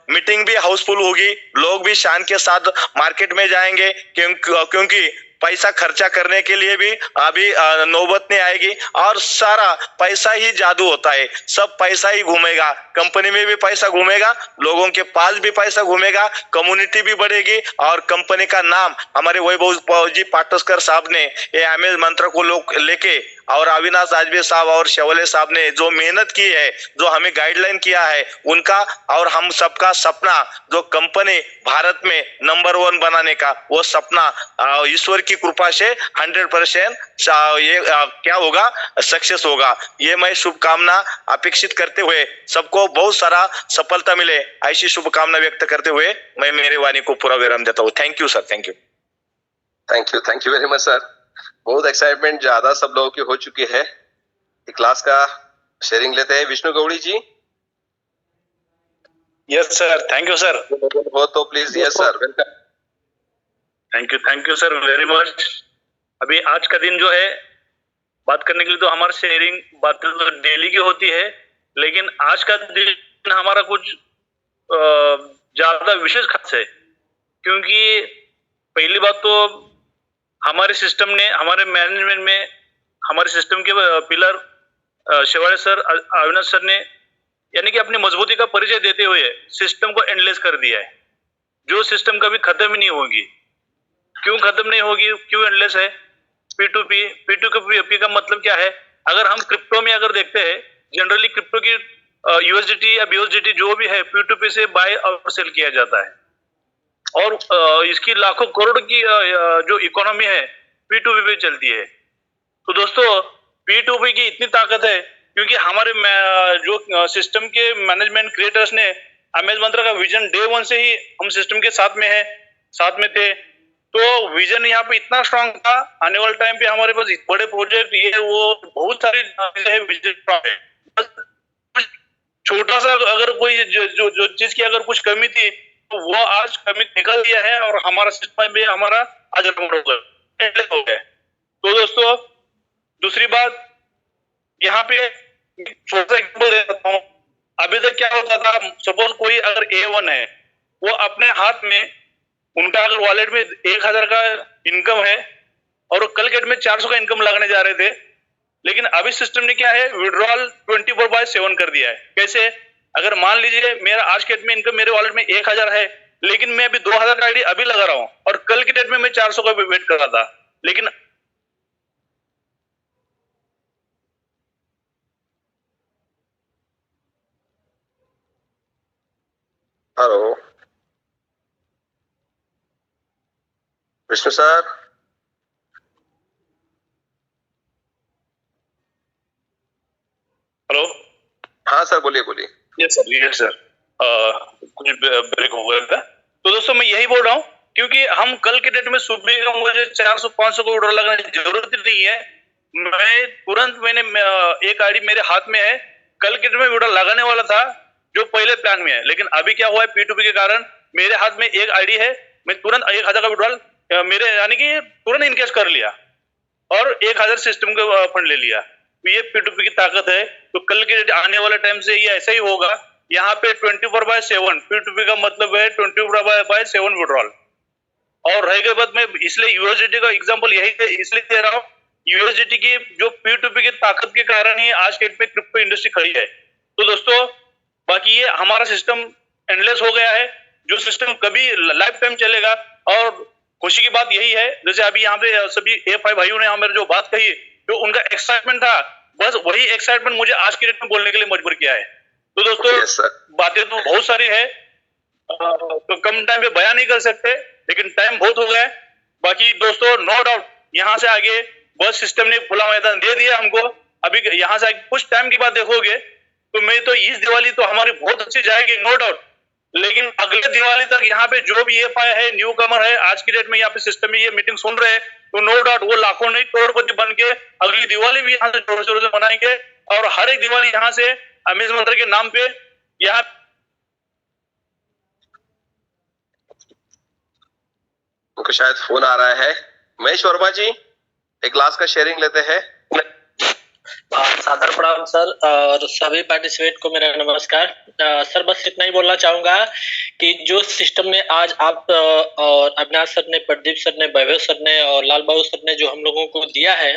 मीटिंग भी हाउसफुल होगी, लोग भी शान के साथ मार्केट में जाएंगे, क्योंकि पैसा खर्चा करने के लिए भी अभी नौबत नहीं आएगी। और सारा पैसा ही जादू होता है, सब पैसा ही घूमेगा, कंपनी में भी पैसा घूमेगा, लोगों के पास भी पैसा घूमेगा, कम्युनिटी भी बढ़ेगी। और कंपनी का नाम हमारे वैभव जी पाटस्कर साहब ने ये एमएस मंत्र को लेके और अविनाश आजबे साहब और शेवले साहब ने जो मेहनत की है, जो हमें गाइडलाइन किया है, उनका और हम सबका सपना, जो कंपनी भारत में नंबर 1 बनाने का, वो सपना ईश्वर की कृपा से 100% ये क्या होगा, सक्सेस होगा। ये मैं शुभकामना अपेक्षित करते हुए सबको बहुत सारा सफलता मिले, ऐसी शुभकामना व्यक्त करते हुए मैं मेरे वाणी को पूरा विराम देता हूँ। Thank you sir, thank you very much sir. बहुत एक्साइटमेंट ज्यादा सब लोगों की हो चुकी है। क्लास का शेयरिंग लेते हैं Vishnu Gaudi ji. Yes sir, thank you sir. हो तो please. Yes sir, welcome. Thank you sir very much. अभी आज का दिन जो है बात करने के लिए तो हमारी शेयरिंग बातें तो डेली की होती है, लेकिन आज का दिन हमारा कुछ ज्यादा विशेष खास है, क्योंकि पहली बात तो हमारे सिस्टम ने, हमारे मैनेजमेंट में, हमारे सिस्टम के पिलर शेवाड़े सर, अविनाश सर ने यानी कि अपनी मजबूती का परिचय देते हुए सिस्टम को एंडलेस कर दिया है, जो सिस्टम कभी खत्म ही नहीं होगी। क्यों खत्म नहीं होगी, क्यों एंडलेस है? P2P का मतलब क्या है? अगर हम क्रिप्टो में अगर देखते हैं, जनरली क्रिप्टो की यूएसडीटी या बीएसडीटी जो भी है P2P से बाय और सेल किया जाता है, और इसकी लाखों करोड़ की जो इकोनॉमी है P2P पे चलती है। तो दोस्तों P2P की इतनी ताकत है क्योंकि हमारे जो सिस्टम के मैनेजमेंट क्रिएटर्स ने अमेज मंत्रा का विजन डे 1 से ही हम सिस्टम के साथ में थे। तो विजन यहाँ पे इतना स्ट्रांग था, आने वाले टाइम पे हमारे पास बड़े प्रोजेक्ट ये वो बहुत सारी है, विजन स्ट्रांग है। छोटा सा अगर कोई जो चीज की अगर कुछ कमी थी तो वो आज कमी निकल दिया है और हमारा सिस्टम में हमारा आज हो गया। तो दोस्तों दूसरी बात यहाँ पे छोटा सा एग्जांपल दे देता हूँ। अभी तक क्या होता था, सपोज कोई अगर A1 है, वो अपने हाथ में उनका अगर वॉलेट में 1000 का इनकम है और वो कल के डेट में 400 का इनकम लगाने जा रहे थे, लेकिन अभी सिस्टम ने क्या है, विड्रॉल 24/7 कर दिया है। कैसे? अगर मान लीजिए मेरा आज के डेट में इनकम मेरे वॉलेट में 1000 है, लेकिन मैं अभी 2000 का आईडी अभी लगा रहा हूं और कल के डेट में मैं 400 का वेट कर रहा था, लेकिन हेलो विष्णु सर। हेलो, हाँ सर, बोलिए बोलिए। यस सर, कुछ ब्रेक हो गया था। तो दोस्तों मैं यही बोल रहा हूँ क्योंकि हम कल के डेट में सुबह का मुझे 400-500 को विड्रॉल लगाने की जरूरत नहीं है। मैं तुरंत एक आईडी मेरे हाथ में है, कल के डेट में विड्रॉल लगाने वाला था जो पहले प्लान में है, लेकिन अभी क्या हुआ है, P2P के कारण मेरे हाथ में एक आईडी है, मैं तुरंत 1000 का विड्रॉल मेरे यानी कि तुरंत इनकेस कर लिया और 1000 सिस्टम का फंड ले लिया। तो ये P2P की ताकत है। तो कल के आने वाले टाइम से ये ऐसा ही होगा। यहाँ पे 24/7 P2P का मतलब है 24/7 विड्रॉल। और रह गई बात, मैं इसलिए यूएसडीटी का एग्जांपल यही इसलिए दे रहा हूँ, यूएसडीटी की जो P2P की ताकत के कारण ही आज के डेट पे क्रिप्टो इंडस्ट्री खड़ी है। तो दोस्तों बाकी ये हमारा सिस्टम एंडलेस हो गया है, जो सिस्टम कभी लाइफ टाइम चलेगा। और खुशी की बात यही है, जैसे अभी यहाँ पे सभी A5 भाइयों ने हमारे जो बात कही, जो उनका एक्साइटमेंट था, बस वही एक्साइटमेंट मुझे आज की डेट में बोलने के लिए मजबूर किया है। तो दोस्तों बातें तो बहुत सारी है, तो कम टाइम पे बयान नहीं कर सकते, लेकिन टाइम बहुत हो गया है। बाकी दोस्तों नो डाउट यहाँ से आगे बस सिस्टम ने खुला मैदान दे दिया हमको। अभी यहाँ से आगे कुछ टाइम की बात देखोगे तो मैं तो इस दिवाली तो हमारी बहुत अच्छी जाएगी नो डाउट, लेकिन अगले दिवाली तक यहाँ पे जो भी A5 है, न्यू कमर है, आज की डेट में यहाँ पे सिस्टम में ये मीटिंग सुन रहे हैं, तो नो डाउट वो लाखों नहीं करोड़पति बन के अगली दिवाली भी यहाँ से जोर शोर से मनाएंगे। और हर एक दिवाली यहाँ से अमेज मंत्र के नाम पे यहाँ उनको शायद फोन आ रहा है। महेश वर्मा जी, एक ग्लास का शेयरिंग लेते हैं। सादर प्रणाम सर, और सभी पार्टिसिपेट को मेरा नमस्कार। सर बस इतना ही बोलना चाहूंगा कि जो सिस्टम ने आज आप और अविनाश सर ने, प्रदीप सर ने, वैभव सर ने और लाल बाबू सर ने जो हम लोगों को दिया है,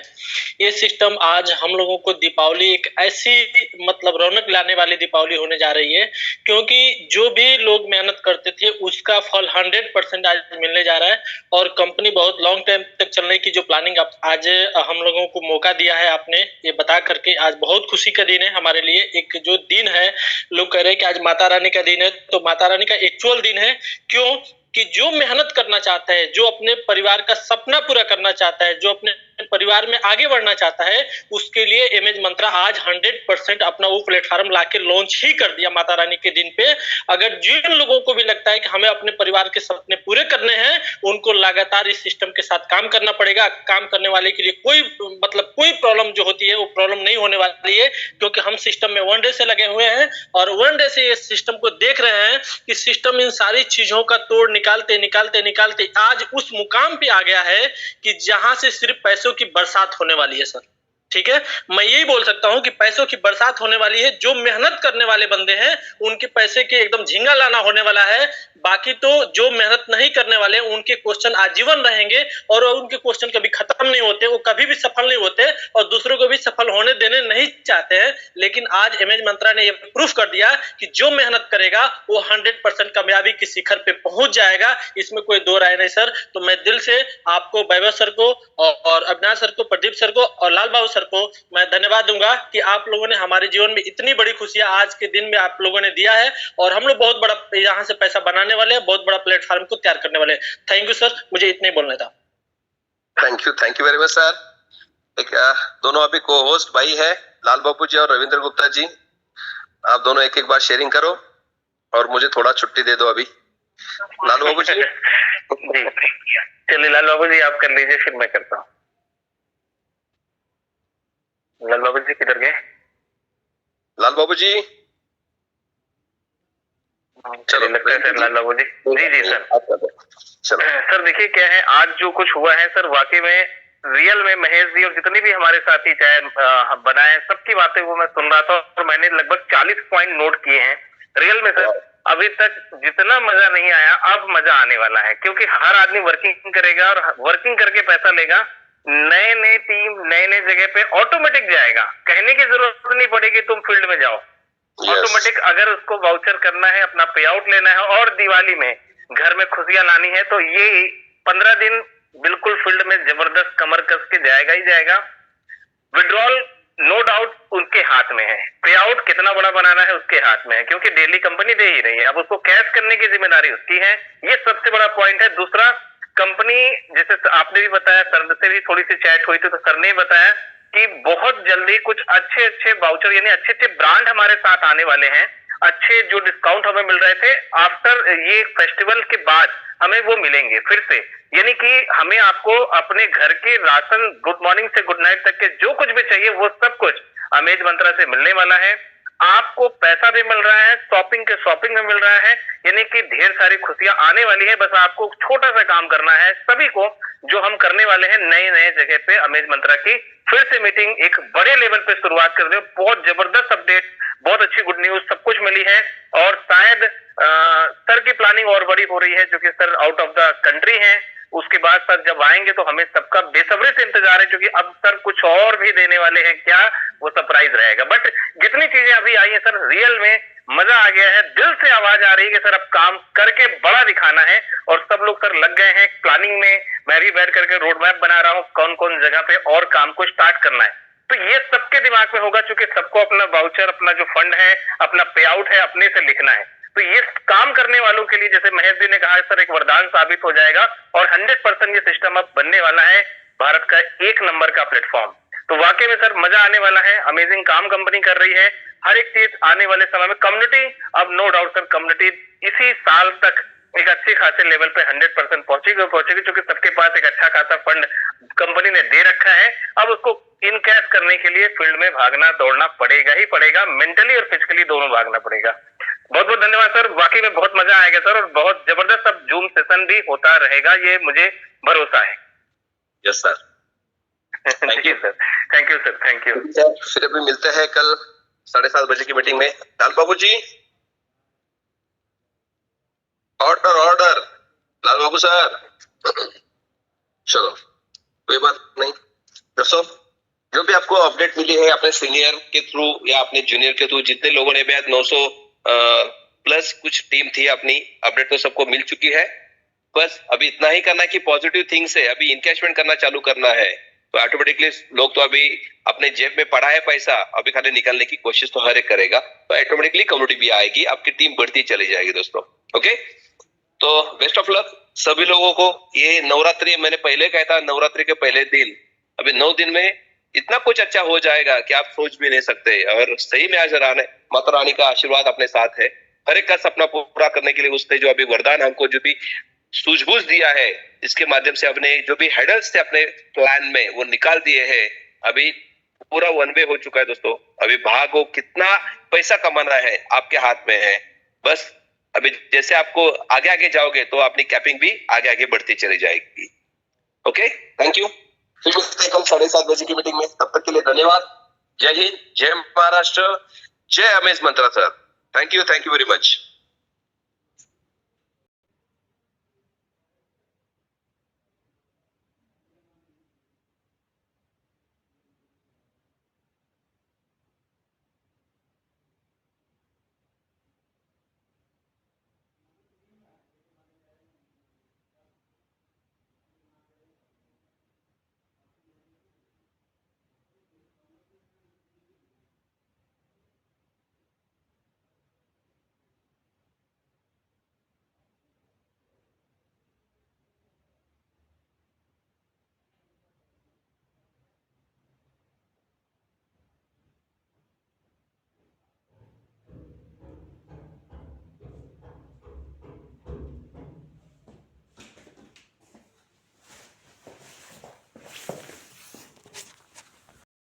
ये सिस्टम आज हम लोगों को दीपावली एक ऐसी मतलब रौनक लाने वाली दीपावली होने जा रही है, क्योंकि जो भी लोग मेहनत करते थे उसका फल 100% आज मिलने जा रहा है। और कंपनी बहुत लॉन्ग टाइम तक चलने की जो प्लानिंग आज हम लोगों को मौका दिया है आपने, ये बता करके आज बहुत खुशी का दिन है हमारे लिए। एक जो दिन है, लोग कह रहे हैं कि आज माता रानी का दिन है, तो माता रानी का एक्चुअल दिन है। क्यों? कि जो मेहनत करना चाहता है, जो अपने परिवार का सपना पूरा करना चाहता है, जो अपने परिवार में आगे बढ़ना चाहता है, उसके लिए एमएज मंत्रा आज 100% अपना वो प्लेटफॉर्म लाके लॉन्च ही कर दिया माता रानी के दिन पे। अगर जिन लोगों को भी लगता है कि हमें अपने परिवार के सपने पूरे करने हैं, उनको लगातार इस सिस्टम के साथ काम करना पड़ेगा। काम करने वाले के लिए कोई कोई प्रॉब्लम जो होती है वो प्रॉब्लम नहीं होने वाली है, क्योंकि हम सिस्टम में 1 डे से लगे हुए हैं और 1 डे से इस सिस्टम को देख रहे हैं कि सिस्टम इन सारी चीजों का तोड़ निकालते निकालते निकालते आज उस मुकाम पे आ गया है कि जहां से सिर्फ पैसों की बरसात होने वाली है सर। ठीक है, मैं यही बोल सकता हूं कि पैसों की बरसात होने वाली है। जो मेहनत करने वाले बंदे हैं उनके पैसे के एकदम झींगा लाना होने वाला है। बाकी तो जो मेहनत नहीं करने वाले उनके क्वेश्चन आजीवन रहेंगे और उनके क्वेश्चन कभी खत्म नहीं होते, वो कभी भी सफल नहीं होते और दूसरों को भी सफल होने देने नहीं चाहते हैं। लेकिन आज एमएज मंत्रा ने ये प्रूफ कर दिया कि जो मेहनत करेगा वो 100% कामयाबी की शिखर पे पहुंच जाएगा, इसमें कोई दो राय नहीं सर। तो मैं दिल से आपको वैभव सर को और अविनाश सर को, प्रदीप सर को और लाल बाबू सर सर को मैं धन्यवाद दूंगा कि आप लोगों ने हमारे जीवन में इतनी बड़ी खुशियां आज के दिन में आप लोगों ने दिया है और हम लोग बहुत बड़ा यहाँ से पैसा बनाने वाले हैं, बहुत बड़ा प्लेटफॉर्म को तैयार करने वाले हैं। थैंक यू सर, मुझे इतना ही बोलना था। Thank you very much sir. एक दोनों अभी को होस्ट भाई है लाल बाबू जी और रविंद्र गुप्ता जी, आप दोनों एक एक बार शेयरिंग करो और मुझे थोड़ा छुट्टी दे दो अभी। लाल बाबू जी जी चलिए लाल बाबू जी आप कर लीजिए, फिर मैं करता हूँ। लाल बाबू जी किधर गए? लाल बाबू जी चलिए लगता है सर लाल बाबू जी। जी सर। चलो सर देखिए क्या है, आज जो कुछ हुआ है सर वाकई में रियल में महेश जी और जितने भी हमारे साथी चाहे बनाए सबकी बातें वो मैं सुन रहा था और मैंने लगभग 40 पॉइंट नोट किए हैं। रियल में सर अभी तक जितना मजा नहीं आया अब मजा आने वाला है, क्योंकि हर आदमी वर्किंग करेगा और वर्किंग करके पैसा लेगा। नए नए टीम नए नए जगह पे ऑटोमेटिक जाएगा, कहने की जरूरत नहीं पड़ेगी तुम फील्ड में जाओ। ऑटोमेटिक अगर उसको वाउचर करना है, अपना पे आउट लेना है और दिवाली में घर में खुशियां लानी है तो ये 15 दिन बिल्कुल फील्ड में जबरदस्त कमर कस के जाएगा ही जाएगा। विड्रॉल नो डाउट उनके हाथ में है, पे आउट कितना बड़ा बनाना है उसके हाथ में है, क्योंकि डेली कंपनी दे ही रही है, अब उसको कैश करने की जिम्मेदारी उसकी है। ये सबसे बड़ा पॉइंट है। दूसरा, कंपनी जैसे आपने भी बताया, सर से भी थोड़ी सी चैट हुई थी तो सर ने बताया कि बहुत जल्दी कुछ अच्छे अच्छे वाउचर यानी अच्छे अच्छे ब्रांड हमारे साथ आने वाले हैं। अच्छे जो डिस्काउंट हमें मिल रहे थे आफ्टर ये फेस्टिवल के बाद हमें वो मिलेंगे फिर से, यानी कि हमें आपको अपने घर के राशन गुड मॉर्निंग से गुड नाइट तक के जो कुछ भी चाहिए वो सब कुछ अमेज मंत्रा से मिलने वाला है। आपको पैसा भी मिल रहा है, शॉपिंग के शॉपिंग में मिल रहा है, यानी कि ढेर सारी खुशियां आने वाली है। बस आपको छोटा सा काम करना है सभी को, जो हम करने वाले हैं नए नए जगह पे अमेज मंत्रा की फिर से मीटिंग एक बड़े लेवल पे शुरुआत कर रहे हो। बहुत जबरदस्त अपडेट, बहुत अच्छी गुड न्यूज सब कुछ मिली है और शायद सर की प्लानिंग और बड़ी हो रही है, जो कि sir out of the country है। उसके बाद सर जब आएंगे तो हमें सबका बेसब्री से इंतजार है, क्योंकि अब सर कुछ और भी देने वाले हैं, क्या वो सरप्राइज रहेगा। बट जितनी चीजें अभी आई है सर रियल में मजा आ गया है, दिल से आवाज आ रही है कि सर अब काम करके बड़ा दिखाना है और सब लोग सर लग गए हैं प्लानिंग में। मैं भी बैठ करके रोड मैप बना रहा हूँ कौन कौन जगह पे और काम को स्टार्ट करना है। तो ये सबके दिमाग में होगा, क्योंकि सबको अपना वाउचर, अपना जो फंड है, अपना पे आउट है, अपने से लिखना है। तो ये काम करने वालों के लिए जैसे महेश जी ने कहा सर एक वरदान साबित हो जाएगा और 100% ये सिस्टम अब बनने वाला है भारत का एक नंबर का प्लेटफॉर्म। तो वाकई में सर मजा आने वाला है, अमेजिंग काम कंपनी कर रही है। हर एक चीज आने वाले समय में कम्युनिटी, अब नो डाउट सर कम्युनिटी इसी साल तक एक अच्छे खासे लेवल पे 100% पहुंचेगी, क्योंकि सबके पास एक अच्छा खासा फंड कंपनी ने दे रखा है। अब उसको इन कैश करने के लिए फील्ड में भागना दौड़ना पड़ेगा ही पड़ेगा, मेंटली और फिजिकली दोनों भागना पड़ेगा। बहुत बहुत धन्यवाद सर, वाकई में बहुत मजा आएगा सर और बहुत जबरदस्त अब जूम सेशन भी होता रहेगा, ये मुझे भरोसा है। Yes sir, thank you sir, thank you sir, thank you. फिर अभी मिलते हैं कल 7:30 बजे की मीटिंग में। लाल बाबू जी ऑर्डर ऑर्डर, लाल बाबू सर चलो कोई बात नहीं। दोस्तों जो भी आपको अपडेट मिली है अपने सीनियर के थ्रू या अपने जूनियर के थ्रू, जितने लोगों ने भी 900 प्लस कुछ टीम थी अपनी, अपडेट तो सबको मिल चुकी है। बस अभी इतना ही करना है कि पॉजिटिव थिंग से अभी इनकैशमेंट करना चालू करना है, तो ऑटोमेटिकली लोग तो अभी अपने जेब में पड़ा है पैसा, अभी खाली निकालने की कोशिश तो हर एक करेगा, तो ऑटोमेटिकली कम्युनिटी भी आएगी, आपकी टीम बढ़ती चली जाएगी दोस्तों। ओके, तो बेस्ट ऑफ लक सभी लोगों को। ये नवरात्रि, मैंने पहले कहा था नवरात्रि के पहले दिन, अभी 9 दिन में इतना कुछ अच्छा हो जाएगा कि आप सोच भी नहीं सकते। और सही में आज माता रानी का आशीर्वाद अपने साथ है, हर एक का सपना पूरा करने के लिए उसने जो अभी वरदान हमको जो भी सूझबूझ दिया है, इसके माध्यम से अपने जो भी हेडल्स थे अपने प्लान में वो निकाल दिए हैं। अभी पूरा वन वे हो चुका है दोस्तों, अभी भागो, कितना पैसा कमाना है आपके हाथ में है। बस अभी जैसे आपको आगे आगे जाओगे तो अपनी कैपिंग भी आगे आगे बढ़ती चली जाएगी। Okay, thank you. फिर मिलते हैं कल 7:30 बजे की मीटिंग में, तब तक के लिए धन्यवाद। जय हिंद, जय महाराष्ट्र, जय amaze Mantra sir. Thank you very much.